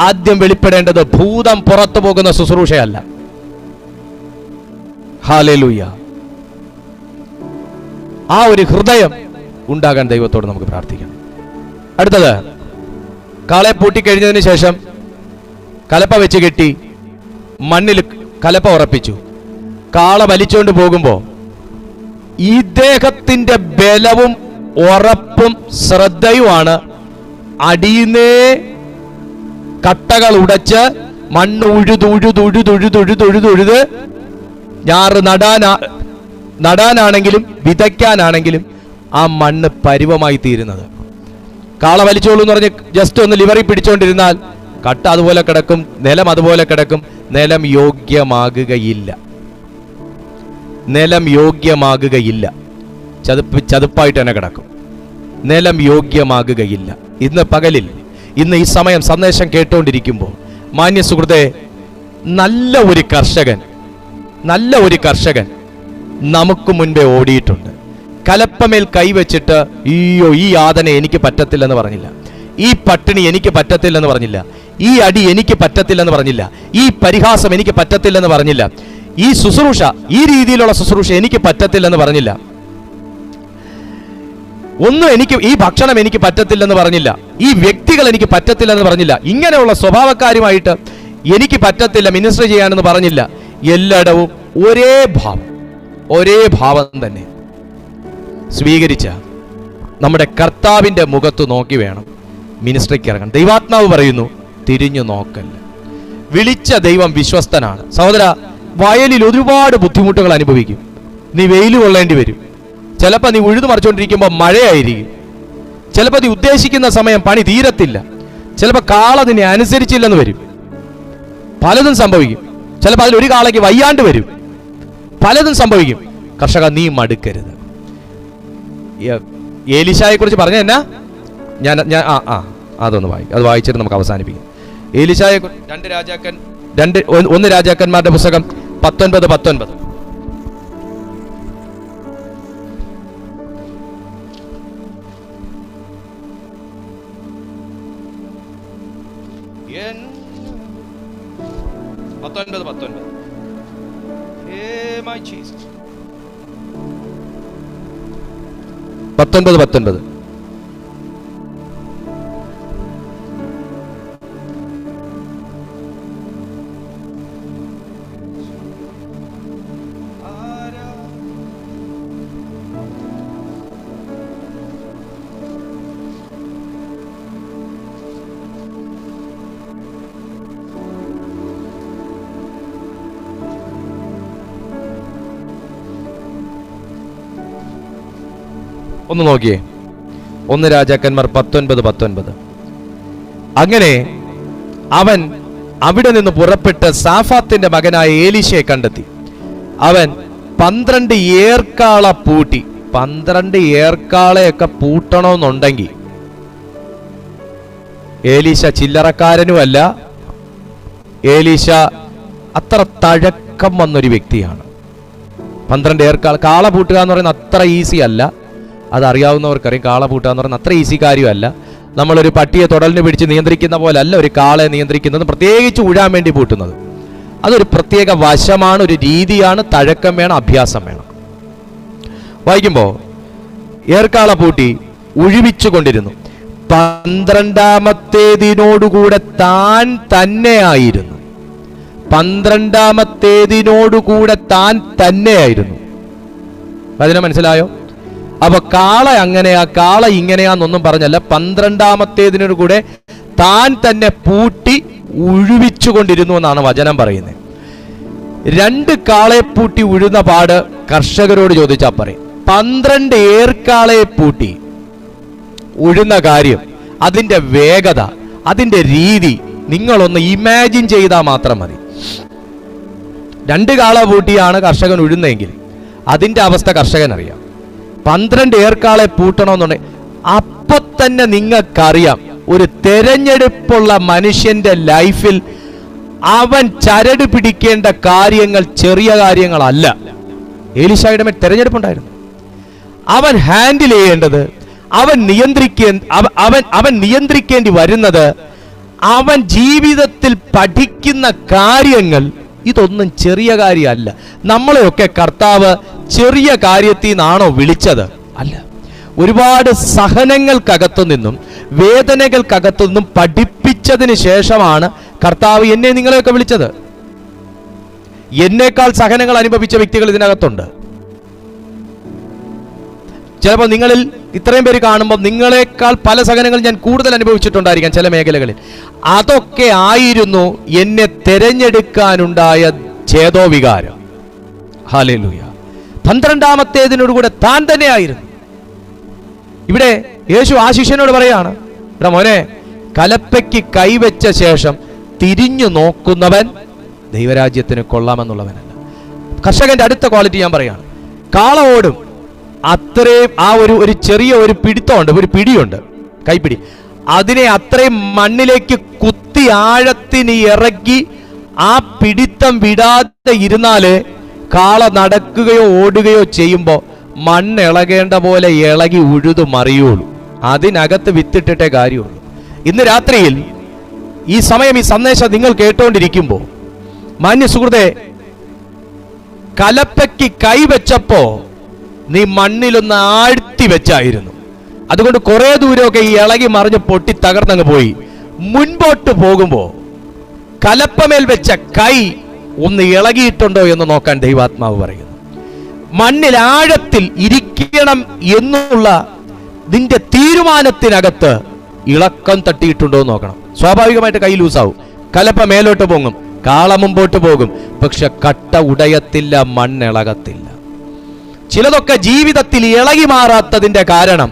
ആദ്യം വെളിപ്പെടേണ്ടത്, ഭൂതം പുറത്തു പോകുന്ന ശുശ്രൂഷയല്ല. ഹല്ലേലൂയ. ആ ഒരു ഹൃദയം ഉണ്ടാകാൻ ദൈവത്തോട് നമുക്ക് പ്രാർത്ഥിക്കണം. അടുത്തത്, കാളയെ പൂട്ടിക്കഴിഞ്ഞതിന് ശേഷം കലപ്പ വെച്ച് കെട്ടി മണ്ണിൽ കലപ്പ ഉറപ്പിച്ചു. കാള വലിച്ചുകൊണ്ട് പോകുമ്പോൾ ഇദ്ദേഹത്തിന്റെ ബലവും ഉറപ്പും ശ്രദ്ധയുമാണ് അടിയുന്നേ കട്ടകൾ ഉടച്ച് മണ്ണ് ഉഴുതുഴുതുഴുതുഴുതുഴുതുഴുത് ഞാറ് നടാനാണെങ്കിലും വിതയ്ക്കാനാണെങ്കിലും ആ മണ്ണ് പരുവമായി തീരുന്നത്. കാള വലിച്ചോളൂ എന്ന് പറഞ്ഞ് ജസ്റ്റ് ഒന്ന് ലിവറി പിടിച്ചോണ്ടിരുന്നാൽ കട്ട അതുപോലെ കിടക്കും, നിലം അതുപോലെ കിടക്കും. നിലം യോഗ്യമാകുകയില്ല, നിലം യോഗ്യമാകുകയില്ല. ചതുപ്പായിട്ട് തന്നെ കിടക്കും, നിലം യോഗ്യമാകുകയില്ല. ഇന്ന് പകലിൽ, ഇന്ന് ഈ സമയം സന്ദേശം കേട്ടുകൊണ്ടിരിക്കുമ്പോൾ മാന്യ സുഹൃത്തെ, നല്ല ഒരു കർഷകൻ നമുക്ക് മുൻപേ ഓടിയിട്ടുണ്ട്. കലപ്പമേൽ കൈവച്ചിട്ട് അയ്യോ ഈ യാതന എനിക്ക് പറ്റത്തില്ലെന്ന് പറഞ്ഞില്ല, ഈ പട്ടിണി എനിക്ക് പറ്റത്തില്ലെന്ന് പറഞ്ഞില്ല, ഈ അടി എനിക്ക് പറ്റത്തില്ലെന്ന് പറഞ്ഞില്ല, ഈ പരിഹാസം എനിക്ക് പറ്റത്തില്ലെന്ന് പറഞ്ഞില്ല, ഈ ശുശ്രൂഷ, ഈ രീതിയിലുള്ള ശുശ്രൂഷ എനിക്ക് പറ്റത്തില്ലെന്ന് പറഞ്ഞില്ല, ഈ ഭക്ഷണം എനിക്ക് പറ്റത്തില്ലെന്ന് പറഞ്ഞില്ല, ഈ വ്യക്തികൾ എനിക്ക് പറ്റത്തില്ലെന്ന് പറഞ്ഞില്ല, ഇങ്ങനെയുള്ള സ്വഭാവക്കാരുമായിട്ട് എനിക്ക് പറ്റത്തില്ല മിനിസ്റ്റർ ചെയ്യാനെന്ന് പറഞ്ഞില്ല. എല്ലായിടവും ഒരേ ഭാവം തന്നെ സ്വീകരിച്ച നമ്മുടെ കർത്താവിന്റെ മുഖത്ത് നോക്കി വേണം മിനിസ്ട്രിക്ക് ഇറങ്ങാൻ. ദൈവാത്മാവ് പറയുന്നു, തിരിഞ്ഞു നോക്കല്ല. വിളിച്ച ദൈവം വിശ്വസ്തനാണ്. സഹോദര, വയലിൽ ഒരുപാട് ബുദ്ധിമുട്ടുകൾ അനുഭവിക്കും. നീ വെയിൽ കൊള്ളേണ്ടി വരും. ചിലപ്പോൾ നീ ഉഴുതു മറിച്ചുകൊണ്ടിരിക്കുമ്പോൾ മഴയായിരിക്കും. ചിലപ്പോൾ നീ ഉദ്ദേശിക്കുന്ന സമയം പണി തീരത്തില്ല. ചിലപ്പോൾ കാള നിന്നെ അനുസരിച്ചില്ലെന്ന് വരും. പലതും സംഭവിക്കും. ചിലപ്പോൾ അതിലൊരു കാളയ്ക്ക് വയ്യാണ്ട് വരും. പലതും സംഭവിക്കും. കർഷക, നീ മടുക്കരുത്. ഏലീശായെ കുറിച്ച് പറഞ്ഞ എന്നാ ഞാൻ അതൊന്ന് വായിക്കും. അത് വായിച്ചിട്ട് നമുക്ക് അവസാനിപ്പിക്കാം. ഏലീശായെ 1 രാജാക്കന്മാരുടെ പുസ്തകം 19:19. പത്തൊൻപത്. ഒന്ന് നോക്കിയേ, 1 രാജാക്കന്മാർ 19:19. അങ്ങനെ അവൻ അവിടെ നിന്ന് പുറപ്പെട്ട് സാഫാത്തിന്റെ മകനായ ഏലീശയെ കണ്ടെത്തി. അവൻ 12 ഏർക്കാള പൂട്ടി. 12 ഏർക്കാളയൊക്കെ പൂട്ടണമെന്നുണ്ടെങ്കിൽ ഏലീശ ചില്ലറക്കാരനുമല്ല. ഏലീശ അത്ര തഴക്കം വന്നൊരു വ്യക്തിയാണ്. 12 ഏർക്കാള കാള പൂട്ടുക എന്ന് പറയുന്നത് അത്ര ഈസി അല്ല. അതറിയാവുന്നവർക്കറിയാം. കാള പൂട്ടുക എന്ന് പറയുന്നത് അത്ര ഈസി കാര്യമല്ല. നമ്മളൊരു പട്ടിയെ തുടലിന് പിടിച്ച് നിയന്ത്രിക്കുന്ന പോലെ അല്ല ഒരു കാളയെ നിയന്ത്രിക്കുന്നത്, പ്രത്യേകിച്ച് ഉഴാൻ വേണ്ടി പൂട്ടുന്നത്. അതൊരു പ്രത്യേക വശമാണ്, ഒരു രീതിയാണ്. തഴക്കം വേണം, അഭ്യാസം വേണം. വായിക്കുമ്പോൾ ഏർക്കാള പൂട്ടി ഉഴുവിച്ചു കൊണ്ടിരുന്നു. 12ാമത്തേതിനോടുകൂടെ താൻ തന്നെയായിരുന്നു. 12ാമത്തേതിനോടുകൂടെ താൻ തന്നെയായിരുന്നു. അതിനെ മനസ്സിലായോ? അപ്പൊ കാള അങ്ങനെയാ, കാള ഇങ്ങനെയാന്നൊന്നും പറഞ്ഞല്ല. 12ാമത്തേതിനോട് കൂടെ താൻ തന്നെ പൂട്ടി ഉഴുവിച്ചു കൊണ്ടിരുന്നു എന്നാണ് വചനം പറയുന്നത്. 2 കാളയെ പൂട്ടി ഉഴുന്ന പാട് കർഷകരോട് ചോദിച്ചാൽ പറയും. 12 ഏർക്കാളയെ പൂട്ടി ഉഴുന്ന കാര്യം, അതിന്റെ വേഗത, അതിന്റെ രീതി നിങ്ങളൊന്ന് ഇമാജിൻ ചെയ്താൽ മാത്രം മതി. 2 കാള പൂട്ടിയാണ് കർഷകൻ ഉഴുന്നെങ്കിൽ അതിന്റെ അവസ്ഥ കർഷകൻ അറിയാം. 12 ഏർക്കാളെ പൂട്ടണമെന്നുണ്ടെങ്കിൽ അപ്പൊ തന്നെ നിങ്ങൾക്കറിയാം ഒരു തെരഞ്ഞെടുപ്പുള്ള മനുഷ്യന്റെ ലൈഫിൽ അവൻ ചരട് പിടിക്കേണ്ട കാര്യങ്ങൾ ചെറിയ കാര്യങ്ങളല്ല. എലീശായുടെ മേൽ തെരഞ്ഞെടുപ്പുണ്ടായിരുന്നു. അവൻ ഹാൻഡിൽ ചെയ്യേണ്ടത്, അവൻ നിയന്ത്രിക്കേണ്ടി വരുന്നത്, അവൻ ജീവിതത്തിൽ പഠിക്കുന്ന കാര്യങ്ങൾ ഇതൊന്നും ചെറിയ കാര്യമല്ല. നമ്മളെയൊക്കെ കർത്താവ് ചെറിയ കാര്യത്തിൽ നിന്നാണോ വിളിച്ചത്? അല്ല. ഒരുപാട് സഹനങ്ങൾക്കകത്തു നിന്നും വേദനകൾക്കകത്തു നിന്നും പഠിപ്പിച്ചതിന് ശേഷമാണ് കർത്താവ് എന്നെ നിങ്ങളെയൊക്കെ വിളിച്ചത്. എന്നേക്കാൾ സഹനങ്ങൾ അനുഭവിച്ച വ്യക്തികൾ ഇതിനകത്തുണ്ട്. ചിലപ്പോൾ നിങ്ങളിൽ ഇത്രയും പേര് കാണുമ്പോൾ നിങ്ങളെക്കാൾ പല സഹനങ്ങൾ ഞാൻ കൂടുതൽ അനുഭവിച്ചിട്ടുണ്ടായിരിക്കാം ചില മേഖലകളിൽ. അതൊക്കെ ആയിരുന്നു എന്നെ തെരഞ്ഞെടുക്കാനുണ്ടായ ഛേദോവികാരം. ഹല്ലേലൂയ. 12ാമത്തേതിനോടുകൂടെ താൻ തന്നെയായിരുന്നു. ഇവിടെ യേശു ആ ശിഷ്യനോട് പറയാണ്, എടാ മോനെ, കലപ്പയ്ക്ക് കൈവച്ച ശേഷം തിരിഞ്ഞു നോക്കുന്നവൻ ദൈവരാജ്യത്തിന് കൊള്ളാമെന്നുള്ളവനല്ല. കർഷകന്റെ അടുത്ത ക്വാളിറ്റി ഞാൻ പറയാണ്. കാള ഓടും, അത്രയും ആ ഒരു ചെറിയ ഒരു പിടുത്തമുണ്ട്, ഒരു പിടിയുണ്ട്, കൈപ്പിടി. അതിനെ അത്രയും മണ്ണിലേക്ക് കുത്തി ആഴത്തിന് ഇറക്കി ആ പിടിത്തം വിടാതെ ഇരുന്നാല് കാള നടക്കുകയോ ഓടുകയോ ചെയ്യുമ്പോൾ മണ്ണ് ഇളകേണ്ട പോലെ ഇളകി ഉഴുതു മറിയുള്ളൂ. അതിനകത്ത് വിത്തിട്ടിട്ടേ കാര്യമുള്ളൂ. ഇന്ന് രാത്രിയിൽ ഈ സമയം ഈ സന്ദേശം നിങ്ങൾ കേട്ടുകൊണ്ടിരിക്കുമ്പോൾ മാന്യ സുഹൃത്തെ, കലപ്പയ്ക്ക് കൈവച്ചപ്പോ നീ മണ്ണിലൊന്ന് ആഴ്ത്തി വെച്ചായിരുന്നു. അതുകൊണ്ട് കുറെ ദൂരമൊക്കെ ഈ ഇളകി മറിഞ്ഞ് പൊട്ടി തകർന്നങ്ങ് പോയി. മുൻപോട്ട് പോകുമ്പോ കലപ്പമേൽ വെച്ച കൈ ഒന്ന് ഇളകിയിട്ടുണ്ടോ എന്ന് നോക്കാൻ ദൈവാത്മാവ് പറയുന്നു. മണ്ണിൽ ആഴത്തിൽ ഇരിക്കണം എന്നുള്ള നിന്റെ തീരുമാനത്തിനകത്ത് ഇളക്കം തട്ടിയിട്ടുണ്ടോ എന്ന് നോക്കണം. സ്വാഭാവികമായിട്ട് കൈ ലൂസാവും, കലപ്പ മേലോട്ട് പോകും, കാള മുമ്പോട്ട് പോകും, പക്ഷെ കട്ട ഉടയത്തില്ല, മണ്ണിളകത്തില്ല. ചിലതൊക്കെ ജീവിതത്തിൽ ഇളകി മാറാത്തതിന്റെ കാരണം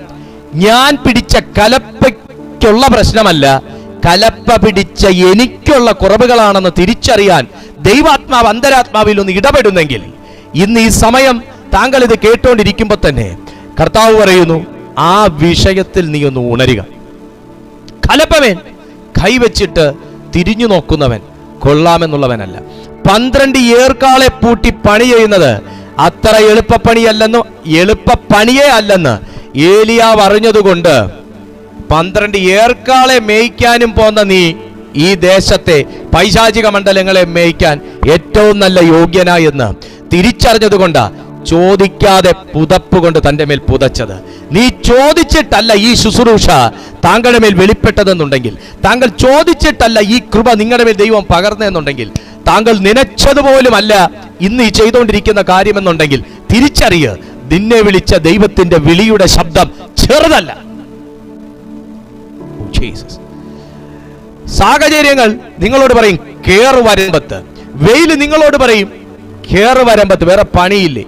ഞാൻ പിടിച്ച കലപ്പയ്ക്കുള്ള പ്രശ്നമല്ല, കലപ്പ പിടിച്ച എനിക്കുള്ള കുറവുകളാണെന്ന് തിരിച്ചറിയാൻ ദൈവാത്മാവ് അന്തരാത്മാവിൽ ഒന്ന് ഇടപെടുന്നെങ്കിൽ ഇന്ന് ഈ സമയം താങ്കൾ ഇത് കേട്ടോണ്ടിരിക്കുമ്പോൾ തന്നെ കർത്താവ് പറയുന്നു, ആ വിഷയത്തിൽ നീ ഒന്ന് ഉണരുക. കലപ്പമേൻ കൈവച്ചിട്ട് തിരിഞ്ഞു നോക്കുന്നവൻ കൊള്ളാമെന്നുള്ളവനല്ല. 12 ഏർക്കാളെ പൂട്ടി പണി ചെയ്യുന്നത് അത്ര എളുപ്പപ്പണിയേ അല്ലെന്ന് ഏലിയാവ് അറിഞ്ഞതുകൊണ്ട് 12 ഏർക്കാളെ മേയ്ക്കാനും പോന്ന നീ ഈ ദേശത്തെ പൈശാചിക മണ്ഡലങ്ങളെ മേയ്ക്കാൻ ഏറ്റവും നല്ല യോഗ്യനായെന്ന് തിരിച്ചറിഞ്ഞതുകൊണ്ടാ ചോദിക്കാതെ പുതപ്പ് കൊണ്ട് തന്റെ മേൽ പുതച്ചത്. നീ ചോദിച്ചിട്ടല്ല ഈ ശുശ്രൂഷ താങ്കളുടെ മേൽ വെളിപ്പെട്ടതെന്നുണ്ടെങ്കിൽ, താങ്കൾ ചോദിച്ചിട്ടല്ല ഈ കൃപ നിങ്ങളുടെ മേൽ ദൈവം പകർന്നെന്നുണ്ടെങ്കിൽ, താങ്കൾ നനച്ചതുപോലുമല്ല ഇന്ന് ഈ ചെയ്തുകൊണ്ടിരിക്കുന്ന കാര്യമെന്നുണ്ടെങ്കിൽ തിരിച്ചറിയ, നിന്നെ വിളിച്ച ദൈവത്തിന്റെ വിളിയുടെ ശബ്ദം ചെറുതല്ല. സാഹചര്യങ്ങൾ നിങ്ങളോട് പറയും കേറ് വരമ്പത്ത്, വെയിൽ നിങ്ങളോട് പറയും കേറ് വരമ്പത്ത്, വേറെ പണിയില്ലേ.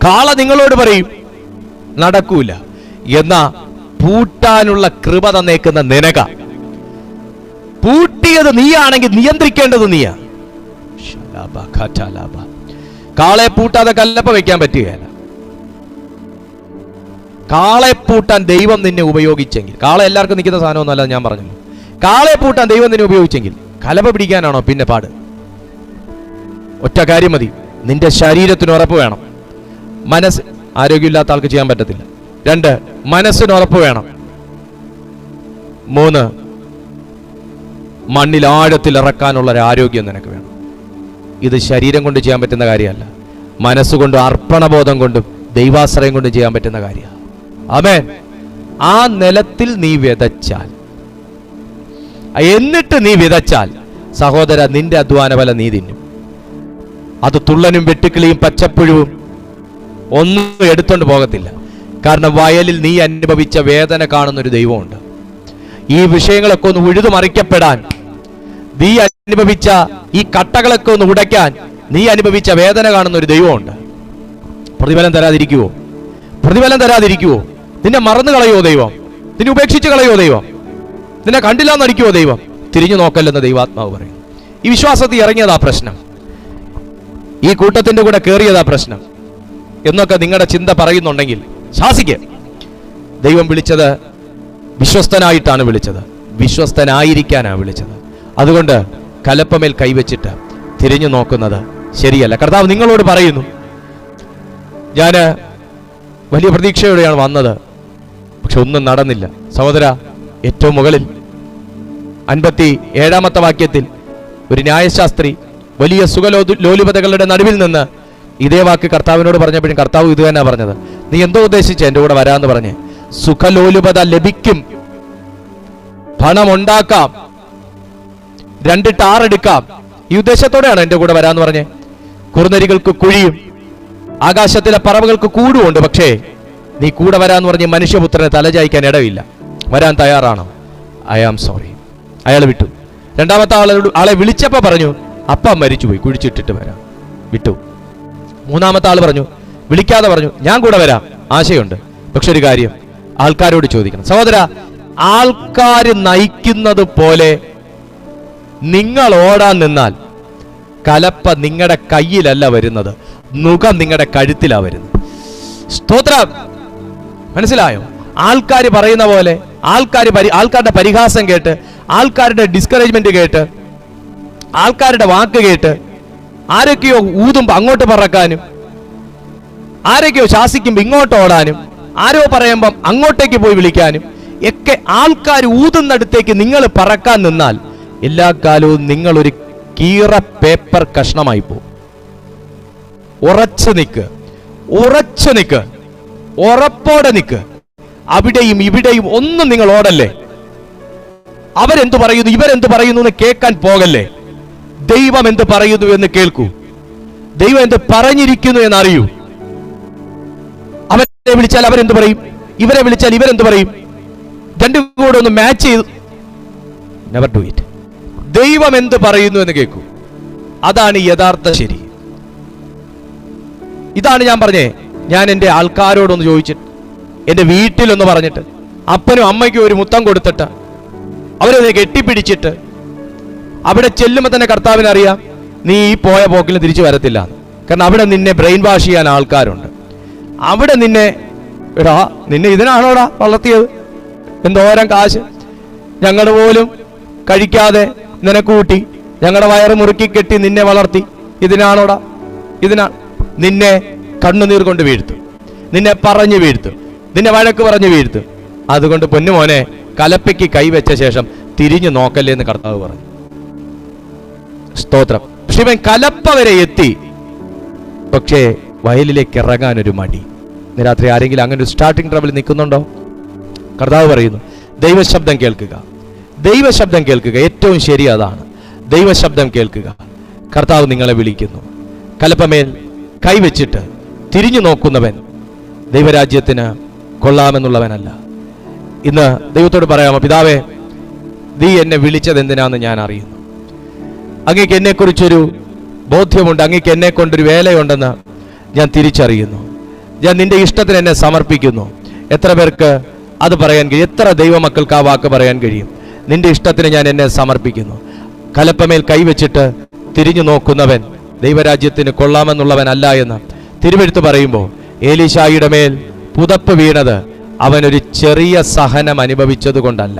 കാള നിങ്ങളോട് പറയും നടക്കൂല. എന്നാ പൂട്ടാനുള്ള കൃപ തന്നേക്കുന്ന നിനക, പൂട്ടിയത് നീയാണെങ്കിൽ നിയന്ത്രിക്കേണ്ടത് നീയാ. കാളെ പൂട്ടാതെ കല്ലപ്പ വെക്കാൻ പറ്റുകയല്ല. കാളെ പൂട്ടാൻ ദൈവം നിന്നെ ഉപയോഗിച്ചെങ്കിൽ, കാള എല്ലാവർക്കും നിൽക്കുന്ന സാധനമൊന്നുമല്ല ഞാൻ പറഞ്ഞല്ലോ, കാളെ പൂട്ടാൻ ദൈവം നിന്നെ ഉപയോഗിച്ചെങ്കിൽ കലപ്പ പിടിക്കാനാണോ പിന്നെ പാട്? ഒറ്റ കാര്യം മതി, നിന്റെ ശരീരത്തിന് ഉറപ്പ് വേണം. മനസ്സ് ആരോഗ്യമില്ലാത്ത ആൾക്ക് ചെയ്യാൻ പറ്റത്തില്ല. 2, മനസ്സിന് ഉറപ്പ് വേണം. 3, മണ്ണിൽ ആഴത്തിൽ ഇറക്കാനുള്ള ഒരു ആരോഗ്യം നിനക്ക് വേണം. ഇത് ശരീരം കൊണ്ട് ചെയ്യാൻ പറ്റുന്ന കാര്യമല്ല, മനസ്സുകൊണ്ടും അർപ്പണബോധം കൊണ്ടും ദൈവാശ്രയം കൊണ്ടും ചെയ്യാൻ പറ്റുന്ന കാര്യമാണ്. ആമേൻ. ആ നിലത്തിൽ നീ വിതച്ചാൽ, എന്നിട്ട് നീ വിതച്ചാൽ സഹോദര, നിന്റെ അധ്വാന ഫലം നീ തിന്നും. അത് തുള്ളനും വെട്ടുക്കിളിയും പച്ചപ്പുഴുവും ഒന്നും എടുത്തോണ്ട് പോകത്തില്ല. കാരണം വയലിൽ നീ അനുഭവിച്ച വേദന കാണുന്നൊരു ദൈവമുണ്ട്. ഈ വിഷയങ്ങളൊക്കെ ഒന്ന് ഉഴുതുമറിക്കപ്പെടാൻ, നീ അനുഭവിച്ച ഈ കട്ടകളൊക്കെ ഒന്ന് ഉടയ്ക്കാൻ നീ അനുഭവിച്ച വേദന കാണുന്ന ഒരു ദൈവമുണ്ട്. പ്രതിഫലം തരാതിരിക്കുവോ? പ്രതിഫലം തരാതിരിക്കുവോ? നിന്നെ മറന്നു കളയോ ദൈവം? നിന്നെ ഉപേക്ഷിച്ച് കളയോ ദൈവം? നിന്നെ കണ്ടില്ലാന്നടിക്കുവോ ദൈവം? തിരിഞ്ഞു നോക്കല്ലെന്ന് ദൈവാത്മാവ് പറയും. ഈ വിശ്വാസത്തിൽ ഇറങ്ങിയതാ പ്രശ്നം, ഈ കൂട്ടത്തിന്റെ കൂടെ കയറിയതാ പ്രശ്നം എന്നൊക്കെ നിങ്ങളുടെ ചിന്ത പറയുന്നുണ്ടെങ്കിൽ ശാസിക്ക്. ദൈവം വിളിച്ചത് വിശ്വസ്തനായിട്ടാണ് വിളിച്ചത്, വിശ്വസ്തനായിരിക്കാനാണ് വിളിച്ചത്. അതുകൊണ്ട് കലപ്പമേൽ കൈവച്ചിട്ട് തിരിഞ്ഞു നോക്കുന്നത് ശരിയല്ല. കർത്താവ് നിങ്ങളോട് പറയുന്നു, ഞാൻ വലിയ പ്രതീക്ഷയോടെയാണ് വന്നത്, പക്ഷെ ഒന്നും നടന്നില്ല. സഹോദര, ഏറ്റവും മുകളിൽ 57-ാമത്തെ വാക്യത്തിൽ ഒരു ന്യായശാസ്ത്രി വലിയ സുഖലോലുപതകളുടെ നടുവിൽ നിന്ന് ഇതേ വാക്ക് കർത്താവിനോട് പറഞ്ഞപ്പോഴും കർത്താവ് ഇത് തന്നെ പറഞ്ഞത്, നീ എന്തോ ഉദ്ദേശിച്ച് എൻ്റെ കൂടെ വരാമെന്ന് പറഞ്ഞ്? സുഖലോലുപത ലഭിക്കും, പണമുണ്ടാക്കാം, 2 ടാർ എടുക്കാം, ഈ ഉദ്ദേശത്തോടെയാണ് എൻ്റെ കൂടെ വരാമെന്ന് പറഞ്ഞ്. കുറുനരികൾക്ക് കുഴിയും ആകാശത്തിലെ പറവകൾക്ക് കൂടുമുണ്ട്, പക്ഷേ നീ കൂടെ വരാന്ന് പറഞ്ഞ് മനുഷ്യപുത്രനെ തലചായ്ക്കാൻ ഇടവില്ല. വരാൻ തയ്യാറാണോ? I am sorry. അയാൾ വിട്ടു. രണ്ടാമത്തെ ആളെ വിളിച്ചപ്പോൾ പറഞ്ഞു, അപ്പം മരിച്ചുപോയി, കുഴിച്ചിട്ടിട്ട് വരാം. വിട്ടു. മൂന്നാമത്തെ ആൾ പറഞ്ഞു, വിളിക്കാതെ പറഞ്ഞു, ഞാൻ കൂടെ വരാം, ആശയുണ്ട്, പക്ഷെ ഒരു കാര്യം ആൾക്കാരോട് ചോദിക്കണം. സഹോദര, ആൾക്കാർ നയിക്കുന്നത് പോലെ നിങ്ങൾ ഓടാൻ നിന്നാൽ കലപ്പ നിങ്ങളുടെ കയ്യിലല്ല വരുന്നത്, നുകം നിങ്ങളുടെ കഴുത്തിലാ വരുന്നത്. സ്തോത്രം. മനസ്സിലായോ? ആൾക്കാർ പറയുന്ന പോലെ, ആൾക്കാരുടെ പരിഹാസം കേട്ട്, ആൾക്കാരുടെ ഡിസ്കറേജ്മെന്റ് കേട്ട്, ആൾക്കാരുടെ വാക്ക് കേട്ട്, ആരൊക്കെയോ ഊതുമ്പോ അങ്ങോട്ട് പറക്കാനും, ആരൊക്കെയോ ശാസിക്കുമ്പോ ഇങ്ങോട്ട് ഓടാനും, ആരോ പറയുമ്പം അങ്ങോട്ടേക്ക് പോയി വിളിക്കാനും ഒക്കെ ആൾക്കാർ ഊതുന്നിടത്തേക്ക് നിങ്ങൾ പറക്കാൻ നിന്നാൽ എല്ലാ കാലവും നിങ്ങൾ ഒരു കീറ പേപ്പർ കഷ്ണമായി പോകും. ഉറച്ചു നിൽക്ക്, ഉറച്ചു നിൽക്ക്, ഉറപ്പോടെ നിൽക്ക്. അവിടെയും ഇവിടെയും ഒന്നും നിങ്ങൾ ഓടല്ലേ. അവരെന്തു പറയുന്നു, ഇവരെന്ത് പറയുന്നു എന്ന് കേൾക്കാൻ പോകല്ലേ. ദൈവം എന്ത് പറയുന്നു എന്ന് കേൾക്കൂ. ദൈവം എന്ത് പറഞ്ഞിരിക്കുന്നു എന്നറിയൂ. അവരെ വിളിച്ചാൽ അവരെന്ത് പറയും, ഇവരെ വിളിച്ചാൽ ഇവരെന്ത് പറയും, രണ്ടും കൂടെ ഒന്ന് മാച്ച് ചെയ്തു. Never do it. ദൈവം എന്ത് പറയുന്നു എന്ന് കേൾക്കൂ. അതാണ് യഥാർത്ഥ ശരി. ഇതാണ് ഞാൻ പറഞ്ഞേ. ഞാൻ എൻ്റെ ആൾക്കാരോടൊന്ന് ചോദിച്ചിട്ട്, എൻ്റെ വീട്ടിലൊന്ന് പറഞ്ഞിട്ട്, അപ്പനും അമ്മയ്ക്കും ഒരു മുത്തം കൊടുത്തിട്ട്, അവരെ കെട്ടിപ്പിടിച്ചിട്ട്, അവിടെ ചെല്ലുമ്പോൾ തന്നെ കർത്താവിന് അറിയാം നീ ഈ പോയ പോക്കിൽ തിരിച്ചു വരത്തില്ല. കാരണം അവിടെ നിന്നെ ബ്രെയിൻ വാഷ് ചെയ്യാൻ ആൾക്കാരുണ്ട്. അവിടെ നിന്നെ ഇതിനാണോടാ വളർത്തിയത്, എന്തോരം കാശ് ഞങ്ങൾ പോലും കഴിക്കാതെ നിനക്ക് കൂട്ടി, ഞങ്ങളുടെ വയറ് മുറുക്കി കെട്ടി നിന്നെ വളർത്തി, ഇതിനാണോടാ? നിന്നെ കണ്ണുനീർ കൊണ്ട് വീഴ്ത്തും, നിന്നെ പറഞ്ഞു വീഴ്ത്തും, നിന്നെ വഴക്ക് പറഞ്ഞു വീഴ്ത്തും. അതുകൊണ്ട് പൊന്നുമോനെ, കലപ്പയ്ക്ക് കൈവച്ച ശേഷം തിരിഞ്ഞു നോക്കല്ലേ എന്ന് കർത്താവ് പറഞ്ഞു. സ്തോത്രം. പക്ഷെ ഇവൻ കലപ്പ വരെ എത്തി, പക്ഷേ വയലിലേക്ക് ഇറങ്ങാൻ ഒരു മടി. ഇന്ന് രാത്രി ആരെങ്കിലും അങ്ങനെ ഒരു സ്റ്റാർട്ടിംഗ് ട്രബിൾ നിൽക്കുന്നുണ്ടോ? കർത്താവ് പറയുന്നു, ദൈവശബ്ദം കേൾക്കുക, ദൈവശബ്ദം കേൾക്കുക. ഏറ്റവും ശരി അതാണ്, ദൈവശബ്ദം കേൾക്കുക. കർത്താവ് നിങ്ങളെ വിളിക്കുന്നു. കലപ്പമേൽ കൈവച്ചിട്ട് തിരിഞ്ഞു നോക്കുന്നവൻ ദൈവരാജ്യത്തിന് കൊള്ളാമെന്നുള്ളവനല്ല. ഇന്ന് ദൈവത്തോട് പറയാമോ, പിതാവേ, നീ എന്നെ വിളിച്ചത് എന്തിനാന്ന് ഞാൻ അറിയുന്നു. അങ്ങേക്ക് എന്നെക്കുറിച്ചൊരു ബോധ്യമുണ്ട്, അങ്ങേക്ക് എന്നെ കൊണ്ടൊരു വേലയുണ്ടെന്ന് ഞാൻ തിരിച്ചറിയുന്നു. ഞാൻ നിന്റെ ഇഷ്ടത്തിന് എന്നെ സമർപ്പിക്കുന്നു. എത്ര പേർക്ക് അത് പറയാൻ കഴിയും? എത്ര ദൈവമക്കൾക്ക് ആ വാക്ക് പറയാൻ കഴിയും? നിന്റെ ഇഷ്ടത്തിന് ഞാൻ എന്നെ സമർപ്പിക്കുന്നു. കലപ്പമേൽ കൈവച്ചിട്ട് തിരിഞ്ഞു നോക്കുന്നവൻ ദൈവരാജ്യത്തിന് കൊള്ളാമെന്നുള്ളവനല്ല എന്ന് തിരുവെഴുത്ത് പറയുമ്പോൾ, ഏലീശായുടെ മേൽ പുതപ്പ് വീണത് അവനൊരു ചെറിയ സഹനം അനുഭവിച്ചത് കൊണ്ടല്ല,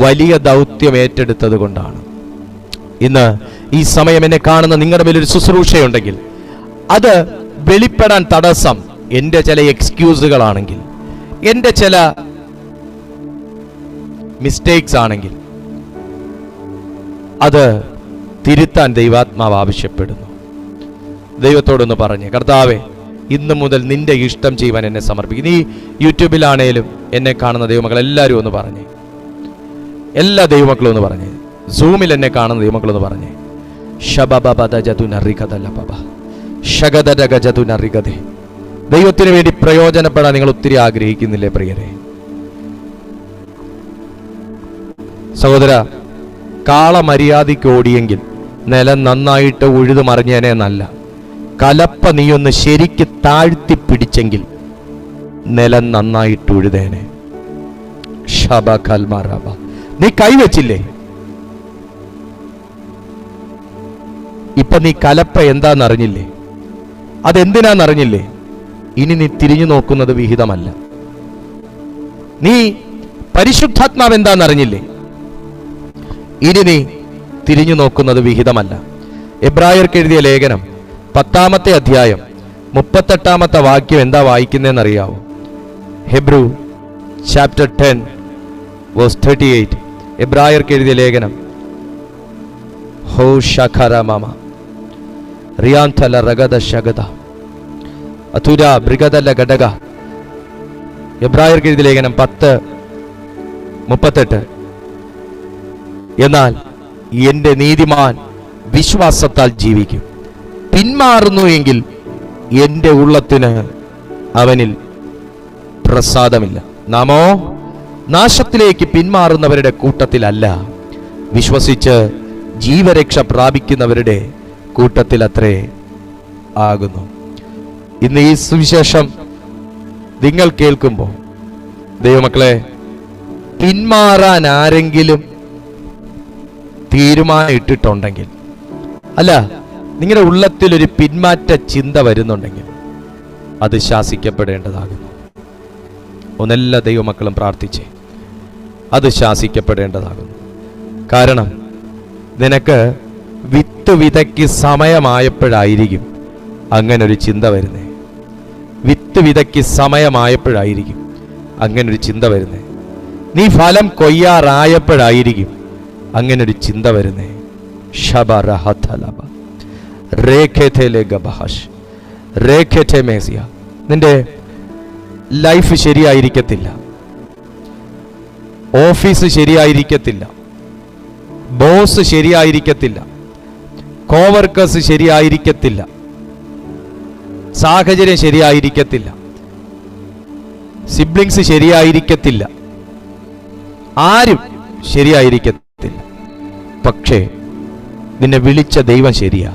വലിയ ദൗത്യം ഏറ്റെടുത്തത് കൊണ്ടാണ്. ഇന്ന് ഈ സമയം എന്നെ കാണുന്ന നിങ്ങളുടെ മേലൊരു ശുശ്രൂഷയുണ്ടെങ്കിൽ, അത് വെളിപ്പെടാൻ തടസ്സം എൻ്റെ ചില എക്സ്ക്യൂസുകളാണെങ്കിൽ, എൻ്റെ ചില മിസ്റ്റേക്സ് ആണെങ്കിൽ, അത് തിരുത്താൻ ദൈവാത്മാവ് ആവശ്യപ്പെടുന്നു. ദൈവത്തോടൊന്ന് പറഞ്ഞ്, കർത്താവേ, ഇന്നു മുതൽ നിന്റെ ഇഷ്ടം ചെയ്യുവാൻ എന്നെ സമർപ്പിക്കും. നീ യൂട്യൂബിലാണേലും എന്നെ കാണുന്ന ദൈവമക്കൾ എല്ലാവരും ഒന്ന് പറഞ്ഞേ, എല്ലാ ദൈവമക്കളും ഒന്ന് പറഞ്ഞേ, സൂമിൽ എന്നെ കാണുന്ന ദൈവമക്കളൊന്ന് പറഞ്ഞേ. ദൈവത്തിന് വേണ്ടി പ്രയോജനപ്പെടാൻ നിങ്ങൾ ഒത്തിരി ആഗ്രഹിക്കുന്നില്ലേ പ്രിയരെ? സഹോദര, കാള മര്യാദയ്ക്ക് ഓടിയെങ്കിൽ നിലം നന്നായിട്ട് ഉഴുതു മറിഞ്ഞേനെ എന്നല്ല, കലപ്പ നീയൊന്ന് ശരിക്ക് താഴ്ത്തി പിടിച്ചെങ്കിൽ നിലം നന്നായിട്ട് ഉഴുതേനെ. നീ കൈവച്ചില്ലേ? ഇപ്പൊ നീ കലപ്പ എന്താന്നറിഞ്ഞില്ലേ? അതെന്തിനാന്നറിഞ്ഞില്ലേ? ഇനി നീ തിരിഞ്ഞു നോക്കുന്നത് വിഹിതമല്ല. നീ പരിശുദ്ധാത്മാവ് എന്താന്നറിഞ്ഞില്ലേ? ഇനി നീ തിരിഞ്ഞു നോക്കുന്നത് വിഹിതമല്ല. എബ്രായർക്ക് എഴുതിയ ലേഖനം 10-ാമത്തെ അധ്യായം 38-ാമത്തെ വാക്യം എന്താ വായിക്കുന്നതെന്നറിയാവോ? ഹെബ്രു ചാപ്റ്റർ 10 വേഴ്സ് 38. എബ്രായർക്ക് എഴുതിയ ലേഖനം ഹോ ശഖര മാമ റിയാന്തല രഗദ ശഗദ അതുര ബ്രിഗദല ഘടക. എബ്രായർക്ക് എഴുതിയ ലേഖനം 10:38. എന്നാൽ എന്റെ നീതിമാൻ വിശ്വാസത്താൽ ജീവിക്കും. പിന്മാറുന്നു എങ്കിൽ എന്റെ ഉള്ളത്തിന് അവനിൽ പ്രസാദമില്ല. നാമോ നാശത്തിലേക്ക് പിന്മാറുന്നവരുടെ കൂട്ടത്തിലല്ല, വിശ്വസിച്ച് ജീവരക്ഷ പ്രാപിക്കുന്നവരുടെ കൂട്ടത്തിലത്രേ ആകുന്നു. ഇന്ന് ഈ സുവിശേഷം നിങ്ങൾ കേൾക്കുമ്പോൾ ദൈവമക്കളെ, പിന്മാറാൻ ആരെങ്കിലും തീരുമാനം ഇട്ടിട്ടുണ്ടെങ്കിൽ, അല്ല നിങ്ങളുടെ ഉള്ളത്തിൽ ഒരു പിന്മാറ്റ ചിന്ത വരുന്നുണ്ടെങ്കിൽ അത് ശാസിക്കപ്പെടേണ്ടതാകുന്നു. ഒന്നെല്ലാ ദൈവമക്കളും പ്രാർത്ഥിച്ചേ, അത് ശാസിക്കപ്പെടേണ്ടതാകുന്നു. കാരണം നിനക്ക് വിത്ത് വിതയ്ക്ക് സമയമായപ്പോഴായിരിക്കും അങ്ങനൊരു ചിന്ത വരുന്നേ. വിത്ത് വിതയ്ക്ക് സമയമായപ്പോഴായിരിക്കും അങ്ങനൊരു ചിന്ത വരുന്നേ. നീ ഫലം കൊയ്യാറായപ്പോഴായിരിക്കും അങ്ങനൊരു ചിന്ത വരുന്നേ. നിന്റെ ലൈഫ് ശരിയായിരിക്കത്തില്ല, ഓഫീസ് ശരിയായിരിക്കത്തില്ല, ബോസ് ശരിയായിരിക്കത്തില്ല, കോവർക്കേഴ്സ് ശരിയായിരിക്കത്തില്ല, സാഹചര്യം ശരിയായിരിക്കത്തില്ല, സിബ്ലിങ്സ് ശരിയായിരിക്കത്തില്ല, ആരും ശരിയായിരിക്കത്തില്ല. പക്ഷേ നിന്നെ വിളിച്ച ദൈവം ശരിയാ,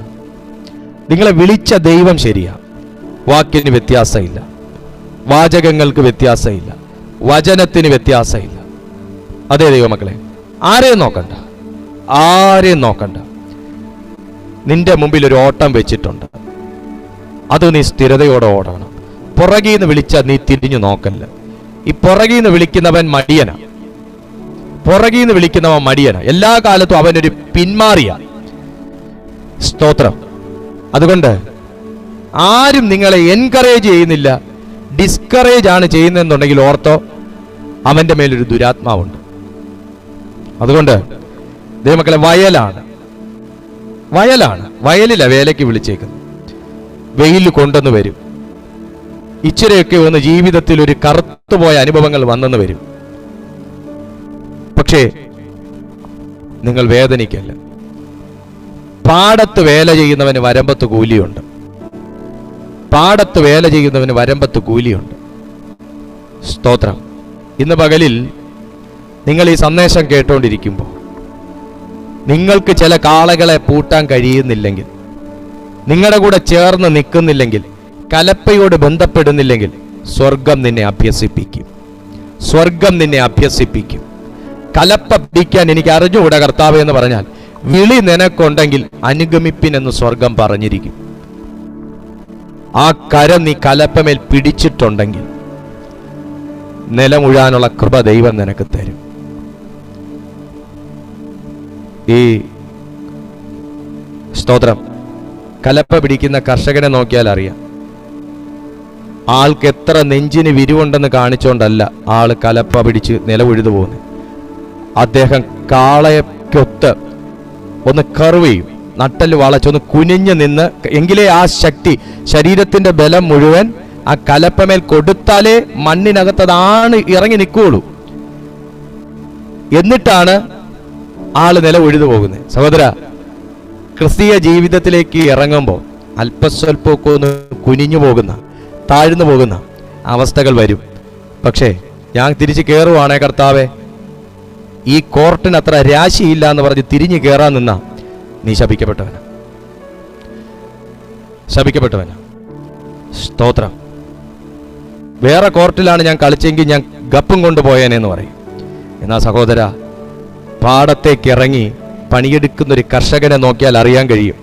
നിങ്ങളെ വിളിച്ച ദൈവം ശരിയാ. വാക്കിന് വ്യത്യാസമില്ല, വാചകങ്ങൾക്ക് വ്യത്യാസമില്ല, വചനത്തിന് വ്യത്യാസമില്ല. അതേ ദൈവമക്കളെ, ആരെയും നോക്കണ്ട, ആരെയും നോക്കണ്ട. നിന്റെ മുമ്പിൽ ഒരു ഓട്ടം വെച്ചിട്ടുണ്ട്, അത് നീ സ്ഥിരതയോടെ ഓടണം. പുറകിൽ നിന്ന് വിളിച്ചാൽ നീ തിരിഞ്ഞു നോക്കല്ല. ഈ പുറകിൽ നിന്ന് വിളിക്കുന്നവൻ മടിയനാ, പുറകിൽ നിന്ന് വിളിക്കുന്നവൻ മടിയനാ. എല്ലാ കാലത്തും അവനൊരു പിന്മാറിയ. സ്തോത്രം. അതുകൊണ്ട് ആരും നിങ്ങളെ എൻകറേജ് ചെയ്യുന്നില്ല, ഡിസ്കറേജ് ആണ് ചെയ്യുന്നതെന്നുണ്ടെങ്കിൽ ഓർത്തോ, അവന്റെ മേലൊരു ദുരാത്മാവുണ്ട്. അതുകൊണ്ട് ദൈവമക്കളെ, വയലില വേലയ്ക്ക് വിളിച്ചേക്കുന്നത്. വെയിൽ കൊണ്ടെന്ന് വരും, ഇച്ചിരിയൊക്കെ ഒന്ന് ജീവിതത്തിൽ ഒരു കറുത്തുപോയ അനുഭവങ്ങൾ വന്നെന്ന് വരും. പക്ഷേ നിങ്ങൾ വേദനിക്കല്ല. പാടത്ത് വേല ചെയ്യുന്നവന് വരമ്പത്ത് കൂലിയുണ്ട്, പാടത്ത് വേല ചെയ്യുന്നവന് വരമ്പത്ത് കൂലിയുണ്ട്. സ്തോത്രം. ഇന്ന് പകലിൽ നിങ്ങൾ ഈ സന്ദേശം കേട്ടുകൊണ്ടിരിക്കുമ്പോൾ നിങ്ങൾക്ക് ചില കാളകളെ പൂട്ടാൻ കഴിയുന്നില്ലെങ്കിൽ, നിങ്ങളുടെ കൂടെ ചേർന്ന് നിൽക്കുന്നില്ലെങ്കിൽ, കലപ്പയോട് ബന്ധപ്പെടുന്നില്ലെങ്കിൽ, സ്വർഗം നിന്നെ അഭ്യസിപ്പിക്കും. സ്വർഗം നിന്നെ അഭ്യസിപ്പിക്കും. കലപ്പ പിടിക്കാൻ എനിക്ക് അറിഞ്ഞുകൂടാ കർത്താവേ എന്ന് പറഞ്ഞാൽ, വിളി നിനക്കുണ്ടെങ്കിൽ അനുഗമിപ്പിനെന്ന് സ്വർഗം പറഞ്ഞിരിക്കും. ആ കരം നീ കലപ്പമേൽ പിടിച്ചിട്ടുണ്ടെങ്കിൽ നിലമുഴാനുള്ള കൃപ ദൈവം നിനക്ക് തരും. ഈ സ്തോത്രം, കലപ്പ പിടിക്കുന്ന കർഷകനെ നോക്കിയാൽ അറിയാം. ആൾക്ക് എത്ര നെഞ്ചിന് വിരിവുണ്ടെന്ന് കാണിച്ചുകൊണ്ടല്ല ആള് കലപ്പ പിടിച്ച് നിലമുഴുതു പോകുന്നത്. അദ്ദേഹം കാളയൊക്കൊത്ത് ഒന്ന് കർവ് ചെയ്യും, നട്ടല് വളച്ചൊന്ന് കുനിഞ്ഞു നിന്ന്, എങ്കിലേ ആ ശക്തി, ശരീരത്തിന്റെ ബലം മുഴുവൻ ആ കലപ്പമേൽ കൊടുത്താലേ മണ്ണിനകത്തതാണ് ഇറങ്ങി നിൽക്കുകയുള്ളൂ. എന്നിട്ടാണ് ആള് നില ഒഴുതു പോകുന്നത്. സഹോദര, ക്രിസ്തീയ ജീവിതത്തിലേക്ക് ഇറങ്ങുമ്പോൾ അല്പസ്വല്പമൊക്കെ ഒന്ന് കുനിഞ്ഞു പോകുന്ന, താഴ്ന്നു പോകുന്ന അവസ്ഥകൾ വരും. പക്ഷേ ഞാൻ തിരിച്ച് കയറുവാണേ കർത്താവേ, ഈ കോർട്ടിന് അത്ര രാശിയില്ല എന്ന് പറഞ്ഞ് തിരിഞ്ഞു കയറാൻ നിന്നാ നീ ശപിക്കപ്പെട്ടവനാ, ശപിക്കപ്പെട്ടവനാ. സ്തോത്രം. വേറെ കോർട്ടിലാണ് ഞാൻ കളിച്ചെങ്കിൽ ഞാൻ ഗപ്പും കൊണ്ടുപോയേനെന്ന് പറയും. എന്നാ സഹോദര, പാടത്തേക്ക് ഇറങ്ങി പണിയെടുക്കുന്നൊരു കർഷകനെ നോക്കിയാൽ അറിയാൻ കഴിയും.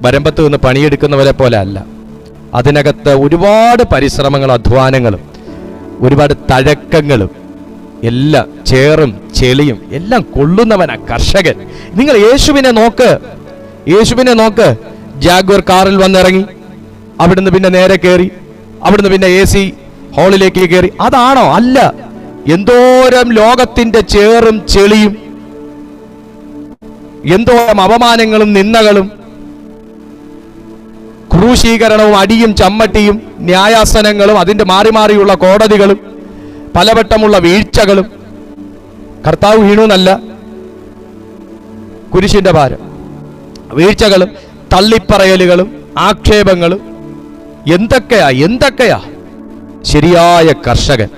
വരമ്പത്ത് നിന്ന് പണിയെടുക്കുന്നവരെ പോലെ അല്ല. അതിനകത്ത് ഒരുപാട് പരിശ്രമങ്ങളും അധ്വാനങ്ങളും ഒരുപാട് തഴക്കങ്ങളും എല്ലാം ചേറും ചെളിയും എല്ലാം കൊള്ളുന്നവനാ കർഷകൻ. നിങ്ങൾ യേശുവിനെ നോക്ക്. ജാഗ്വർ കാറിൽ വന്നിറങ്ങി, അവിടുന്ന് പിന്നെ നേരെ കയറി, അവിടുന്ന് പിന്നെ AC ഹാളിലേക്ക് കയറി. അതാണോ? അല്ല. എന്തോരം ലോകത്തിന്റെ ചേറും ചെളിയും, എന്തോരം അപമാനങ്ങളും നിന്ദകളും, ക്രൂശീകരണവും, അടിയും ചമ്മട്ടിയും, ന്യായാസനങ്ങളും, അതിന്റെ മാറി മാറിയുള്ള കോടതികളും, പലവട്ടമുള്ള വീഴ്ചകളും. കർത്താവ് വീണുന്നല്ല, കുരിശിന്റെ ഭാരം, വീഴ്ചകളും തള്ളിപ്പറയലുകളും ആക്ഷേപങ്ങളും എന്തൊക്കെയാ. ശരിയായ കർഷകൻ.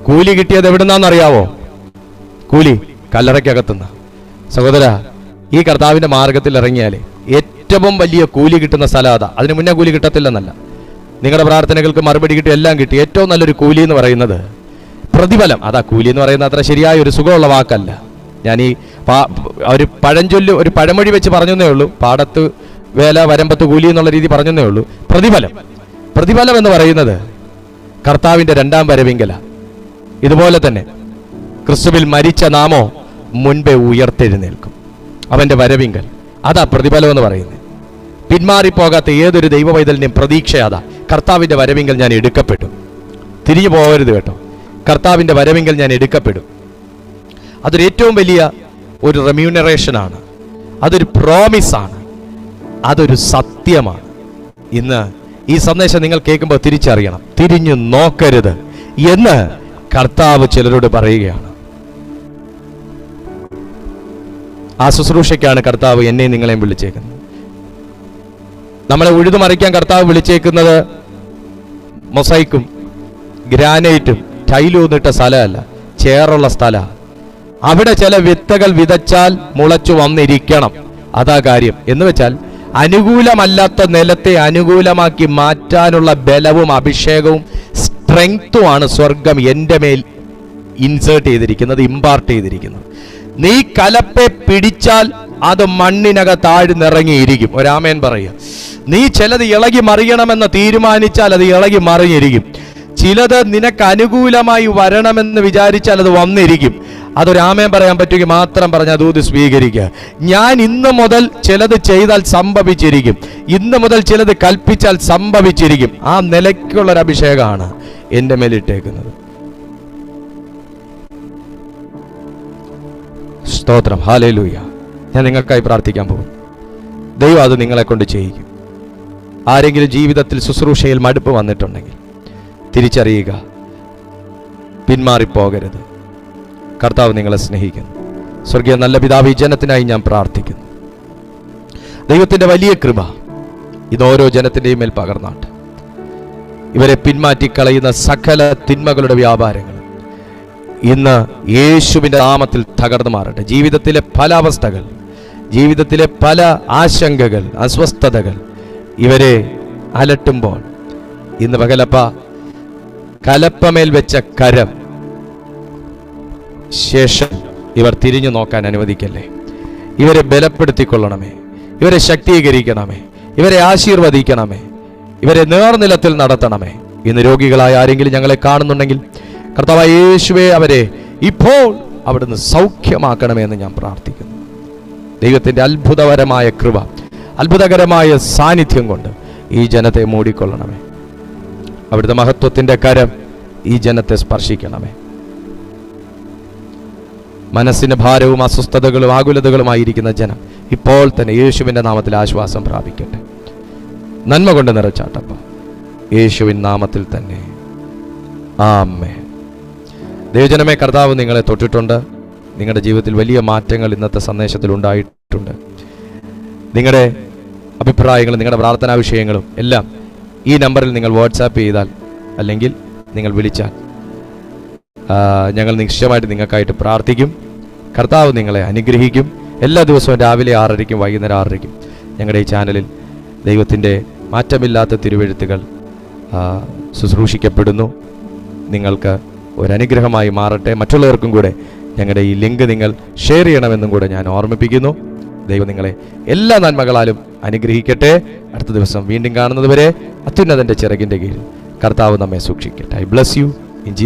കൂലി കിട്ടിയത് എവിടുന്നാന്നറിയാവോ? കൂലി കല്ലറയ്ക്കകത്തുനിന്ന്. സഹോദര, ഈ കർത്താവിന്റെ മാർഗത്തിൽ ഇറങ്ങിയാലേ ഏറ്റവും വലിയ കൂലി കിട്ടുന്ന സ്ഥലം അതാ. അതിന് മുന്നേ കൂലി കിട്ടത്തില്ലെന്നല്ല, നിങ്ങളുടെ പ്രാർത്ഥനകൾക്ക് മറുപടി കിട്ടി, എല്ലാം കിട്ടി. ഏറ്റവും നല്ലൊരു കൂലി എന്ന് പറയുന്നത് പ്രതിഫലം. അതാ കൂലി എന്ന് പറയുന്നത് അത്ര ശരിയായ ഒരു സുഖമുള്ള വാക്കല്ല. ഞാൻ ഈ ഒരു പഴഞ്ചൊല്ല്, ഒരു പഴമൊഴി വെച്ച് പറഞ്ഞേ ഉള്ളൂ. പാടത്ത് വേല വരമ്പത്ത് കൂലി എന്നുള്ള രീതി പറഞ്ഞേ ഉള്ളൂ. പ്രതിഫലം എന്ന് പറയുന്നത് കർത്താവിന്റെ രണ്ടാം വരവിങ്കല. ഇതുപോലെ തന്നെ ക്രിസ്തുവിൽ മരിച്ച നാമോ മുൻപേ ഉയർത്തെഴുന്നേൽക്കും അവന്റെ വരവിങ്കൽ. അതാ പ്രതിഫലം എന്ന് പറയുന്നത്. പിന്മാറിപ്പോകാത്ത ഏതൊരു ദൈവവൈതലിന്റെയും പ്രതീക്ഷ അതാ. കർത്താവിന്റെ വരവിങ്കൽ ഞാൻ എടുക്കപ്പെട്ടു. തിരിഞ്ഞു പോകരുത് കേട്ടോ. കർത്താവിന്റെ വരവിങ്കൽ ഞാൻ എടുക്കപ്പെടും. അതൊരു ഏറ്റവും വലിയ ഒരു റെമ്യൂണറേഷനാണ്, അതൊരു പ്രോമിസാണ്, അതൊരു സത്യമാണ്. ഇന്ന് ഈ സന്ദേശം നിങ്ങൾ കേൾക്കുമ്പോൾ തിരിച്ചറിയണം, തിരിഞ്ഞു നോക്കരുത് എന്ന് കർത്താവ് ചിലരോട് പറയുകയാണ്. ആ ശുശ്രൂഷയ്ക്കാണ് കർത്താവ് എന്നെയും നിങ്ങളെയും വിളിച്ചേക്കുന്നത്. നമ്മളെ ഉഴുതുമറിക്കാൻ കർത്താവ് വിളിച്ചേക്കുന്നത് മൊസൈക്കും ഗ്രാനൈറ്റും ടൈലൂന്നിട്ട സ്ഥലമല്ല, ചേറുള്ള സ്ഥലമാണ്. അവിടെ ചില വിത്തുകൾ വിതച്ചാൽ മുളച്ചു വന്നിരിക്കണം. അതാ കാര്യം. എന്ന് വെച്ചാൽ അനുകൂലമല്ലാത്ത നിലത്തെ അനുകൂലമാക്കി മാറ്റാനുള്ള ബലവും അഭിഷേകവും സ്ട്രെങ്ത്തുമാണ് സ്വർഗം എൻ്റെ മേൽ ഇൻസേർട്ട് ചെയ്തിരിക്കുന്നത്, ഇമ്പാർട്ട് ചെയ്തിരിക്കുന്നത്. നീ കലപ്പെ പിടിച്ചാൽ അത് മണ്ണിനകത്ത് ആഴ്ന്നിറങ്ങിയിരിക്കും. ഒരാമേൻ പറയുക. നീ ചിലത് ഇളകി മറിയണമെന്ന് തീരുമാനിച്ചാൽ അത് ഇളകി മറിഞ്ഞിരിക്കും. ചിലത് നിനക്ക് അനുകൂലമായി വരണമെന്ന് വിചാരിച്ചാൽ അത് വന്നിരിക്കും. അതൊരാമേൻ പറയാൻ പറ്റുമെങ്കിൽ മാത്രം പറഞ്ഞ ദൂത് സ്വീകരിക്കുക. ഞാൻ ഇന്ന് മുതൽ ചിലത് ചെയ്താൽ സംഭവിച്ചിരിക്കും, ഇന്ന് മുതൽ ചിലത് കൽപ്പിച്ചാൽ സംഭവിച്ചിരിക്കും. ആ നിലയ്ക്കുള്ളൊരു അഭിഷേകമാണ് എൻ്റെ മേലിട്ടേക്കുന്നത്. സ്തോത്രം, ഹല്ലേലൂയ. ഞാൻ നിങ്ങൾക്കായി പ്രാർത്ഥിക്കാൻ പോകും. ദൈവം അത് നിങ്ങളെ കൊണ്ട് ചെയ്യിക്കും. ആരെങ്കിലും ജീവിതത്തിൽ ശുശ്രൂഷയിൽ മടുപ്പ് വന്നിട്ടുണ്ടെങ്കിൽ തിരിച്ചറിയുക, പിന്മാറിപ്പോകരുത്. കർത്താവ് നിങ്ങളെ സ്നേഹിക്കുന്നു. സ്വർഗീയ നല്ല പിതാവ്, ഈ ജനത്തിനായി ഞാൻ പ്രാർത്ഥിക്കുന്നു. ദൈവത്തിൻ്റെ വലിയ കൃപ ഇതോരോ ജനത്തിൻ്റെയും മേൽ പകർന്നാട്ട്. ഇവരെ പിന്മാറ്റിക്കളയുന്ന സകല തിന്മകളുടെ വ്യാപാരങ്ങൾ ഇന്ന് യേശുവിൻ്റെ നാമത്തിൽ തകർന്നു മാറട്ടെ. ജീവിതത്തിലെ പല അവസ്ഥകൾ, ജീവിതത്തിലെ പല ആശങ്കകൾ, അസ്വസ്ഥതകൾ ഇവരെ അലട്ടുമ്പോൾ ഇന്ന് പകലപ്പ കലപ്പമേൽ വെച്ച കരം ശേഷം ഇവർ തിരിഞ്ഞു നോക്കാൻ അനുവദിക്കല്ലേ. ഇവരെ ബലപ്പെടുത്തിക്കൊള്ളണമേ, ഇവരെ ശക്തീകരിക്കണമേ, ഇവരെ ആശീർവദിക്കണമേ, ഇവരെ നേർനിലത്തിൽ നടത്തണമേ. ഇന്ന് രോഗികളായ ആരെങ്കിലും ഞങ്ങളെ കാണുന്നുണ്ടെങ്കിൽ കർത്താവായ യേശുവേ, അവരെ ഇപ്പോൾ അവിടുന്ന് സൗഖ്യമാക്കണമേ എന്ന് ഞാൻ പ്രാർത്ഥിക്കുന്നു. ദൈവത്തിൻ്റെ അത്ഭുതകരമായ കൃപ, അത്ഭുതകരമായ സാന്നിധ്യം കൊണ്ട് ഈ ജനത്തെ മൂടിക്കൊള്ളണമേ. അവിടുത്തെ മഹത്വത്തിൻ്റെ കരം ഈ ജനത്തെ സ്പർശിക്കണമേ. മനസ്സിന് ഭാരവും അസ്വസ്ഥതകളും ആകുലതകളുമായിരിക്കുന്ന ജനം ഇപ്പോൾ തന്നെ യേശുവിൻ്റെ നാമത്തിൽ ആശ്വാസം പ്രാപിക്കട്ടെ. നന്മ കൊണ്ട് നിറച്ചാട്ടപ്പ യേശുവിൻ നാമത്തിൽ തന്നെ, ആമേൻ. ദൈവജനമേ, കർത്താവ് നിങ്ങളെ തൊട്ടിട്ടുണ്ട്. നിങ്ങളുടെ ജീവിതത്തിൽ വലിയ മാറ്റങ്ങൾ ഇന്നത്തെ സന്ദേശത്തിൽ ഉണ്ടായിട്ടുണ്ട്. നിങ്ങളുടെ അഭിപ്രായങ്ങളും നിങ്ങളുടെ പ്രാർത്ഥനാ വിഷയങ്ങളും എല്ലാം ഈ നമ്പറിൽ നിങ്ങൾ വാട്സാപ്പ് ചെയ്താൽ അല്ലെങ്കിൽ നിങ്ങൾ വിളിച്ചാൽ ഞങ്ങൾ നിശ്ചയമായിട്ട് നിങ്ങൾക്കായിട്ട് പ്രാർത്ഥിക്കും. കർത്താവ് നിങ്ങളെ അനുഗ്രഹിക്കും. എല്ലാ ദിവസവും രാവിലെ 6:30 വൈകുന്നേരം 6:30 ഞങ്ങളുടെ ഈ ചാനലിൽ ദൈവത്തിൻ്റെ മാറ്റമില്ലാത്ത തിരുവെഴുത്തുകൾ ശുശ്രൂഷിക്കപ്പെടുന്നു. നിങ്ങൾക്ക് ഒരനുഗ്രഹമായി മാറട്ടെ. മറ്റുള്ളവർക്കും കൂടെ ഞങ്ങളുടെ ഈ ലിങ്ക് നിങ്ങൾ ഷെയർ ചെയ്യണമെന്നും കൂടെ ഞാൻ ഓർമ്മിപ്പിക്കുന്നു. ദൈവം നിങ്ങളെ എല്ലാ നന്മകളാലും അനുഗ്രഹിക്കട്ടെ. അടുത്ത ദിവസം വീണ്ടും കാണുന്നത് വരെ അത്യുന്നതൻ്റെ ചിറകിൻ്റെ കീഴിൽ കർത്താവ് നമ്മെ സൂക്ഷിക്കട്ടെ. I bless you in Jesus.